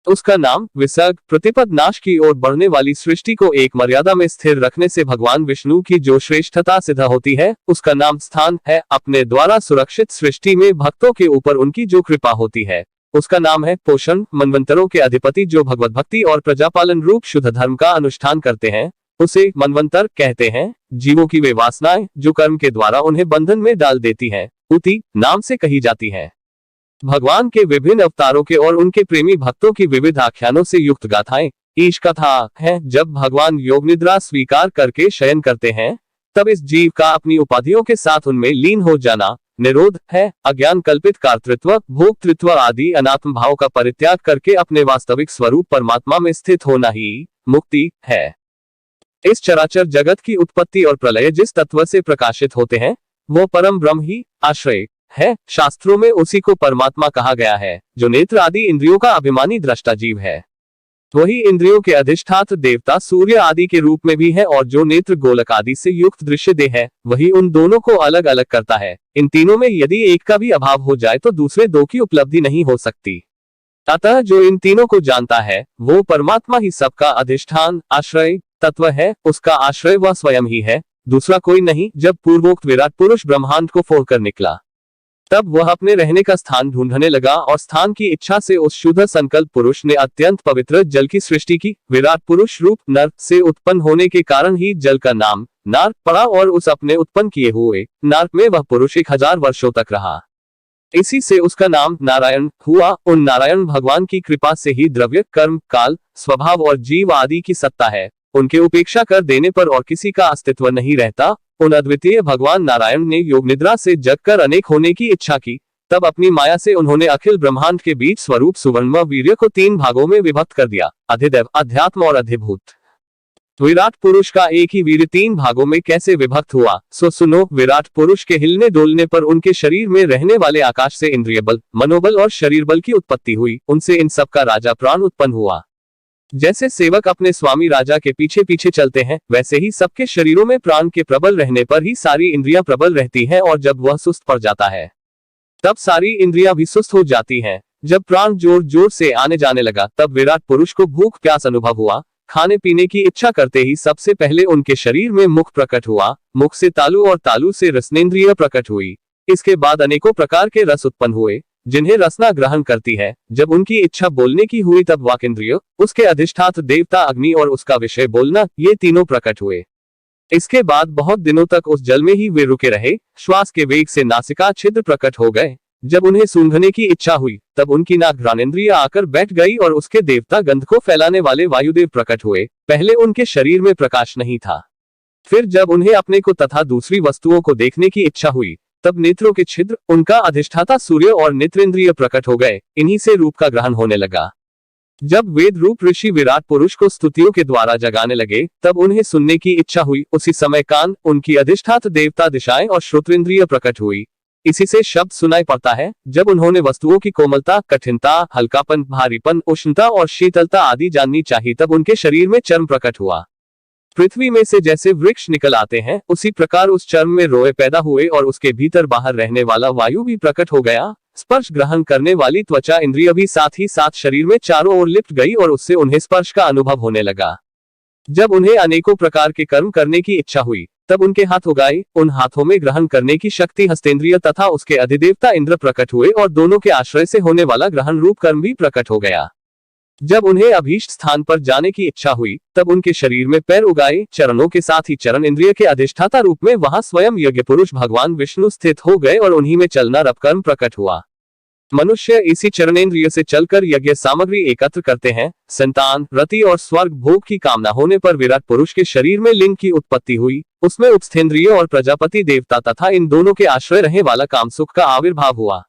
उसका नाम विसर्ग। प्रतिपद नाश की ओर बढ़ने वाली सृष्टि को एक मर्यादा में स्थिर रखने से भगवान विष्णु की जो श्रेष्ठता सिद्ध होती है, उसका नाम स्थान है। अपने द्वारा सुरक्षित सृष्टि में भक्तों के ऊपर उनकी जो कृपा होती है, उसका नाम है पोषण। मनवंतरों के अधिपति जो भगवत भक्ति और प्रजापालन रूप शुद्ध धर्म का अनुष्ठान करते हैं, उसे मनवंतर कहते हैं। जीवों की वे वासनाएं जो कर्म के द्वारा उन्हें बंधन में डाल देती हैं, उति नाम से कही जाती है। भगवान के विभिन्न अवतारों के और उनके प्रेमी भक्तों की विविध आख्यानों से युक्त गाथाएं ईश कथा है। जब भगवान योग निद्रा स्वीकार करके शयन करते हैं, तब इस जीव का अपनी उपाधियों के साथ उनमें लीन हो जाना निरोध है। अज्ञान कल्पित कर्तृत्व, भोक्तृत्व आदि अनात्म भाव का परित्याग करके अपने वास्तविक स्वरूप परमात्मा में स्थित होना ही मुक्ति है। इस चराचर जगत की उत्पत्ति और प्रलय जिस तत्व से प्रकाशित होते हैं, वो परम ब्रह्म ही आश्रय है। शास्त्रों में उसी को परमात्मा कहा गया है, जो नेत्र आदि इंद्रियों का अभिमानी दृष्टा जीव है। वही इंद्रियों के अधिष्ठात्र देवता सूर्य आदि के रूप में भी है, और जो नेत्र गोलक आदि से युक्त दृश्य देह है, वही उन दोनों को अलग अलग करता है। इन तीनों में यदि एक का भी अभाव हो जाए तो दूसरे दो की उपलब्धि नहीं हो सकती। अतः जो इन तीनों को जानता है, वो परमात्मा ही सबका अधिष्ठान आश्रय तत्व है। उसका आश्रय वह स्वयं ही है, दूसरा कोई नहीं। जब पूर्वोक्त विराट पुरुष ब्रह्मांड को फोड़कर निकला, तब वह अपने रहने का स्थान ढूंढने लगा, और स्थान की इच्छा से उस शुद्ध संकल्प पुरुष ने अत्यंत पवित्र जल की सृष्टि की। विराट पुरुष रूप नर से उत्पन्न होने के कारण ही जल का नाम नार पड़ा, और उस अपने उत्पन्न किए हुए नार में वह पुरुष 1000 वर्षों तक रहा। इसी से उसका नाम नारायण हुआ। उन नारायण भगवान की कृपा से ही द्रव्य, कर्म, काल, स्वभाव और जीव आदि की सत्ता है। उनके उपेक्षा कर देने पर और किसी का अस्तित्व नहीं रहता। उन अद्वितीय भगवान नारायण ने योग निद्रा से जगकर अनेक होने की इच्छा की। तब अपनी माया से उन्होंने अखिल ब्रह्मांड के बीच स्वरूप सुवर्ण वीर्य को 3 भागों में विभक्त कर दिया, अधिदैव, अध्यात्म और अधिभूत। विराट पुरुष का एक ही वीर्य 3 भागों में कैसे विभक्त हुआ, सो सुनो। विराट पुरुष के हिलने डोलने पर उनके शरीर में रहने वाले आकाश से इंद्रिय बल, मनोबल और शरीर बल की उत्पत्ति हुई। उनसे इन सब का राजा प्राण उत्पन्न हुआ। जैसे सेवक अपने स्वामी राजा के पीछे पीछे चलते हैं, वैसे ही सबके शरीरों में प्राण के प्रबल रहने पर ही सारी इंद्रियां प्रबल रहती हैं, और जब वह सुस्त पड़ जाता है, तब सारी इंद्रियां भी सुस्त हो जाती हैं। जब प्राण जोर जोर से आने जाने लगा, तब विराट पुरुष को भूख प्यास अनुभव हुआ। खाने पीने की इच्छा करते ही सबसे पहले उनके शरीर में मुख प्रकट हुआ। मुख से तालु और तालु से रसनेन्द्रिय प्रकट हुई। इसके बाद अनेकों प्रकार के रस उत्पन्न हुए, जिन्हें रसना ग्रहण करती है। जब उनकी इच्छा बोलने की हुई, तब वाक इंद्रिय, उसके अधिष्ठात्र देवता अग्नि और उसका विषय बोलना, ये तीनों प्रकट हुए। इसके बाद बहुत दिनों तक उस जल में ही वे रुके रहे। श्वास के वेग से नासिका छिद्र प्रकट हो गए। जब उन्हें सूंघने की इच्छा हुई, तब उनकी नाक घ्राणेन्द्रिय आकर बैठ गई, और उसके देवता गंध को फैलाने वाले वायुदेव प्रकट हुए। पहले उनके शरीर में प्रकाश नहीं था। फिर जब उन्हें अपने को तथा दूसरी वस्तुओं को देखने की इच्छा हुई, तब नेत्रों के छिद्र, उनका अधिष्ठाता सूर्य और नेत्रेंद्रिय प्रकट हो गए। इन्हीं से रूप का ग्रहण होने लगा। जब वेद रूप ऋषि विराट पुरुष को स्तुतियों के द्वारा जगाने लगे, तब उन्हें सुनने की इच्छा हुई। उसी समय कान, उनकी अधिष्ठात देवता दिशाएं और श्रोत्रेंद्रिय प्रकट हुई। इसी से शब्द सुनाई पड़ता है। जब उन्होंने वस्तुओं की कोमलता, कठिनता, हल्कापन, भारीपन, उष्णता और शीतलता आदि जाननी चाहिए, तब उनके शरीर में चर्म प्रकट हुआ। पृथ्वी में से जैसे वृक्ष निकल आते हैं, उसी प्रकार उस चर्म में रोए पैदा हुए और उसके भीतर बाहर रहने वाला वायु भी प्रकट हो गया। स्पर्श ग्रहण करने वाली त्वचा इंद्रिय भी साथ ही साथ शरीर में चारों ओर लिपट गई और उससे उन्हें स्पर्श का अनुभव होने लगा। जब उन्हें अनेकों प्रकार के कर्म करने की इच्छा हुई, तब उनके हाथ उगाए। उन हाथों में ग्रहण करने की शक्ति हस्तेंद्रिय तथा उसके अधिदेवता इंद्र प्रकट हुए और दोनों के आश्रय से होने वाला ग्रहण रूप कर्म भी प्रकट हो गया। जब उन्हें अभीष्ट स्थान पर जाने की इच्छा हुई, तब उनके शरीर में पैर उगाए। चरणों के साथ ही चरण इंद्रिय के अधिष्ठाता रूप में वहां स्वयं यज्ञ पुरुष भगवान विष्णु स्थित हो गए और उन्हीं में चलना रप कर्म प्रकट हुआ। मनुष्य इसी चरणेन्द्रिय से चलकर यज्ञ सामग्री एकत्र करते हैं। संतान, रति और स्वर्ग भोग की कामना होने पर विराट पुरुष के शरीर में लिंग की उत्पत्ति हुई। उसमें उपस्थेंद्रिय और प्रजापति देवता तथा इन दोनों के आश्रय रहे वाला काम सुख का आविर्भाव हुआ।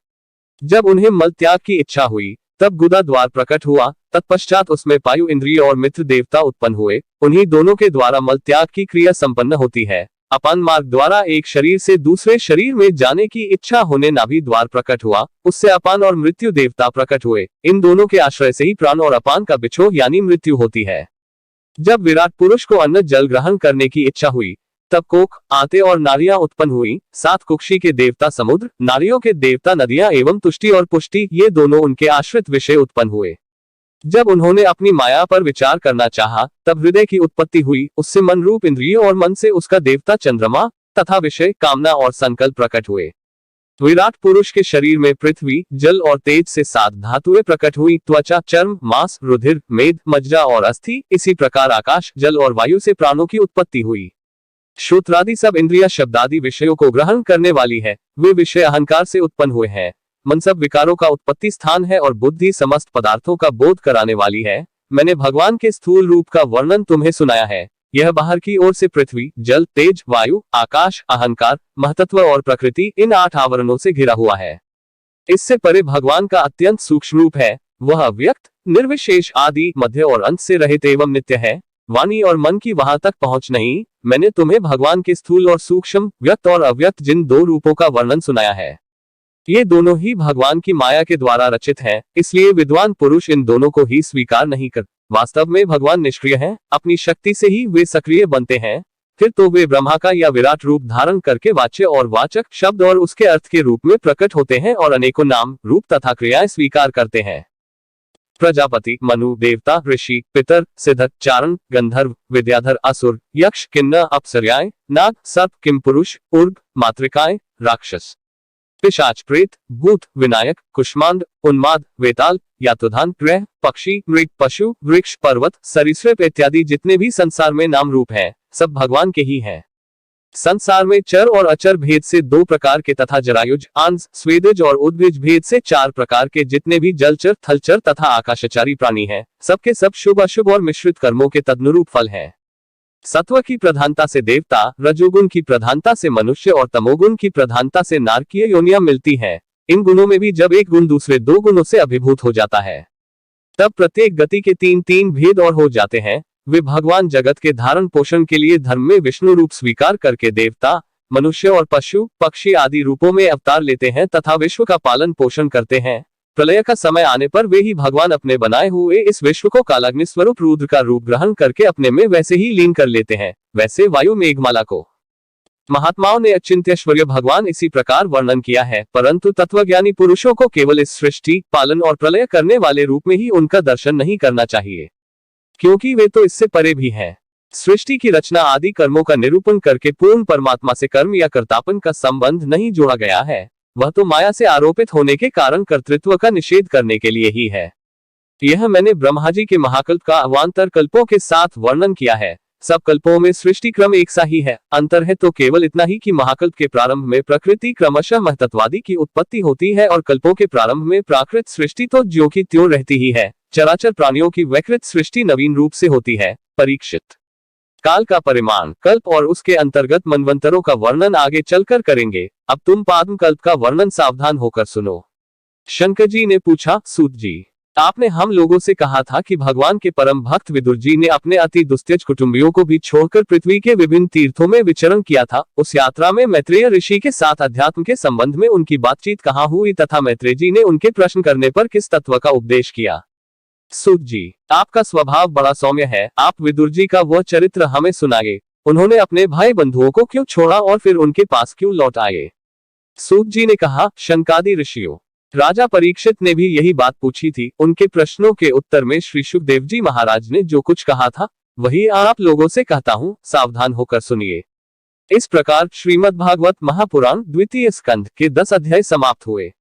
जब उन्हें मल त्याग की इच्छा हुई, तब गुदा द्वार प्रकट हुआ। तत्पश्चात उसमें पायु इंद्रिय और मित्र देवता उत्पन्न हुए। उन्हीं दोनों के द्वारा मल त्याग की क्रिया संपन्न होती है। अपान मार्ग द्वारा एक शरीर से दूसरे शरीर में जाने की इच्छा होने नाभि द्वार प्रकट हुआ। उससे अपान और मृत्यु देवता प्रकट हुए। इन दोनों के आश्रय से ही प्राण और अपान का बिछोह यानी मृत्यु होती है। जब विराट पुरुष को अन्न जल ग्रहण करने की इच्छा हुई, तब कोक, आते और नारियां उत्पन्न हुई। सात कुक्षी के देवता समुद्र, नारियों के देवता नदियां एवं तुष्टि और पुष्टि, ये दोनों उनके आश्रित विषय उत्पन्न हुए। जब उन्होंने अपनी माया पर विचार करना चाहा, तब हृदय की उत्पत्ति हुई। उससे मन रूप इंद्रिय और मन से उसका देवता चंद्रमा तथा विषय, कामना और संकल्प प्रकट हुए। विराट पुरुष के शरीर में पृथ्वी, जल और तेज से सात धातुएं प्रकट हुई। त्वचा, चर्म, मांस, रुधिर, मेद, मज्जा और अस्थि। इसी प्रकार आकाश, जल और वायु से प्राणों की उत्पत्ति हुई। श्रोत्रादि सब इंद्रिया शब्दादि विषयों को ग्रहण करने वाली है। वे विषय अहंकार से उत्पन्न हुए हैं। मन सब विकारों का उत्पत्ति स्थान है और बुद्धि समस्त पदार्थों का बोध कराने वाली है। मैंने भगवान के स्थूल रूप का वर्णन तुम्हें सुनाया है। यह बाहर की ओर से पृथ्वी, जल, तेज, वायु, आकाश, अहंकार, महतत्व और प्रकृति, इन 8 आवरणों से घिरा हुआ है। इससे परे भगवान का अत्यंत सूक्ष्म रूप है। वह अव्यक्त, निर्विशेष, आदि, मध्य और अंत से रहित एवं नित्य है। वाणी और मन की वहां तक पहुंच नहीं। मैंने तुम्हें भगवान के स्थूल और सूक्ष्म, व्यक्त और अव्यक्त जिन 2 रूपों का वर्णन सुनाया है, ये दोनों ही भगवान की माया के द्वारा रचित हैं। इसलिए विद्वान पुरुष इन दोनों को ही स्वीकार नहीं कर। वास्तव में भगवान निष्क्रिय हैं। अपनी शक्ति से ही वे सक्रिय बनते हैं। फिर तो वे ब्रह्मा का या विराट रूप धारण करके वाच्य और वाचक शब्द और उसके अर्थ के रूप में प्रकट होते हैं और अनेकों नाम, रूप तथा क्रियाएं स्वीकार करते हैं। प्रजापति, मनु, देवता, ऋषि, पितर, सिद्धक, चारण, गंधर्व, विद्याधर, असुर, यक्ष, किन्नर, अप्सराएं, नाग, सर्प, किमपुरुष, उर्ग, मातृकाएं, राक्षस, पिशाच, प्रेत, भूत, विनायक, कुष्मांड, उन्माद, वेताल, यातुधान, ग्रह, पक्षी, मृग, पशु, वृक्ष, पर्वत, सरीसृप इत्यादि जितने भी संसार में नाम रूप हैं, सब भगवान के ही हैं। संसार में चर और अचर भेद से 2 प्रकार के तथा जरायुज, आंस, स्वेदज और उद्भिज भेद से 4 प्रकार के जितने भी जलचर, थलचर तथा आकाशचारी प्राणी हैं, सबके सब शुभ अशुभ और मिश्रित कर्मों के तदनुरूप फल हैं। सत्व की प्रधानता से देवता, रजोगुण की प्रधानता से मनुष्य और तमोगुण की प्रधानता से नारकीय योनियां मिलती हैं। इन गुणों में भी जब एक गुण दूसरे 2 गुणों से अभिभूत हो जाता है, तब प्रत्येक गति के 3-3 भेद और हो जाते हैं। वे भगवान जगत के धारण पोषण के लिए धर्म में विष्णु रूप स्वीकार करके देवता, मनुष्य और पशु, पक्षी आदि रूपों में अवतार लेते हैं तथा विश्व का पालन पोषण करते हैं। प्रलय का समय आने पर वे ही भगवान अपने बनाए हुए इस विश्व को कालाग्नि स्वरूप रुद्र का रूप ग्रहण करके अपने में वैसे ही लीन कर लेते हैं, वैसे वायु मेघमाला को। महात्माओं ने अचिंत्यश्वर्य भगवान इसी प्रकार वर्णन किया है, परंतु तत्वज्ञानी पुरुषों को केवल इस सृष्टि, पालन और प्रलय करने वाले रूप में ही उनका दर्शन नहीं करना चाहिए, क्योंकि वे तो इससे परे भी हैं। सृष्टि की रचना आदि कर्मों का निरूपण करके पूर्ण परमात्मा से कर्म या कर्तापन का संबंध नहीं जोड़ा गया है। वह तो माया से आरोपित होने के कारण कर्तृत्व का निषेध करने के लिए ही है। यह मैंने ब्रह्मा जी के महाकल्प का अवान्तर कल्पों के साथ वर्णन किया है। सब कल्पों में सृष्टि क्रम एक सा ही है, अंतर है तो केवल इतना ही कि महाकल्प के प्रारंभ में प्रकृति क्रमशः महतत्वादी की उत्पत्ति होती है और कल्पों के प्रारंभ में प्राकृत सृष्टि तो ज्यों की त्यों रहती ही है। चराचर प्राणियों की वैकृत सृष्टि नवीन रूप से होती है। परीक्षित, काल का परिमाण, कल्प और उसके अंतर्गत मनवंतरों का वर्णन आगे चलकर करेंगे। अब तुम पाद्म कल्प का वर्णन सावधान होकर सुनो। शंकर जी ने पूछा, सूत जी, आपने हम लोगों से कहा था कि भगवान के परम भक्त विदुर जी ने अपने अति दुस्त्यज कुटुंबियों को भी छोड़कर पृथ्वी के विभिन्न तीर्थों में विचरण किया था। उस यात्रा में मैत्रेय ऋषि के साथ अध्यात्म के संबंध में उनकी बातचीत कहाँ हुई तथा मैत्रेय जी ने उनके प्रश्न करने पर किस तत्व का उपदेश किया। सूत जी, आपका स्वभाव बड़ा सौम्य है, आप विदुर जी का वह चरित्र हमें सुनाइए। उन्होंने अपने भाई बंधुओं को क्यों छोड़ा और फिर उनके पास क्यों लौट आए? सूत जी ने कहा, शंकादि ऋषियों, राजा परीक्षित ने भी यही बात पूछी थी। उनके प्रश्नों के उत्तर में श्री शुकदेव जी महाराज ने जो कुछ कहा था वही आप लोगों से कहता हूँ, सावधान होकर सुनिए। इस प्रकार श्रीमद् भागवत महापुराण द्वितीय स्कंध के 10 अध्याय समाप्त हुए।